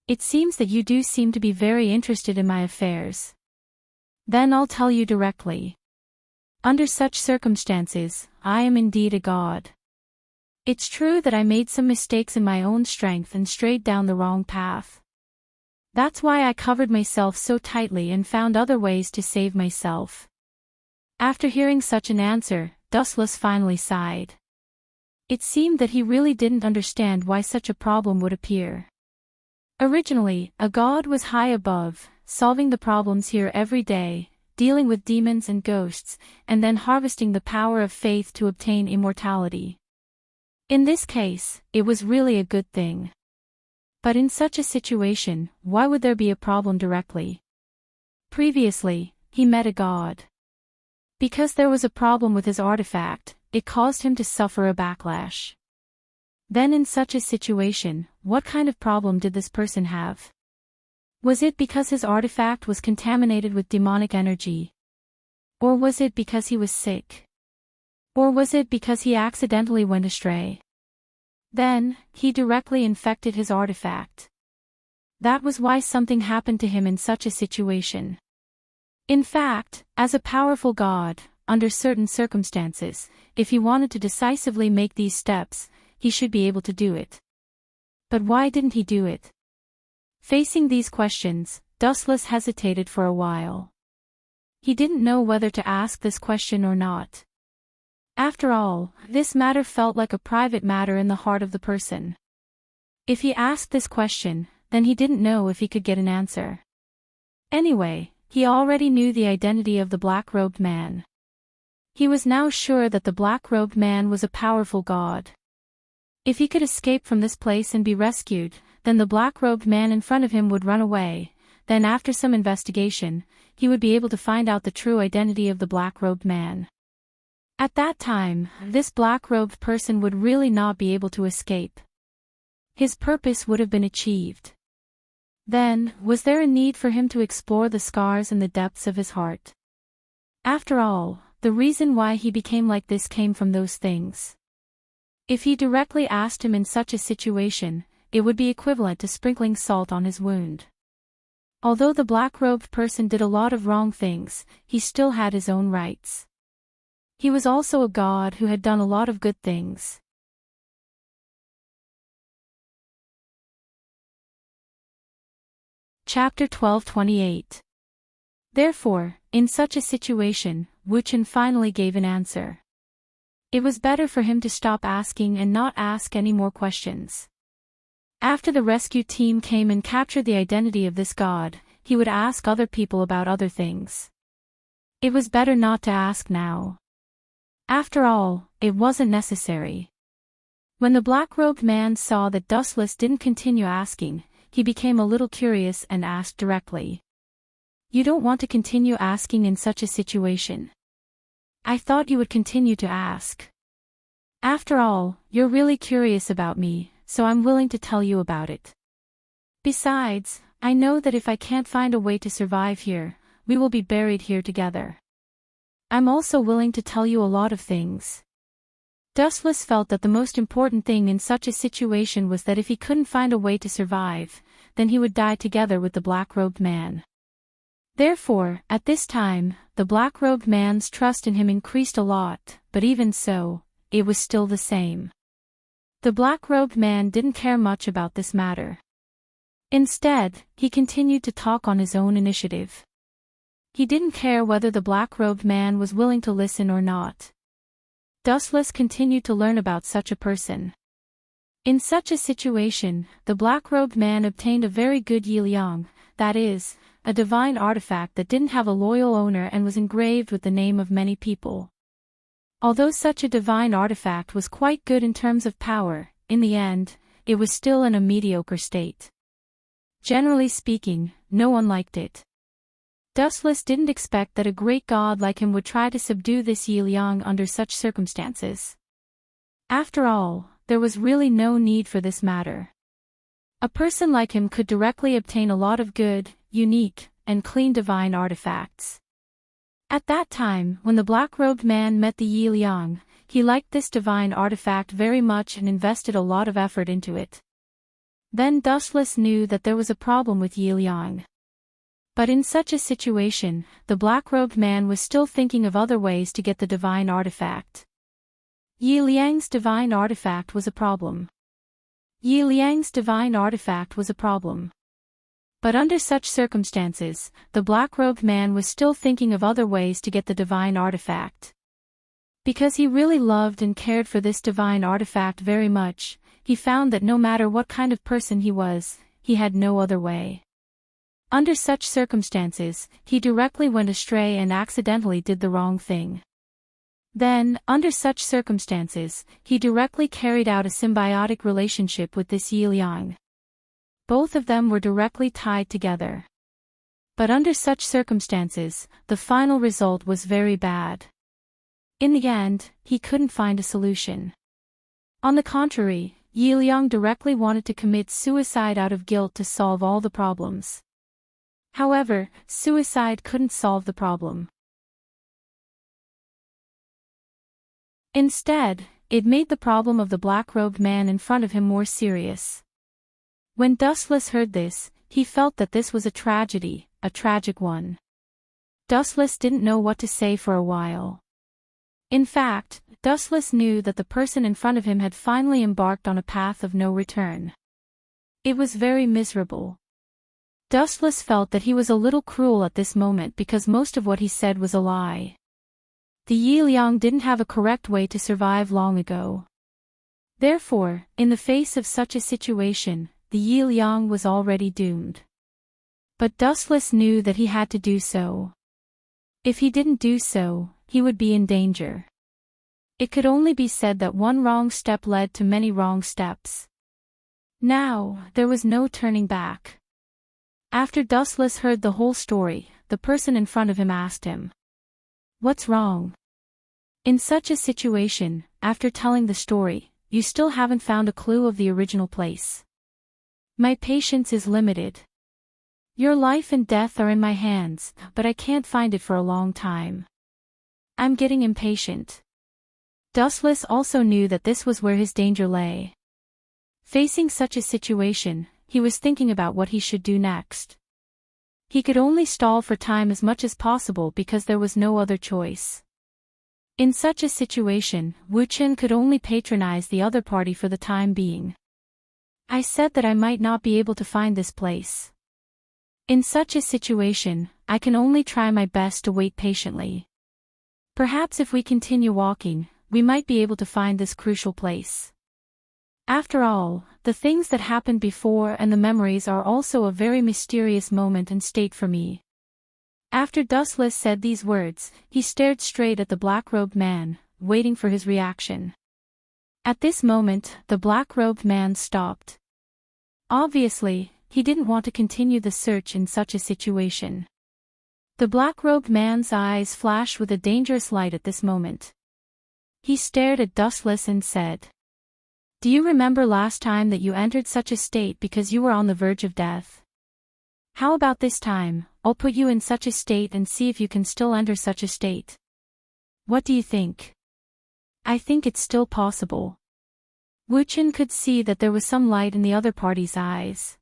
"It seems that you do seem to be very interested in my affairs. Then I'll tell you directly. Under such circumstances, I am indeed a god. It's true that I made some mistakes in my own strength and strayed down the wrong path. That's why I covered myself so tightly and found other ways to save myself." After hearing such an answer, Dustless finally sighed. It seemed that he really didn't understand why such a problem would appear. Originally, a god was high above, solving the problems here every day, dealing with demons and ghosts, and then harvesting the power of faith to obtain immortality. In this case, it was really a good thing. But in such a situation, why would there be a problem directly? Previously, he met a god. Because there was a problem with his artifact, it caused him to suffer a backlash. Then in such a situation, what kind of problem did this person have? Was it because his artifact was contaminated with demonic energy? Or was it because he was sick? Or was it because he accidentally went astray? Then, he directly infected his artifact. That was why something happened to him in such a situation. In fact, as a powerful god, under certain circumstances, if he wanted to decisively make these steps, he should be able to do it. But why didn't he do it? Facing these questions, Dustless hesitated for a while. He didn't know whether to ask this question or not. After all, this matter felt like a private matter in the heart of the person. If he asked this question, then he didn't know if he could get an answer. Anyway, he already knew the identity of the black-robed man. He was now sure that the black-robed man was a powerful god. If he could escape from this place and be rescued, then the black-robed man in front of him would run away. Then after some investigation, he would be able to find out the true identity of the black-robed man. At that time, this black-robed person would really not be able to escape. His purpose would have been achieved. Then, was there a need for him to explore the scars in the depths of his heart? After all, the reason why he became like this came from those things. If he directly asked him in such a situation, it would be equivalent to sprinkling salt on his wound. Although the black-robed person did a lot of wrong things, he still had his own rights. He was also a god who had done a lot of good things. Chapter 12:28. Therefore, in such a situation, Wu-chan finally gave an answer. It was better for him to stop asking and not ask any more questions. After the rescue team came and captured the identity of this god, he would ask other people about other things. It was better not to ask now. After all, it wasn't necessary. When the black-robed man saw that Dustless didn't continue asking, he became a little curious and asked directly. You don't want to continue asking in such a situation? I thought you would continue to ask. After all, you're really curious about me, so I'm willing to tell you about it. Besides, I know that if I can't find a way to survive here, we will be buried here together. I'm also willing to tell you a lot of things. Dustless felt that the most important thing in such a situation was that if he couldn't find a way to survive, then he would die together with the black-robed man. Therefore, at this time, the black-robed man's trust in him increased a lot, but even so, it was still the same. The black-robed man didn't care much about this matter. Instead, he continued to talk on his own initiative. He didn't care whether the black-robed man was willing to listen or not. Dustless continued to learn about such a person. In such a situation, the black-robed man obtained a very good Yiliang, that is, a divine artifact that didn't have a loyal owner and was engraved with the name of many people. Although such a divine artifact was quite good in terms of power, in the end, it was still in a mediocre state. Generally speaking, no one liked it. Dustless didn't expect that a great god like him would try to subdue this Yiliang under such circumstances. After all, there was really no need for this matter. A person like him could directly obtain a lot of good, unique, and clean divine artifacts. At that time, when the black-robed man met the Yiliang, he liked this divine artifact very much and invested a lot of effort into it. Then Dustless knew that there was a problem with Yiliang. But in such a situation, the black-robed man was still thinking of other ways to get the divine artifact. Yiliang's divine artifact was a problem. Yiliang's divine artifact was a problem. But under such circumstances, the black-robed man was still thinking of other ways to get the divine artifact. Because he really loved and cared for this divine artifact very much, he found that no matter what kind of person he was, he had no other way. Under such circumstances, he directly went astray and accidentally did the wrong thing. Then, under such circumstances, he directly carried out a symbiotic relationship with this Yiliang. Both of them were directly tied together. But under such circumstances, the final result was very bad. In the end, he couldn't find a solution. On the contrary, Yiliang directly wanted to commit suicide out of guilt to solve all the problems. However, suicide couldn't solve the problem. Instead, it made the problem of the black-robed man in front of him more serious. When Dustless heard this, he felt that this was a tragedy, a tragic one. Dustless didn't know what to say for a while. In fact, Dustless knew that the person in front of him had finally embarked on a path of no return. It was very miserable. Dustless felt that he was a little cruel at this moment because most of what he said was a lie. The Yi-Liang didn't have a correct way to survive long ago. Therefore, in the face of such a situation, the Yi-Liang was already doomed. But Dustless knew that he had to do so. If he didn't do so, he would be in danger. It could only be said that one wrong step led to many wrong steps. Now, there was no turning back. After Dustless heard the whole story, the person in front of him asked him, "What's wrong?" In such a situation, after telling the story, you still haven't found a clue of the original place. My patience is limited. Your life and death are in my hands, but I can't find it for a long time. I'm getting impatient. Dustless also knew that this was where his danger lay. Facing such a situation, he was thinking about what he should do next. He could only stall for time as much as possible because there was no other choice. In such a situation, Wu Chen could only patronize the other party for the time being. I said that I might not be able to find this place. In such a situation, I can only try my best to wait patiently. Perhaps if we continue walking, we might be able to find this crucial place. After all, the things that happened before and the memories are also a very mysterious moment and state for me. After Dustless said these words, he stared straight at the black-robed man, waiting for his reaction. At this moment, the black-robed man stopped. Obviously, he didn't want to continue the search in such a situation. The black-robed man's eyes flashed with a dangerous light at this moment. He stared at Dustless and said, "Do you remember last time that you entered such a state because you were on the verge of death? How about this time, I'll put you in such a state and see if you can still enter such a state. What do you think?" "I think it's still possible." Wu Chen could see that there was some light in the other party's eyes.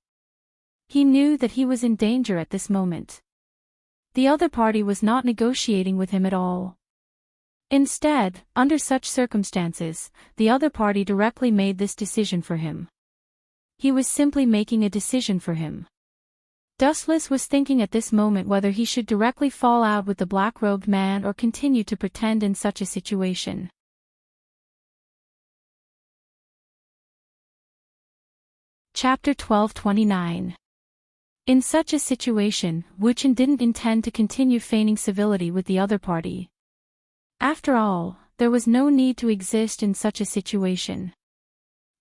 He knew that he was in danger at this moment. The other party was not negotiating with him at all. Instead, under such circumstances, the other party directly made this decision for him. He was simply making a decision for him. Dustless was thinking at this moment whether he should directly fall out with the black-robed man or continue to pretend in such a situation. Chapter 12:29. In such a situation, Wu Chen didn't intend to continue feigning civility with the other party. After all, there was no need to exist in such a situation.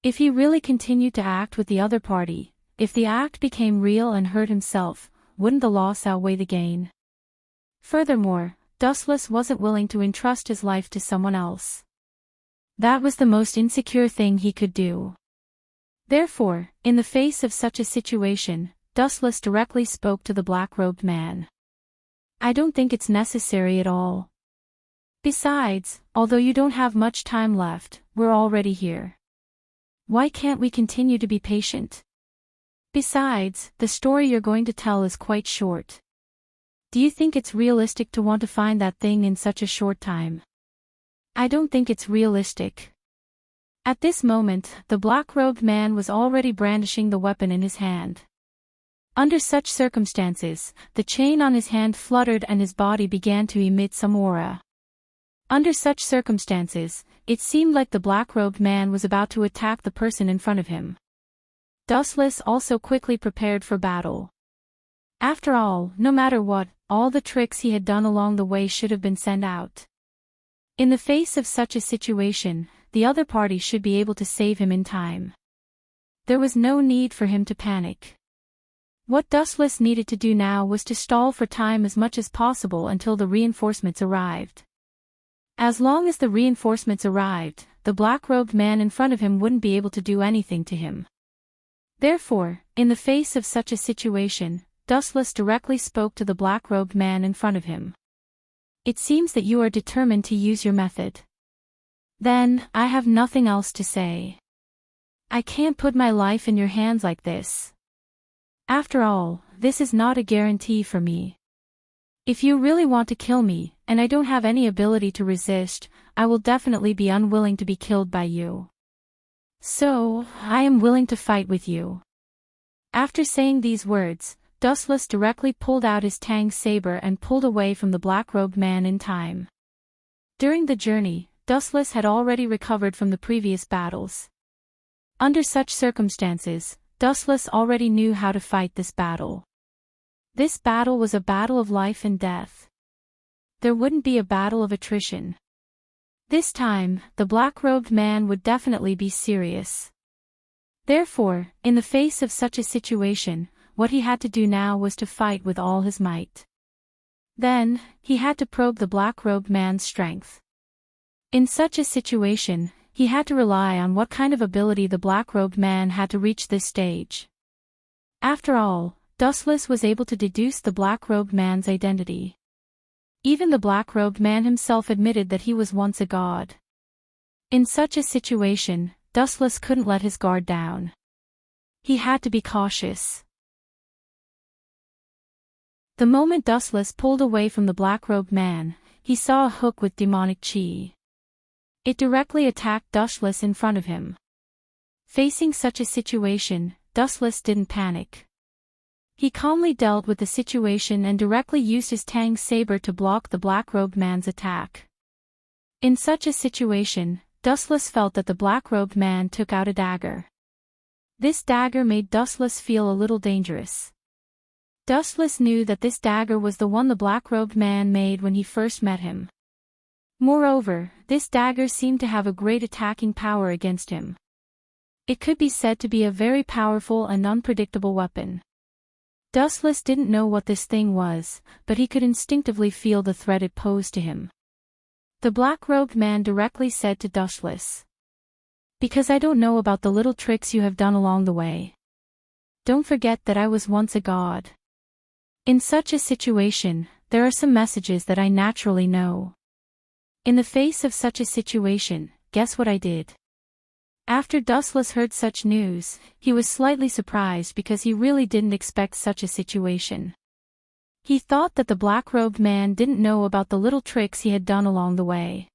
If he really continued to act with the other party, if the act became real and hurt himself, wouldn't the loss outweigh the gain? Furthermore, Dustless wasn't willing to entrust his life to someone else. That was the most insecure thing he could do. Therefore, in the face of such a situation, Dustless directly spoke to the black-robed man. "I don't think it's necessary at all. Besides, although you don't have much time left, we're already here. Why can't we continue to be patient? Besides, the story you're going to tell is quite short. Do you think it's realistic to want to find that thing in such a short time?" "I don't think it's realistic." At this moment, the black-robed man was already brandishing the weapon in his hand. Under such circumstances, the chain on his hand fluttered and his body began to emit some aura. Under such circumstances, it seemed like the black-robed man was about to attack the person in front of him. Dustless also quickly prepared for battle. After all, no matter what, all the tricks he had done along the way should have been sent out. In the face of such a situation, the other party should be able to save him in time. There was no need for him to panic. What Dustless needed to do now was to stall for time as much as possible until the reinforcements arrived. As long as the reinforcements arrived, the black-robed man in front of him wouldn't be able to do anything to him. Therefore, in the face of such a situation, Dustless directly spoke to the black-robed man in front of him. "It seems that you are determined to use your method. Then, I have nothing else to say. I can't put my life in your hands like this. After all, this is not a guarantee for me. If you really want to kill me, and I don't have any ability to resist, I will definitely be unwilling to be killed by you. So, I am willing to fight with you. After saying these words, Dustless directly pulled out his Tang saber and pulled away from the black-robed man in time. During the journey, Dustless had already recovered from the previous battles. Under such circumstances, Dustless already knew how to fight this battle. This battle was a battle of life and death. There wouldn't be a battle of attrition. This time, the black-robed man would definitely be serious. Therefore, in the face of such a situation, what he had to do now was to fight with all his might. Then, he had to probe the black-robed man's strength. In such a situation, he had to rely on what kind of ability the black-robed man had to reach this stage. After all, Dustless was able to deduce the black-robed man's identity. Even the black-robed man himself admitted that he was once a god. In such a situation, Dustless couldn't let his guard down. He had to be cautious. The moment Dustless pulled away from the black-robed man, he saw a hook with demonic chi. It directly attacked Dustless in front of him. Facing such a situation, Dustless didn't panic. He calmly dealt with the situation and directly used his Tang saber to block the black-robed man's attack. In such a situation, Dustless felt that the black-robed man took out a dagger. This dagger made Dustless feel a little dangerous. Dustless knew that this dagger was the one the black-robed man made when he first met him. Moreover, this dagger seemed to have a great attacking power against him. It could be said to be a very powerful and unpredictable weapon. Dustless didn't know what this thing was, but he could instinctively feel the threat it posed to him. The black-robed man directly said to Dustless, "Because I don't know about the little tricks you have done along the way. Don't forget that I was once a god. In such a situation, there are some messages that I naturally know. In the face of such a situation, guess what I did?" After Dustless heard such news, he was slightly surprised because he really didn't expect such a situation. He thought that the black-robed man didn't know about the little tricks he had done along the way.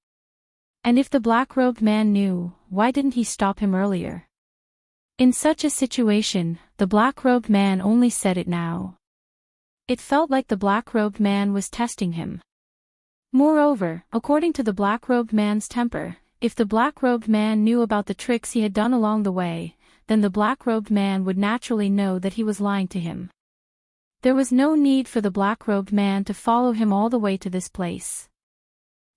And if the black-robed man knew, why didn't he stop him earlier? In such a situation, the black-robed man only said it now. It felt like the black-robed man was testing him. Moreover, according to the black-robed man's temper, if the black-robed man knew about the tricks he had done along the way, then the black-robed man would naturally know that he was lying to him. There was no need for the black-robed man to follow him all the way to this place.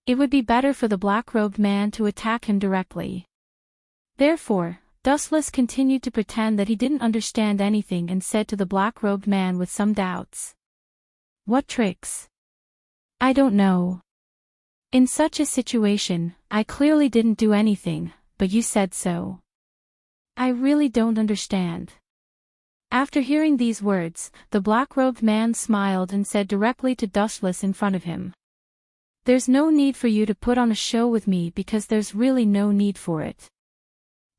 It would be better for the black-robed man to attack him directly. Therefore, Dustless continued to pretend that he didn't understand anything and said to the black-robed man with some doubts, "What tricks? I don't know. In such a situation, I clearly didn't do anything, but you said so. I really don't understand." After hearing these words, the black-robed man smiled and said directly to Dustless in front of him, "There's no need for you to put on a show with me because there's really no need for it.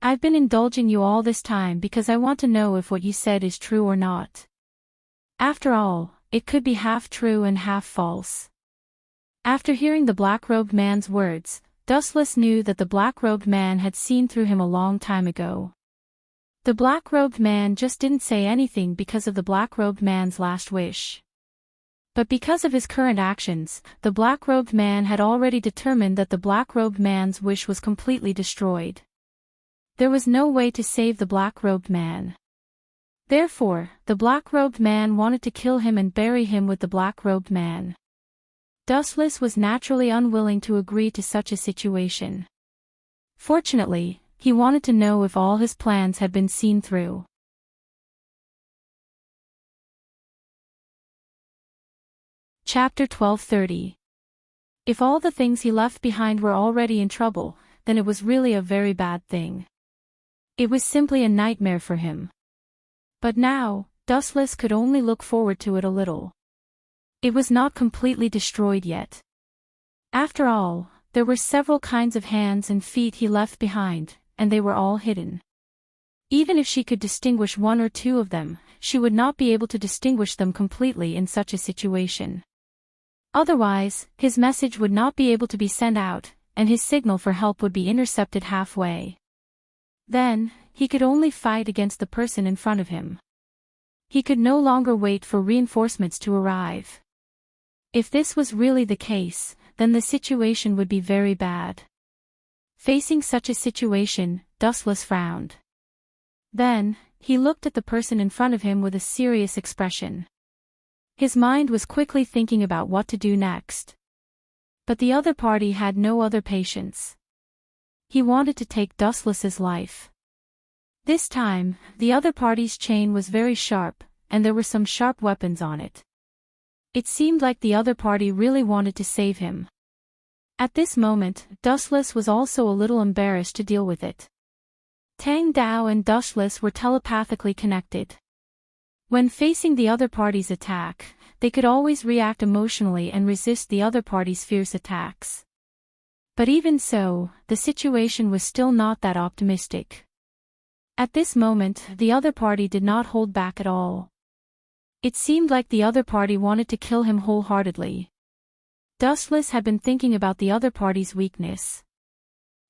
I've been indulging you all this time because I want to know if what you said is true or not. After all, it could be half true and half false." After hearing the black-robed man's words, Dustless knew that the black-robed man had seen through him a long time ago. The black-robed man just didn't say anything because of the black-robed man's last wish. But because of his current actions, the black-robed man had already determined that the black-robed man's wish was completely destroyed. There was no way to save the black-robed man. Therefore, the black-robed man wanted to kill him and bury him with the black-robed man. Dustless was naturally unwilling to agree to such a situation. Fortunately, he wanted to know if all his plans had been seen through. Chapter 12:30. If all the things he left behind were already in trouble, then it was really a very bad thing. It was simply a nightmare for him. But now, Dustless could only look forward to it a little. It was not completely destroyed yet. After all, There were several kinds of hands and feet he left behind, and they were all hidden. Even if she could distinguish one or two of them, she would not be able to distinguish them completely in such a situation. Otherwise, his message would not be able to be sent out, and his signal for help would be intercepted halfway. Then, he could only fight against the person in front of him. He could no longer wait for reinforcements to arrive. If this was really the case, then the situation would be very bad. Facing such a situation, Dustless frowned. Then, he looked at the person in front of him with a serious expression. His mind was quickly thinking about what to do next. But the other party had no other patience. He wanted to take Dustless's life. This time, the other party's chain was very sharp, and there were some sharp weapons on it. It seemed like the other party really wanted to save him. At this moment, Dustless was also a little embarrassed to deal with it. Tang Dao and Dustless were telepathically connected. When facing the other party's attack, they could always react emotionally and resist the other party's fierce attacks. But even so, the situation was still not that optimistic. At this moment, the other party did not hold back at all. It seemed like the other party wanted to kill him wholeheartedly. Dustless had been thinking about the other party's weakness.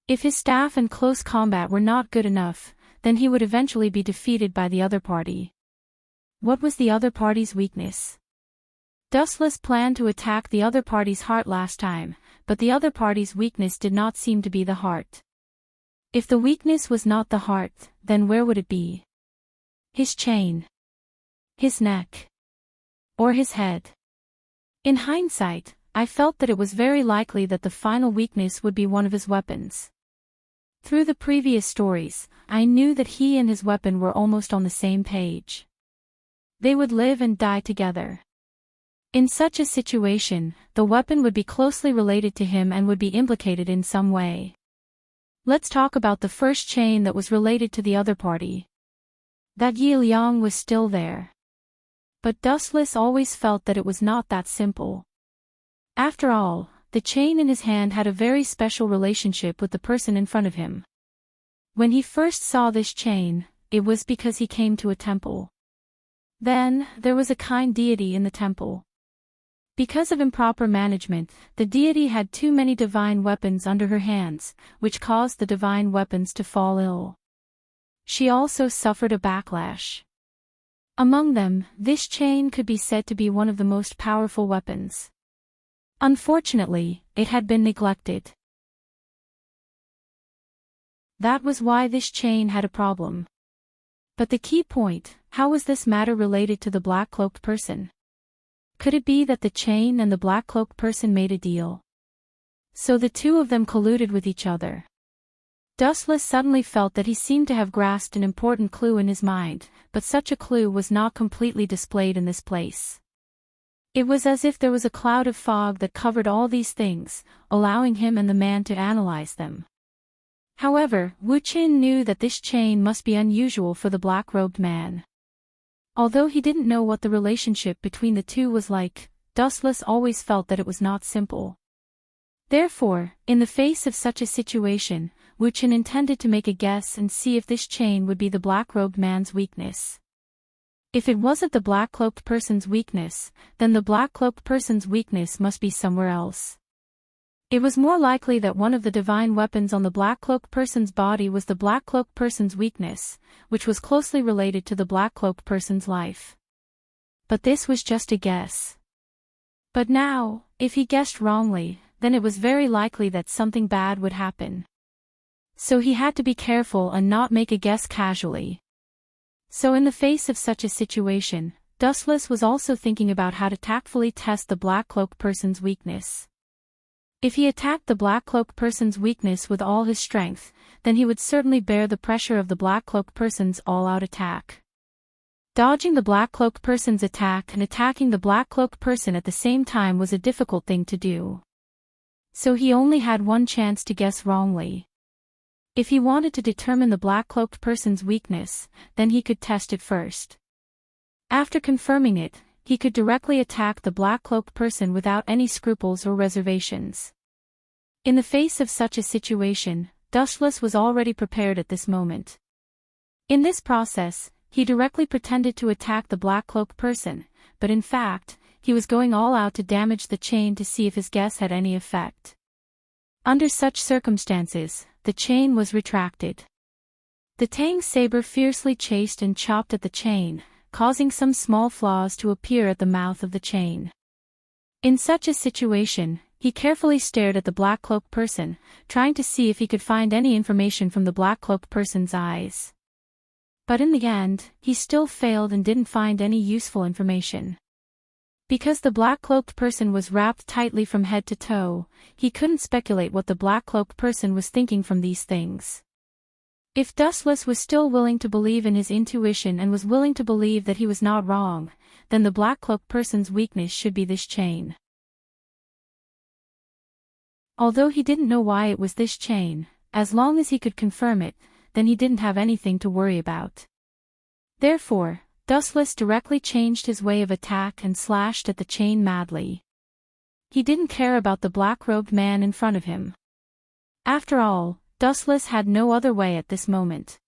If his staff and close combat were not good enough, then he would eventually be defeated by the other party. What was the other party's weakness? Dustless planned to attack the other party's heart last time, but the other party's weakness did not seem to be the heart. If the weakness was not the heart, then where would it be? His chain? His neck? Or his head? In hindsight, I felt that it was very likely that the final weakness would be one of his weapons. Through the previous stories, I knew that he and his weapon were almost on the same page. They would live and die together. In such a situation, the weapon would be closely related to him and would be implicated in some way. Let's talk about the first chain that was related to the other party. That Yi Liang was still there. But Dustless always felt that it was not that simple. After all, the chain in his hand had a very special relationship with the person in front of him. When he first saw this chain, it was because he came to a temple. Then, there was a kind deity in the temple. Because of improper management, the deity had too many divine weapons under her hands, which caused the divine weapons to fall ill. She also suffered a backlash. Among them, this chain could be said to be one of the most powerful weapons. Unfortunately, it had been neglected. That was why this chain had a problem. But the key point, how was this matter related to the black-cloaked person? Could it be that the chain and the black-cloaked person made a deal? So the two of them colluded with each other. Dustless suddenly felt that he seemed to have grasped an important clue in his mind, but such a clue was not completely displayed in this place. It was as if there was a cloud of fog that covered all these things, allowing him and the man to analyze them. However, Wu Qin knew that this chain must be unusual for the black-robed man. Although he didn't know what the relationship between the two was like, Dustless always felt that it was not simple. Therefore, in the face of such a situation, Wu Qin intended to make a guess and see if this chain would be the black-robed man's weakness. If it wasn't the black-cloaked person's weakness, then the black-cloaked person's weakness must be somewhere else. It was more likely that one of the divine weapons on the black-cloaked person's body was the black-cloaked person's weakness, which was closely related to the black-cloaked person's life. But this was just a guess. But now, if he guessed wrongly, then it was very likely that something bad would happen. So he had to be careful and not make a guess casually. So in the face of such a situation, Dustless was also thinking about how to tactfully test the black-cloaked person's weakness. If he attacked the black-cloaked person's weakness with all his strength, then he would certainly bear the pressure of the black-cloaked person's all-out attack. Dodging the black-cloaked person's attack and attacking the black-cloaked person at the same time was a difficult thing to do. So he only had one chance to guess wrongly. If he wanted to determine the black-cloaked person's weakness, then he could test it first. After confirming it, he could directly attack the black-cloaked person without any scruples or reservations. In the face of such a situation, Dustless was already prepared at this moment. In this process, he directly pretended to attack the black cloak person, but in fact, he was going all out to damage the chain to see if his guess had any effect. Under such circumstances, the chain was retracted. The Tang saber fiercely chased and chopped at the chain, causing some small flaws to appear at the mouth of the chain. In such a situation, he carefully stared at the black cloak person, trying to see if he could find any information from the black cloak person's eyes. But in the end, he still failed and didn't find any useful information. Because the black-cloaked person was wrapped tightly from head to toe, he couldn't speculate what the black-cloaked person was thinking from these things. If Dustless was still willing to believe in his intuition and was willing to believe that he was not wrong, then the black-cloaked person's weakness should be this chain. Although he didn't know why it was this chain, as long as he could confirm it, then he didn't have anything to worry about. Therefore, Dustless directly changed his way of attack and slashed at the chain madly. He didn't care about the black-robed man in front of him. After all, Dustless had no other way at this moment.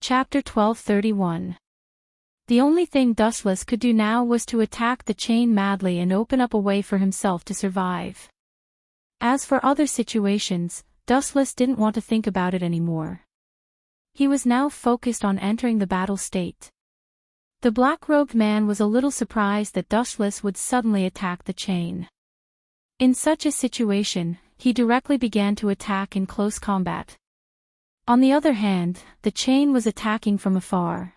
Chapter 1231. The only thing Dustless could do now was to attack the chain madly and open up a way for himself to survive. As for other situations, Dustless didn't want to think about it anymore. He was now focused on entering the battle state. The black-robed man was a little surprised that Dustless would suddenly attack the chain. In such a situation, he directly began to attack in close combat. On the other hand, the chain was attacking from afar.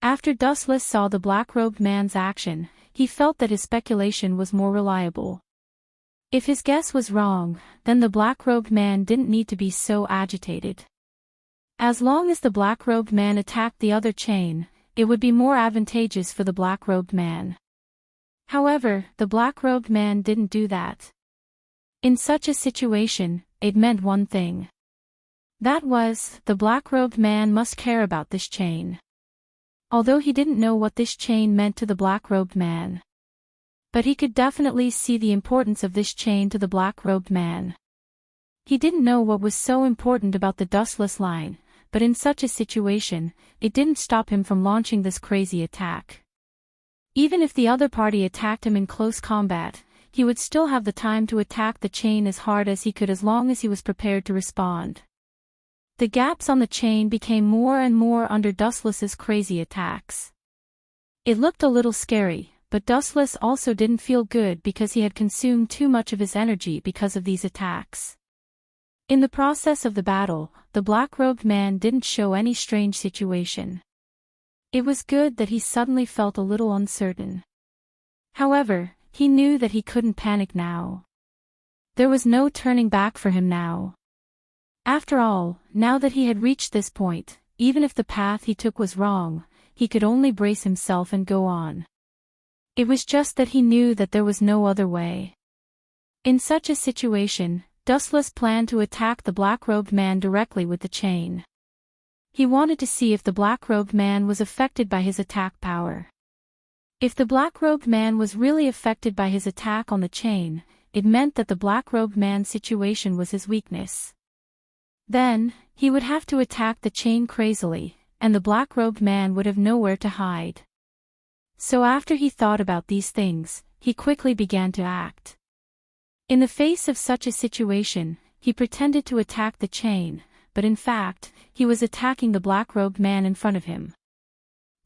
After Dustless saw the black-robed man's action, he felt that his speculation was more reliable. If his guess was wrong, then the black-robed man didn't need to be so agitated. As long as the black-robed man attacked the other chain, it would be more advantageous for the black-robed man. However, the black-robed man didn't do that. In such a situation, it meant one thing. That was, the black-robed man must care about this chain. Although he didn't know what this chain meant to the black-robed man. But he could definitely see the importance of this chain to the black-robed man. He didn't know what was so important about the Dustless line, but in such a situation, it didn't stop him from launching this crazy attack. Even if the other party attacked him in close combat, he would still have the time to attack the chain as hard as he could as long as he was prepared to respond. The gaps on the chain became more and more under Dustless's crazy attacks. It looked a little scary, but Dustless also didn't feel good because he had consumed too much of his energy because of these attacks. In the process of the battle, the black-robed man didn't show any strange situation. It was good that he suddenly felt a little uncertain. However, he knew that he couldn't panic now. There was no turning back for him now. After all, now that he had reached this point, even if the path he took was wrong, he could only brace himself and go on. It was just that he knew that there was no other way. In such a situation, Dustless planned to attack the black-robed man directly with the chain. He wanted to see if the black-robed man was affected by his attack power. If the black-robed man was really affected by his attack on the chain, it meant that the black-robed man's situation was his weakness. Then, he would have to attack the chain crazily, and the black-robed man would have nowhere to hide. So after he thought about these things, he quickly began to act. In the face of such a situation, he pretended to attack the chain, but in fact, he was attacking the black-robed man in front of him.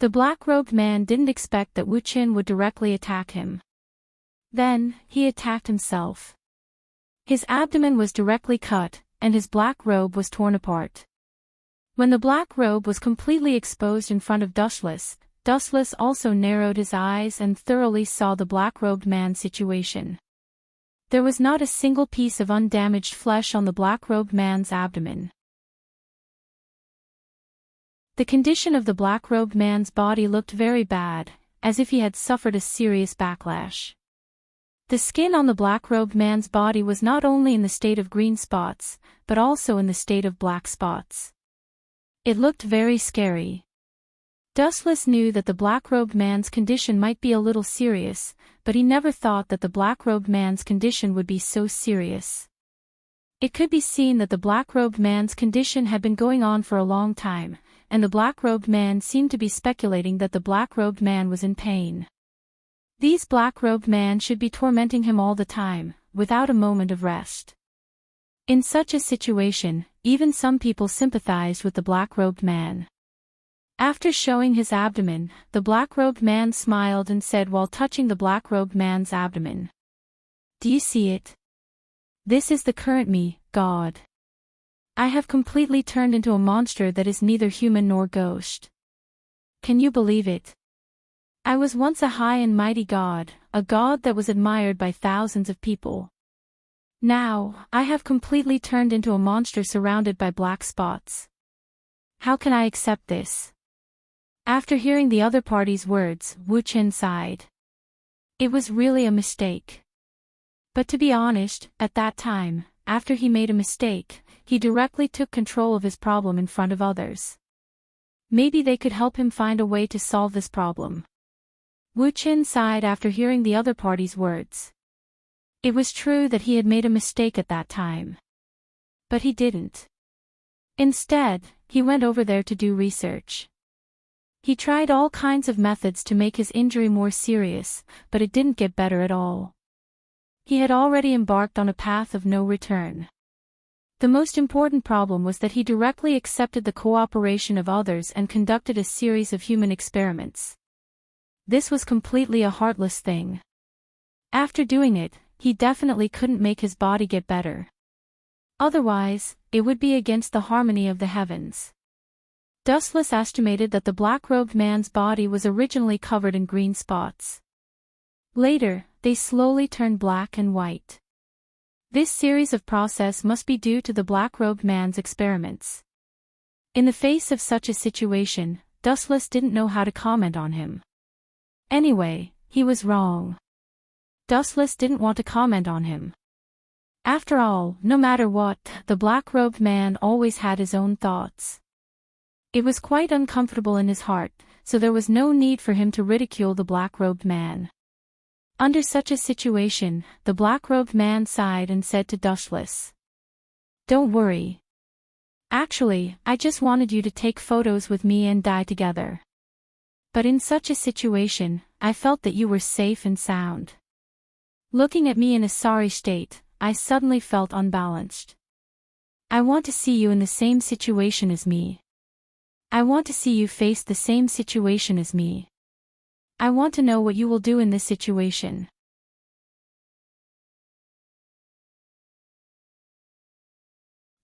The black-robed man didn't expect that Wu Qin would directly attack him. Then, he attacked himself. His abdomen was directly cut, and his black robe was torn apart. When the black robe was completely exposed in front of Dustless, Dustless also narrowed his eyes and thoroughly saw the black-robed man's situation. There was not a single piece of undamaged flesh on the black-robed man's abdomen. The condition of the black-robed man's body looked very bad, as if he had suffered a serious backlash. The skin on the black-robed man's body was not only in the state of green spots, but also in the state of black spots. It looked very scary. Dustless knew that the black-robed man's condition might be a little serious, but he never thought that the black-robed man's condition would be so serious. It could be seen that the black-robed man's condition had been going on for a long time, and the black-robed man seemed to be speculating that the black-robed man was in pain. These black-robed men should be tormenting him all the time, without a moment of rest. In such a situation, even some people sympathized with the black-robed man. After showing his abdomen, the black-robed man smiled and said while touching the black-robed man's abdomen, "Do you see it? This is the current me, God. I have completely turned into a monster that is neither human nor ghost. Can you believe it? I was once a high and mighty God, a God that was admired by thousands of people. Now, I have completely turned into a monster surrounded by black spots. How can I accept this?" After hearing the other party's words, Wu Chen sighed. It was really a mistake. But to be honest, at that time, after he made a mistake, he directly took control of his problem in front of others. Maybe they could help him find a way to solve this problem. Wu Chen sighed after hearing the other party's words. It was true that he had made a mistake at that time. But he didn't. Instead, he went over there to do research. He tried all kinds of methods to make his injury more serious, but it didn't get better at all. He had already embarked on a path of no return. The most important problem was that he directly accepted the cooperation of others and conducted a series of human experiments. This was completely a heartless thing. After doing it, he definitely couldn't make his body get better. Otherwise, it would be against the harmony of the heavens. Dustless estimated that the black-robed man's body was originally covered in green spots. Later, they slowly turned black and white. This series of process must be due to the black-robed man's experiments. In the face of such a situation, Dustless didn't know how to comment on him. Anyway, he was wrong. Dustless didn't want to comment on him. After all, no matter what, the black-robed man always had his own thoughts. It was quite uncomfortable in his heart, so there was no need for him to ridicule the black-robed man. Under such a situation, the black-robed man sighed and said to Dustless, "Don't worry. Actually, I just wanted you to take photos with me and die together. But in such a situation, I felt that you were safe and sound. Looking at me in a sorry state, I suddenly felt unbalanced. I want to see you in the same situation as me. I want to see you face the same situation as me. I want to know what you will do in this situation."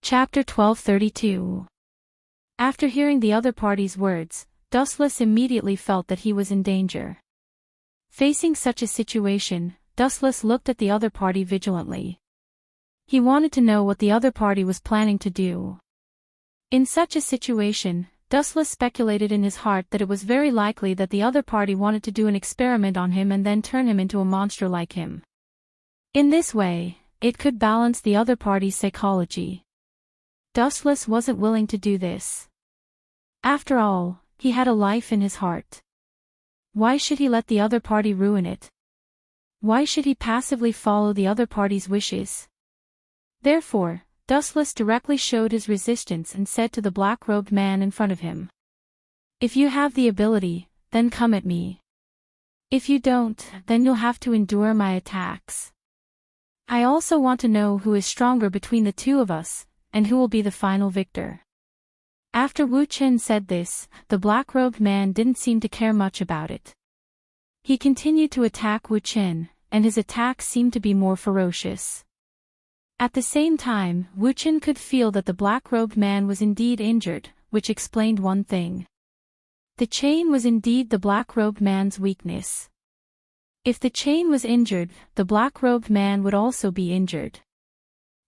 Chapter 1232. After hearing the other party's words, Dustless immediately felt that he was in danger. Facing such a situation, Dustless looked at the other party vigilantly. He wanted to know what the other party was planning to do. In such a situation, Dustless speculated in his heart that it was very likely that the other party wanted to do an experiment on him and then turn him into a monster like him. In this way, it could balance the other party's psychology. Dustless wasn't willing to do this. After all, he had a life in his heart. Why should he let the other party ruin it? Why should he passively follow the other party's wishes? Therefore, Dustless directly showed his resistance and said to the black-robed man in front of him, "If you have the ability, then come at me. If you don't, then you'll have to endure my attacks. I also want to know who is stronger between the two of us, and who will be the final victor." After Wu Chen said this, the black-robed man didn't seem to care much about it. He continued to attack Wu Chen, and his attacks seemed to be more ferocious. At the same time, Wu Chen could feel that the black-robed man was indeed injured, which explained one thing. The chain was indeed the black-robed man's weakness. If the chain was injured, the black-robed man would also be injured.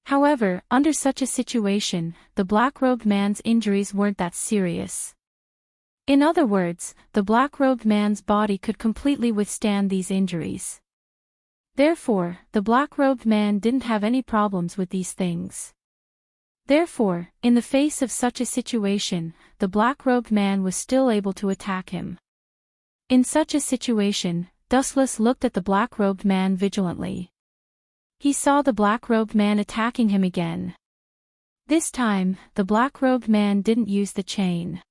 However, under such a situation, the black-robed man's injuries weren't that serious. In other words, the black-robed man's body could completely withstand these injuries. Therefore, the black-robed man didn't have any problems with these things. Therefore, in the face of such a situation, the black-robed man was still able to attack him. In such a situation, Dustless looked at the black-robed man vigilantly. He saw the black-robed man attacking him again. This time, the black-robed man didn't use the chain.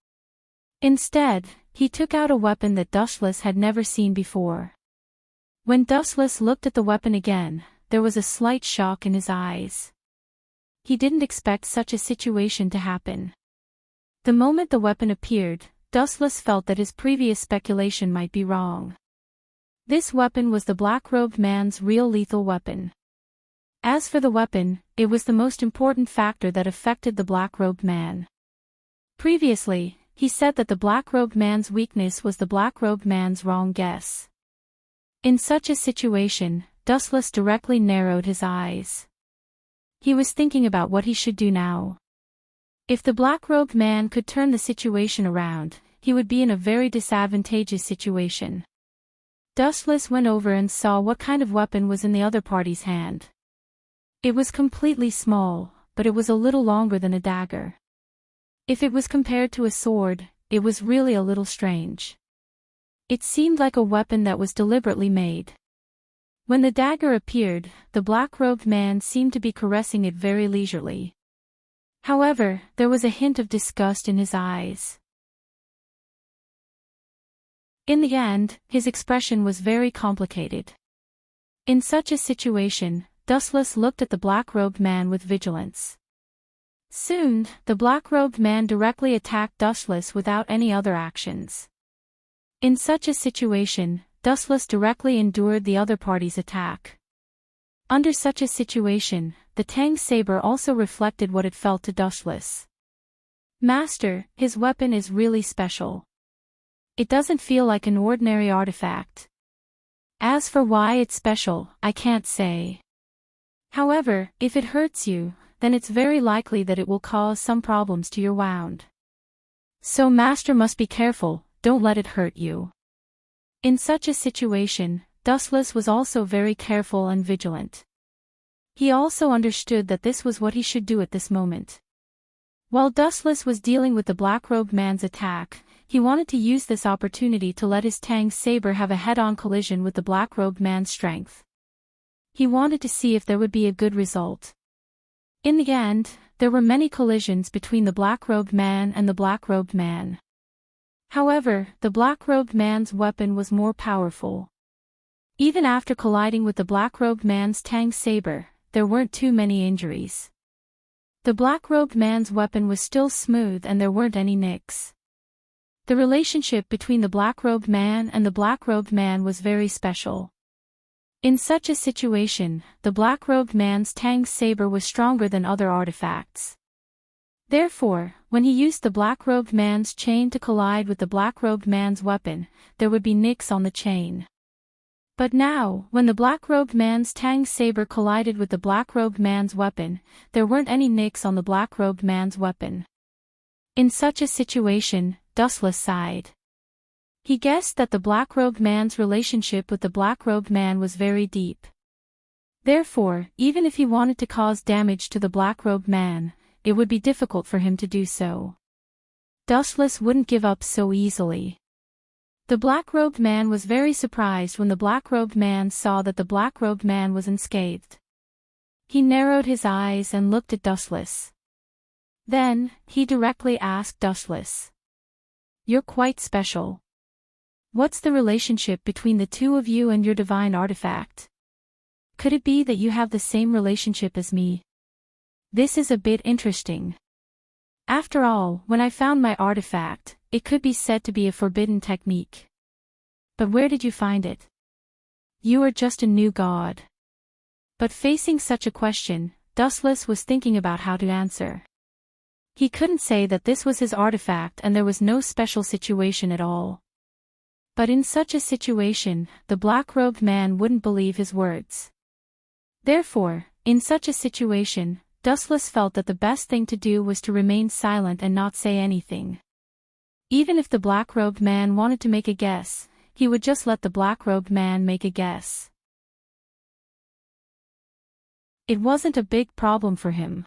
Instead, he took out a weapon that Dustless had never seen before. When Dustless looked at the weapon again, there was a slight shock in his eyes. He didn't expect such a situation to happen. The moment the weapon appeared, Dustless felt that his previous speculation might be wrong. This weapon was the black-robed man's real lethal weapon. As for the weapon, it was the most important factor that affected the black-robed man. Previously, he said that the black-robed man's weakness was the black-robed man's wrong guess. In such a situation, Dustless directly narrowed his eyes. He was thinking about what he should do now. If the black-robed man could turn the situation around, he would be in a very disadvantageous situation. Dustless went over and saw what kind of weapon was in the other party's hand. It was completely small, but it was a little longer than a dagger. If it was compared to a sword, it was really a little strange. It seemed like a weapon that was deliberately made. When the dagger appeared, the black-robed man seemed to be caressing it very leisurely. However, there was a hint of disgust in his eyes. In the end, his expression was very complicated. In such a situation, Dustless looked at the black-robed man with vigilance. Soon, the black-robed man directly attacked Dustless without any other actions. In such a situation, Dustless directly endured the other party's attack. Under such a situation, the Tang saber also reflected what it felt to Dustless. Master, his weapon is really special. It doesn't feel like an ordinary artifact. As for why it's special, I can't say. However, if it hurts you, then it's very likely that it will cause some problems to your wound. So Master must be careful, don't let it hurt you. In such a situation, Dustless was also very careful and vigilant. He also understood that this was what he should do at this moment. While Dustless was dealing with the black-robed man's attack, he wanted to use this opportunity to let his Tang saber have a head-on collision with the black-robed man's strength. He wanted to see if there would be a good result. In the end, there were many collisions between the black-robed man and the black-robed man. However, the black-robed man's weapon was more powerful. Even after colliding with the black-robed man's Tang saber, there weren't too many injuries. The black-robed man's weapon was still smooth and there weren't any nicks. The relationship between the black-robed man and the black-robed man was very special. In such a situation, the black-robed man's Tang saber was stronger than other artifacts. Therefore, when he used the black-robed man's chain to collide with the black-robed man's weapon, there would be nicks on the chain. But now, when the black-robed man's Tang saber collided with the black-robed man's weapon, there weren't any nicks on the black-robed man's weapon. In such a situation, Dustless sighed. He guessed that the black-robed man's relationship with the black-robed man was very deep. Therefore, even if he wanted to cause damage to the black-robed man, it would be difficult for him to do so. Dustless wouldn't give up so easily. The black-robed man was very surprised when the black-robed man saw that the black-robed man was unscathed. He narrowed his eyes and looked at Dustless. Then, he directly asked Dustless. "You're quite special. What's the relationship between the two of you and your divine artifact? Could it be that you have the same relationship as me? This is a bit interesting. After all, when I found my artifact, it could be said to be a forbidden technique. But where did you find it? You are just a new god." But facing such a question, Dustless was thinking about how to answer. He couldn't say that this was his artifact and there was no special situation at all. But in such a situation, the black-robed man wouldn't believe his words. Therefore, in such a situation, Dustless felt that the best thing to do was to remain silent and not say anything. Even if the black-robed man wanted to make a guess, he would just let the black-robed man make a guess. It wasn't a big problem for him.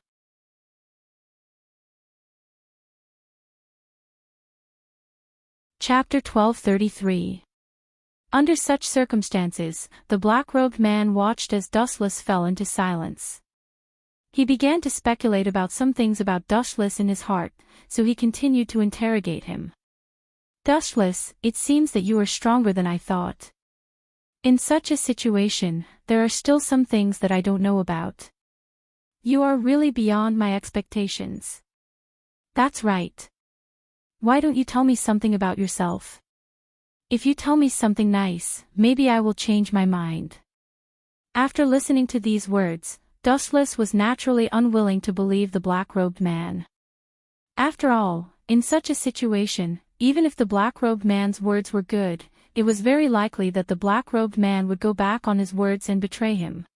Chapter 1233. Under such circumstances, the black-robed man watched as Dustless fell into silence. He began to speculate about some things about Dustless in his heart, so he continued to interrogate him. Dustless, it seems that you are stronger than I thought. In such a situation, there are still some things that I don't know about. You are really beyond my expectations. That's right. Why don't you tell me something about yourself? If you tell me something nice, maybe I will change my mind. After listening to these words, Dustless was naturally unwilling to believe the black-robed man. After all, in such a situation, even if the black-robed man's words were good, it was very likely that the black-robed man would go back on his words and betray him.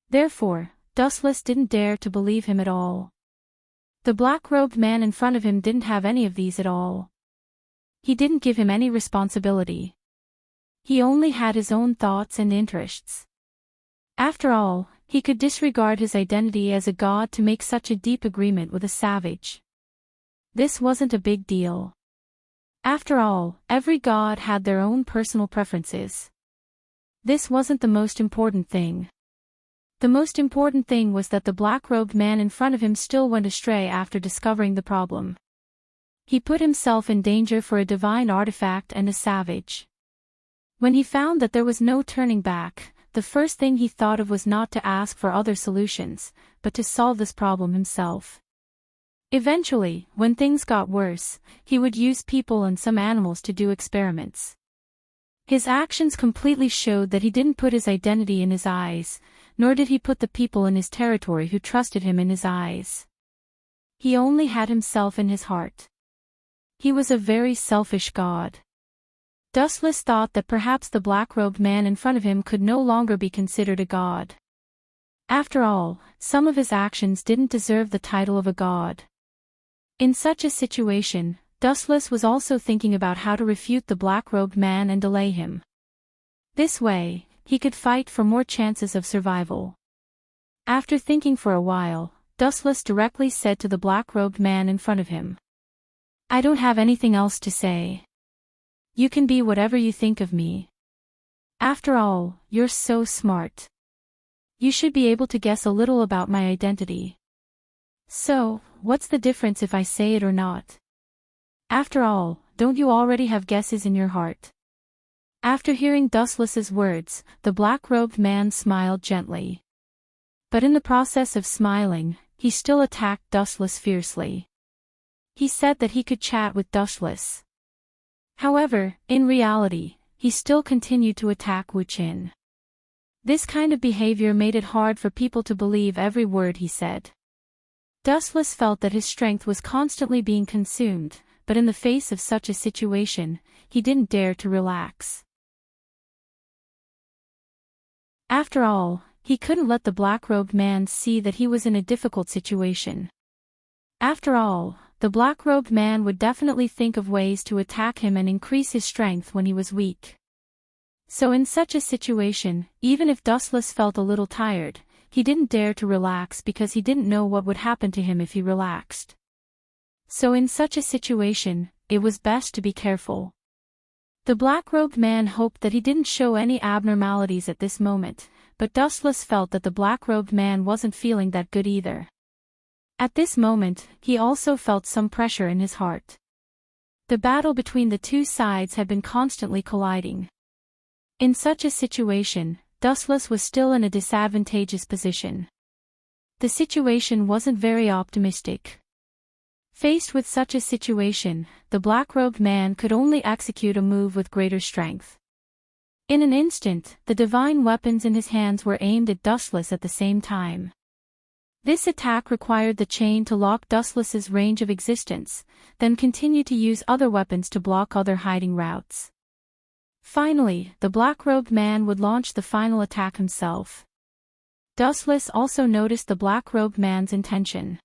Therefore, Dustless didn't dare to believe him at all. The black-robed man in front of him didn't have any of these at all. He didn't give him any responsibility. He only had his own thoughts and interests. After all, he could disregard his identity as a god to make such a deep agreement with a savage. This wasn't a big deal. After all, every god had their own personal preferences. This wasn't the most important thing. The most important thing was that the black-robed man in front of him still went astray after discovering the problem. He put himself in danger for a divine artifact and a savage. When he found that there was no turning back, the first thing he thought of was not to ask for other solutions, but to solve this problem himself. Eventually, when things got worse, he would use people and some animals to do experiments. His actions completely showed that he didn't put his identity in his eyes, nor did he put the people in his territory who trusted him in his eyes. He only had himself in his heart. He was a very selfish god. Dustless thought that perhaps the black-robed man in front of him could no longer be considered a god. After all, some of his actions didn't deserve the title of a god. In such a situation, Dustless was also thinking about how to refute the black-robed man and delay him. This way, he could fight for more chances of survival. After thinking for a while, Dustless directly said to the black-robed man in front of him, "I don't have anything else to say. You can be whatever you think of me. After all, you're so smart. You should be able to guess a little about my identity. So, what's the difference if I say it or not? After all, don't you already have guesses in your heart?" After hearing Dustless's words, the black-robed man smiled gently. But in the process of smiling, he still attacked Dustless fiercely. He said that he could chat with Dustless. However, in reality, he still continued to attack Wu Qin. This kind of behavior made it hard for people to believe every word he said. Dustless felt that his strength was constantly being consumed, but in the face of such a situation, he didn't dare to relax. After all, he couldn't let the black-robed man see that he was in a difficult situation. After all, the black-robed man would definitely think of ways to attack him and increase his strength when he was weak. So in such a situation, even if Dustless felt a little tired, he didn't dare to relax because he didn't know what would happen to him if he relaxed. So in such a situation, it was best to be careful. The black-robed man hoped that he didn't show any abnormalities at this moment, but Dustless felt that the black-robed man wasn't feeling that good either. At this moment, he also felt some pressure in his heart. The battle between the two sides had been constantly colliding. In such a situation, Dustless was still in a disadvantageous position. The situation wasn't very optimistic. Faced with such a situation, the black-robed man could only execute a move with greater strength. In an instant, the divine weapons in his hands were aimed at Dustless at the same time. This attack required the chain to lock Dustless's range of existence, then continue to use other weapons to block other hiding routes. Finally, the black-robed man would launch the final attack himself. Dustless also noticed the black-robed man's intention.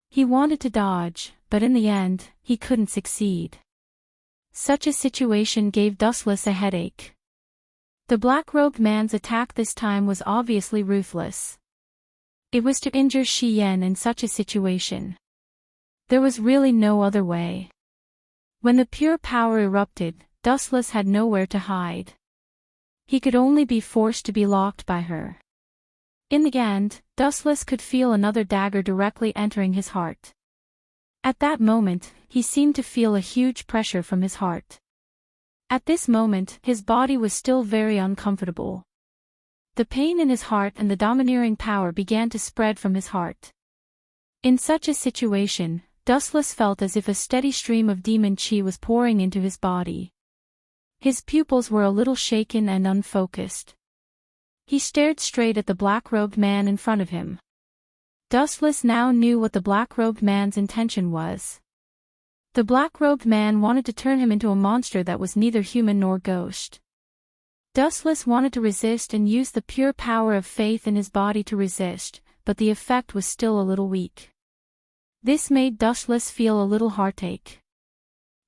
He wanted to dodge, but in the end, he couldn't succeed. Such a situation gave Dustless a headache. The black-robed man's attack this time was obviously ruthless. It was to injure Shi Yan in such a situation. There was really no other way. When the pure power erupted, Dustless had nowhere to hide. He could only be forced to be locked by her. In the end, Dustless could feel another dagger directly entering his heart. At that moment, he seemed to feel a huge pressure from his heart. At this moment, his body was still very uncomfortable. The pain in his heart and the domineering power began to spread from his heart. In such a situation, Dustless felt as if a steady stream of demon chi was pouring into his body. His pupils were a little shaken and unfocused. He stared straight at the black-robed man in front of him. Dustless now knew what the black-robed man's intention was. The black-robed man wanted to turn him into a monster that was neither human nor ghost. Dustless wanted to resist and use the pure power of faith in his body to resist, but the effect was still a little weak. This made Dustless feel a little heartache.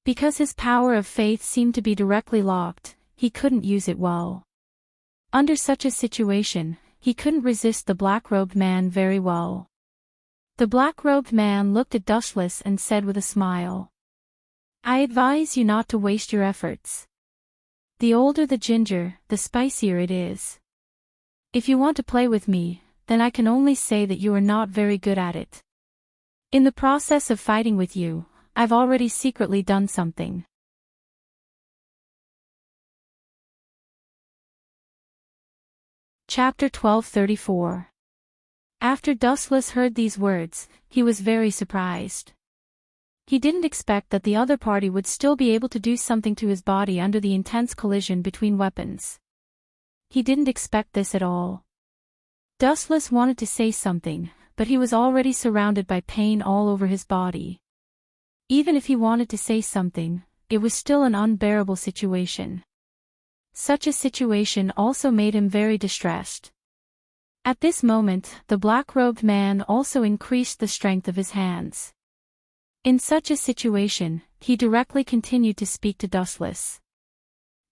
Because his power of faith seemed to be directly locked, he couldn't use it well. Under such a situation, he couldn't resist the black-robed man very well. The black-robed man looked at Dustless and said with a smile, "I advise you not to waste your efforts. The older the ginger, the spicier it is. If you want to play with me, then I can only say that you are not very good at it. In the process of fighting with you, I've already secretly done something." Chapter 1234. After Dustless heard these words, he was very surprised. He didn't expect that the other party would still be able to do something to his body under the intense collision between weapons. He didn't expect this at all. Dustless wanted to say something, but he was already surrounded by pain all over his body. Even if he wanted to say something, it was still an unbearable situation. Such a situation also made him very distressed. At this moment, the black-robed man also increased the strength of his hands. In such a situation, he directly continued to speak to Dustless.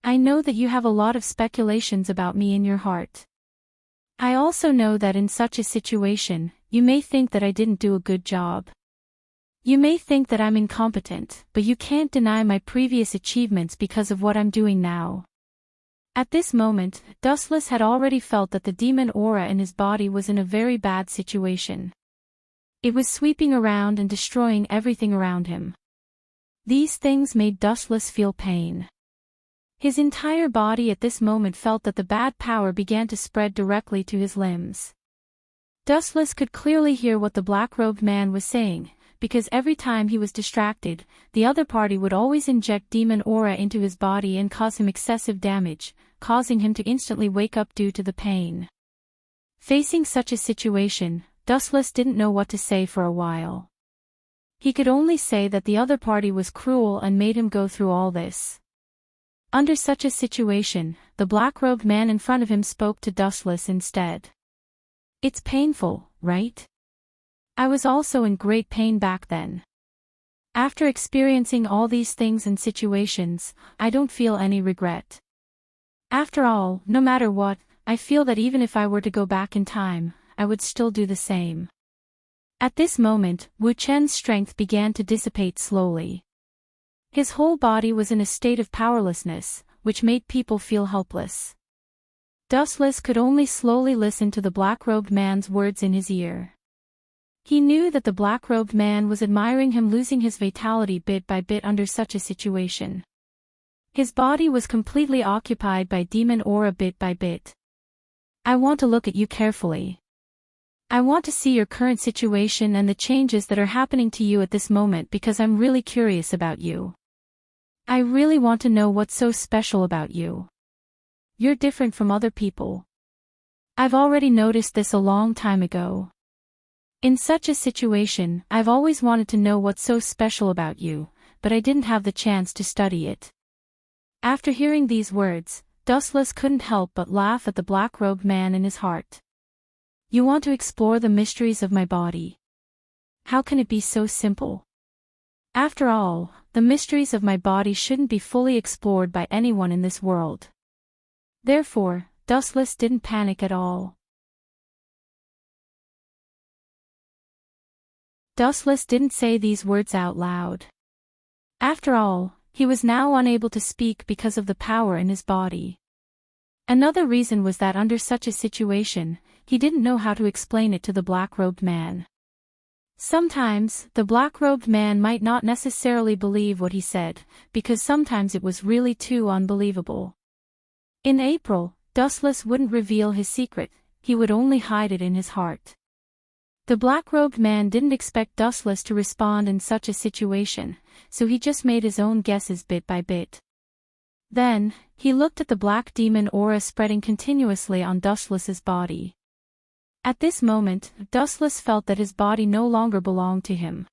"I know that you have a lot of speculations about me in your heart. I also know that in such a situation, you may think that I didn't do a good job. You may think that I'm incompetent, but you can't deny my previous achievements because of what I'm doing now." At this moment, Dustless had already felt that the demon aura in his body was in a very bad situation. It was sweeping around and destroying everything around him. These things made Dustless feel pain. His entire body at this moment felt that the bad power began to spread directly to his limbs. Dustless could clearly hear what the black-robed man was saying, because every time he was distracted, the other party would always inject demon aura into his body and cause him excessive damage, causing him to instantly wake up due to the pain. Facing such a situation, Dustless didn't know what to say for a while. He could only say that the other party was cruel and made him go through all this. Under such a situation, the black-robed man in front of him spoke to Dustless instead. "It's painful, right? I was also in great pain back then. After experiencing all these things and situations, I don't feel any regret. After all, no matter what, I feel that even if I were to go back in time, I would still do the same." At this moment, Wu Chen's strength began to dissipate slowly. His whole body was in a state of powerlessness, which made people feel helpless. Dustless could only slowly listen to the black-robed man's words in his ear. He knew that the black-robed man was admiring him losing his vitality bit by bit under such a situation. His body was completely occupied by demon aura bit by bit. "I want to look at you carefully. I want to see your current situation and the changes that are happening to you at this moment because I'm really curious about you. I really want to know what's so special about you. You're different from other people. I've already noticed this a long time ago. In such a situation, I've always wanted to know what's so special about you, but I didn't have the chance to study it." After hearing these words, Dustless couldn't help but laugh at the black-robed man in his heart. "You want to explore the mysteries of my body? How can it be so simple? After all, the mysteries of my body shouldn't be fully explored by anyone in this world." Therefore, Dustless didn't panic at all. Dustless didn't say these words out loud. After all, he was now unable to speak because of the power in his body. Another reason was that under such a situation, he didn't know how to explain it to the black-robed man. Sometimes, the black-robed man might not necessarily believe what he said, because sometimes it was really too unbelievable. In April, Dustless wouldn't reveal his secret, he would only hide it in his heart. The black-robed man didn't expect Dustless to respond in such a situation, so he just made his own guesses bit by bit. Then, he looked at the black demon aura spreading continuously on Dustless's body. At this moment, Dustless felt that his body no longer belonged to him.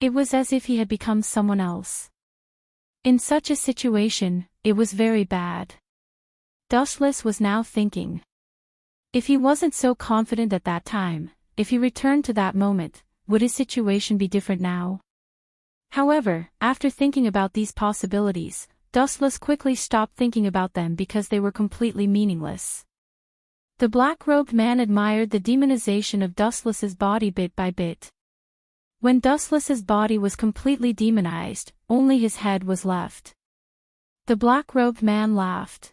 It was as if he had become someone else. In such a situation, it was very bad. Dustless was now thinking. If he wasn't so confident at that time, if he returned to that moment, would his situation be different now? However, after thinking about these possibilities, Dustless quickly stopped thinking about them because they were completely meaningless. The black-robed man admired the demonization of Dustless's body bit by bit. When Dustless's body was completely demonized, only his head was left. The black-robed man laughed.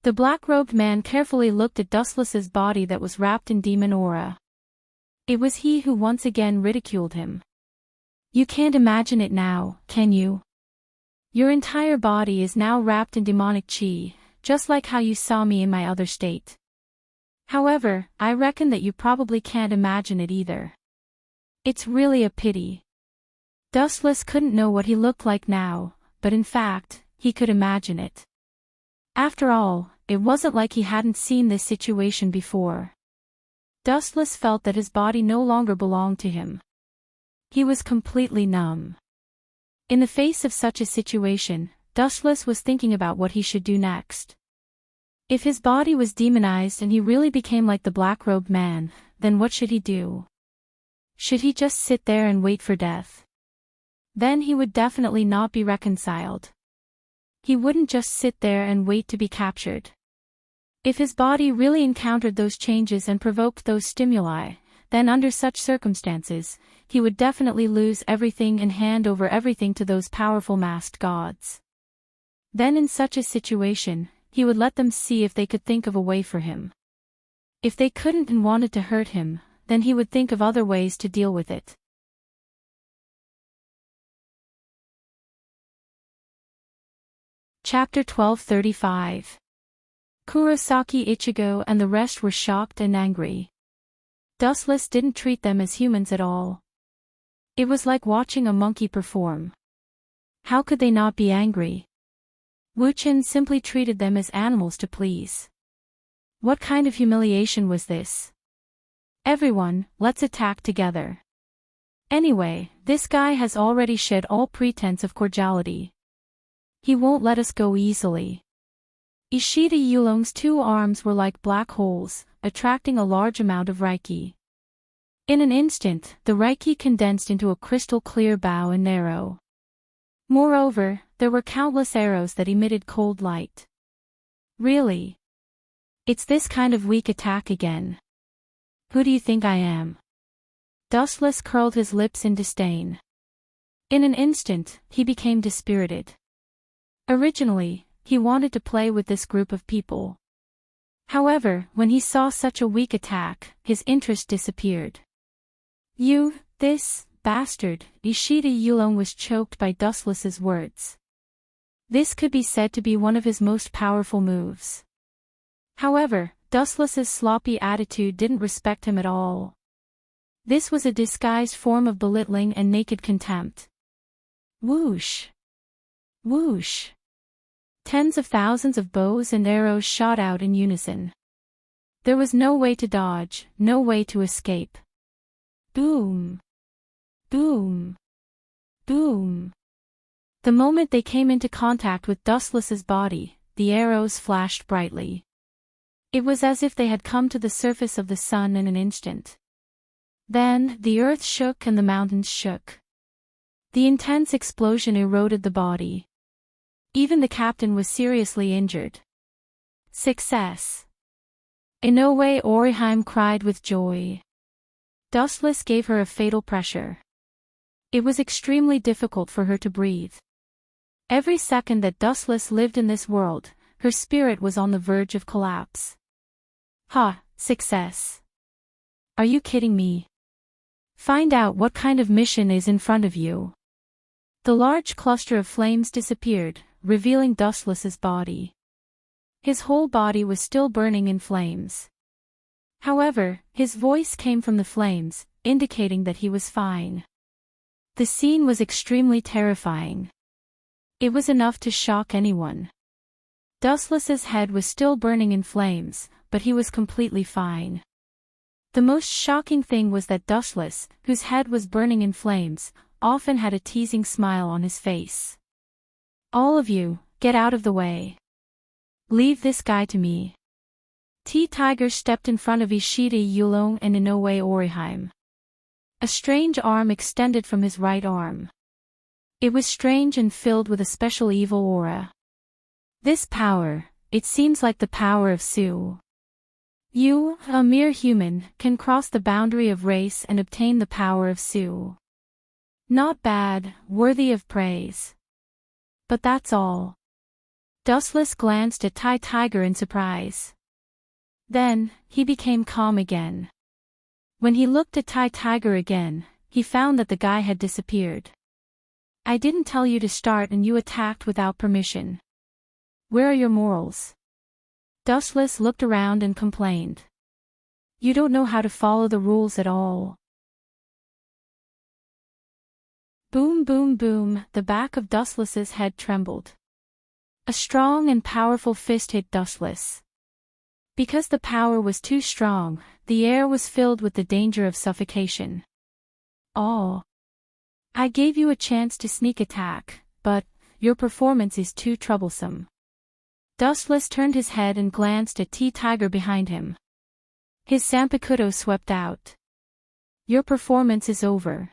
The black-robed man carefully looked at Dustless's body that was wrapped in demon aura. It was he who once again ridiculed him. You can't imagine it now, can you? Your entire body is now wrapped in demonic chi, just like how you saw me in my other state. However, I reckon that you probably can't imagine it either. It's really a pity. Dustless couldn't know what he looked like now, but in fact, he could imagine it. After all, it wasn't like he hadn't seen this situation before. Dustless felt that his body no longer belonged to him. He was completely numb. In the face of such a situation, Dustless was thinking about what he should do next. If his body was demonized and he really became like the black-robed man, then what should he do? Should he just sit there and wait for death? Then he would definitely not be reconciled. He wouldn't just sit there and wait to be captured. If his body really encountered those changes and provoked those stimuli, then under such circumstances, he would definitely lose everything and hand over everything to those powerful masked gods. Then in such a situation, he would let them see if they could think of a way for him. If they couldn't and wanted to hurt him, then he would think of other ways to deal with it. Chapter 1235. Kurosaki Ichigo and the rest were shocked and angry. Dustless didn't treat them as humans at all. It was like watching a monkey perform. How could they not be angry? Wuchen simply treated them as animals to please. What kind of humiliation was this? Everyone, let's attack together. Anyway, this guy has already shed all pretense of cordiality. He won't let us go easily. Ishida Yulong's two arms were like black holes, attracting a large amount of Reiki. In an instant, the Reiki condensed into a crystal-clear bow and arrow. Moreover, there were countless arrows that emitted cold light. Really? It's this kind of weak attack again. Who do you think I am? Dustless curled his lips in disdain. In an instant, he became dispirited. Originally, he wanted to play with this group of people. However, when he saw such a weak attack, his interest disappeared. You, this bastard, Ishida Yulong was choked by Dustless's words. This could be said to be one of his most powerful moves. However, Dustless's sloppy attitude didn't respect him at all. This was a disguised form of belittling and naked contempt. Whoosh! Whoosh! Tens of thousands of bows and arrows shot out in unison. There was no way to dodge, no way to escape. Boom! Boom! Boom! The moment they came into contact with Dustless's body, the arrows flashed brightly. It was as if they had come to the surface of the sun in an instant. Then, the earth shook and the mountains shook. The intense explosion eroded the body. Even the captain was seriously injured. Success! Inoue Oriheim cried with joy. Dustless gave her a fatal pressure. It was extremely difficult for her to breathe. Every second that Dustless lived in this world, her spirit was on the verge of collapse. Ha, success. Are you kidding me? Find out what kind of mission is in front of you. The large cluster of flames disappeared, revealing Dustless's body. His whole body was still burning in flames. However, his voice came from the flames, indicating that he was fine. The scene was extremely terrifying. It was enough to shock anyone. Dustless's head was still burning in flames, but he was completely fine. The most shocking thing was that Dustless, whose head was burning in flames, often had a teasing smile on his face. All of you, get out of the way. Leave this guy to me. T-Tiger stepped in front of Ishida Yulong and Inoue Oriheim. A strange arm extended from his right arm. It was strange and filled with a special evil aura. This power, it seems like the power of Su. You, a mere human, can cross the boundary of race and obtain the power of Su. Not bad, worthy of praise. But that's all. Dustless glanced at Tiger in surprise. Then, he became calm again. When he looked at Tiger again, he found that the guy had disappeared. I didn't tell you to start and you attacked without permission. Where are your morals? Dustless looked around and complained. You don't know how to follow the rules at all. Boom boom boom, the back of Dustless's head trembled. A strong and powerful fist hit Dustless. Because the power was too strong, the air was filled with the danger of suffocation. Oh. I gave you a chance to sneak attack, but your performance is too troublesome. Dustless turned his head and glanced at T-Tiger behind him. His Sanpakuto swept out. Your performance is over.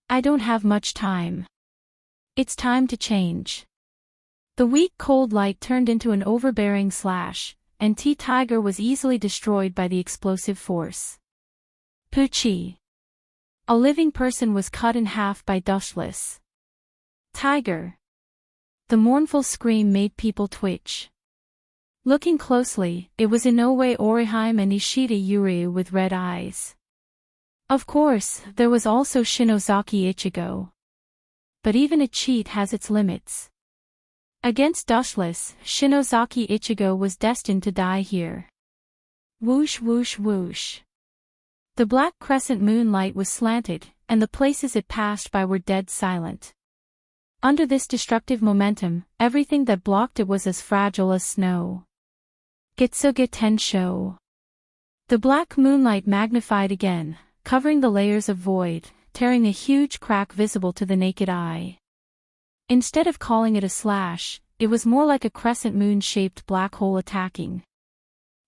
I don't have much time. It's time to change. The weak cold light turned into an overbearing slash, and T-Tiger was easily destroyed by the explosive force. Poochie. A living person was cut in half by Dustless. Tiger. The mournful scream made people twitch. Looking closely, it was Inoue Oriheim and Ishida Yuryu with red eyes. Of course, there was also Shinozaki Ichigo. But even a cheat has its limits. Against Dustless, Shinozaki Ichigo was destined to die here. Whoosh whoosh whoosh. The black crescent moonlight was slanted, and the places it passed by were dead silent. Under this destructive momentum, everything that blocked it was as fragile as snow. Getsuga Tensho. The black moonlight magnified again, covering the layers of void, tearing a huge crack visible to the naked eye. Instead of calling it a slash, it was more like a crescent moon-shaped black hole attacking.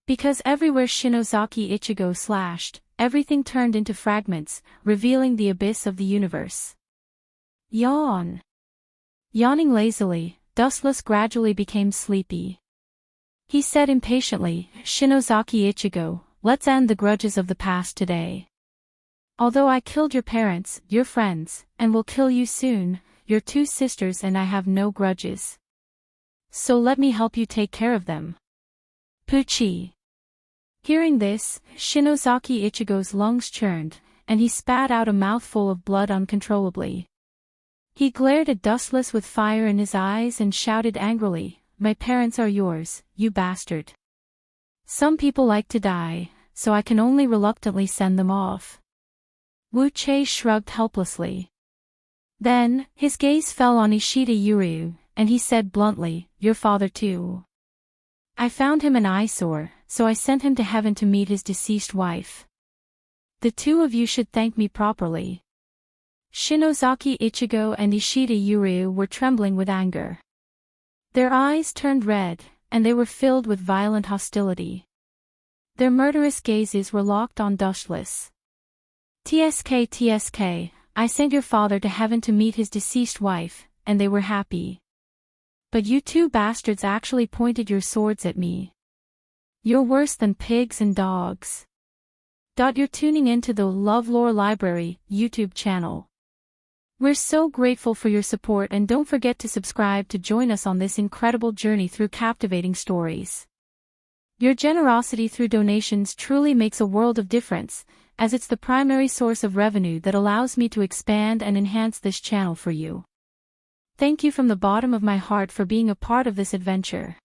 Because everywhere Shinozaki Ichigo slashed, everything turned into fragments, revealing the abyss of the universe. Yawn. Yawning lazily, Dustless gradually became sleepy. He said impatiently, Shinozaki Ichigo, let's end the grudges of the past today. Although I killed your parents, your friends, and will kill you soon, your two sisters and I have no grudges. So let me help you take care of them. Poochie. Hearing this, Shinozaki Ichigo's lungs churned, and he spat out a mouthful of blood uncontrollably. He glared at Dustless with fire in his eyes and shouted angrily, My parents are yours, you bastard. Some people like to die, so I can only reluctantly send them off. Wu Che shrugged helplessly. Then, his gaze fell on Ishida Yuryu, and he said bluntly, Your father too. I found him an eyesore, so I sent him to heaven to meet his deceased wife. The two of you should thank me properly. Shinozaki Ichigo and Ishida Yuryu were trembling with anger. Their eyes turned red, and they were filled with violent hostility. Their murderous gazes were locked on Dustless. TSK, I sent your father to heaven to meet his deceased wife, and they were happy. But you two bastards actually pointed your swords at me. You're worse than pigs and dogs. You're tuning into the LoveLore Library YouTube channel. We're so grateful for your support, and don't forget to subscribe to join us on this incredible journey through captivating stories. Your generosity through donations truly makes a world of difference, as it's the primary source of revenue that allows me to expand and enhance this channel for you. Thank you from the bottom of my heart for being a part of this adventure.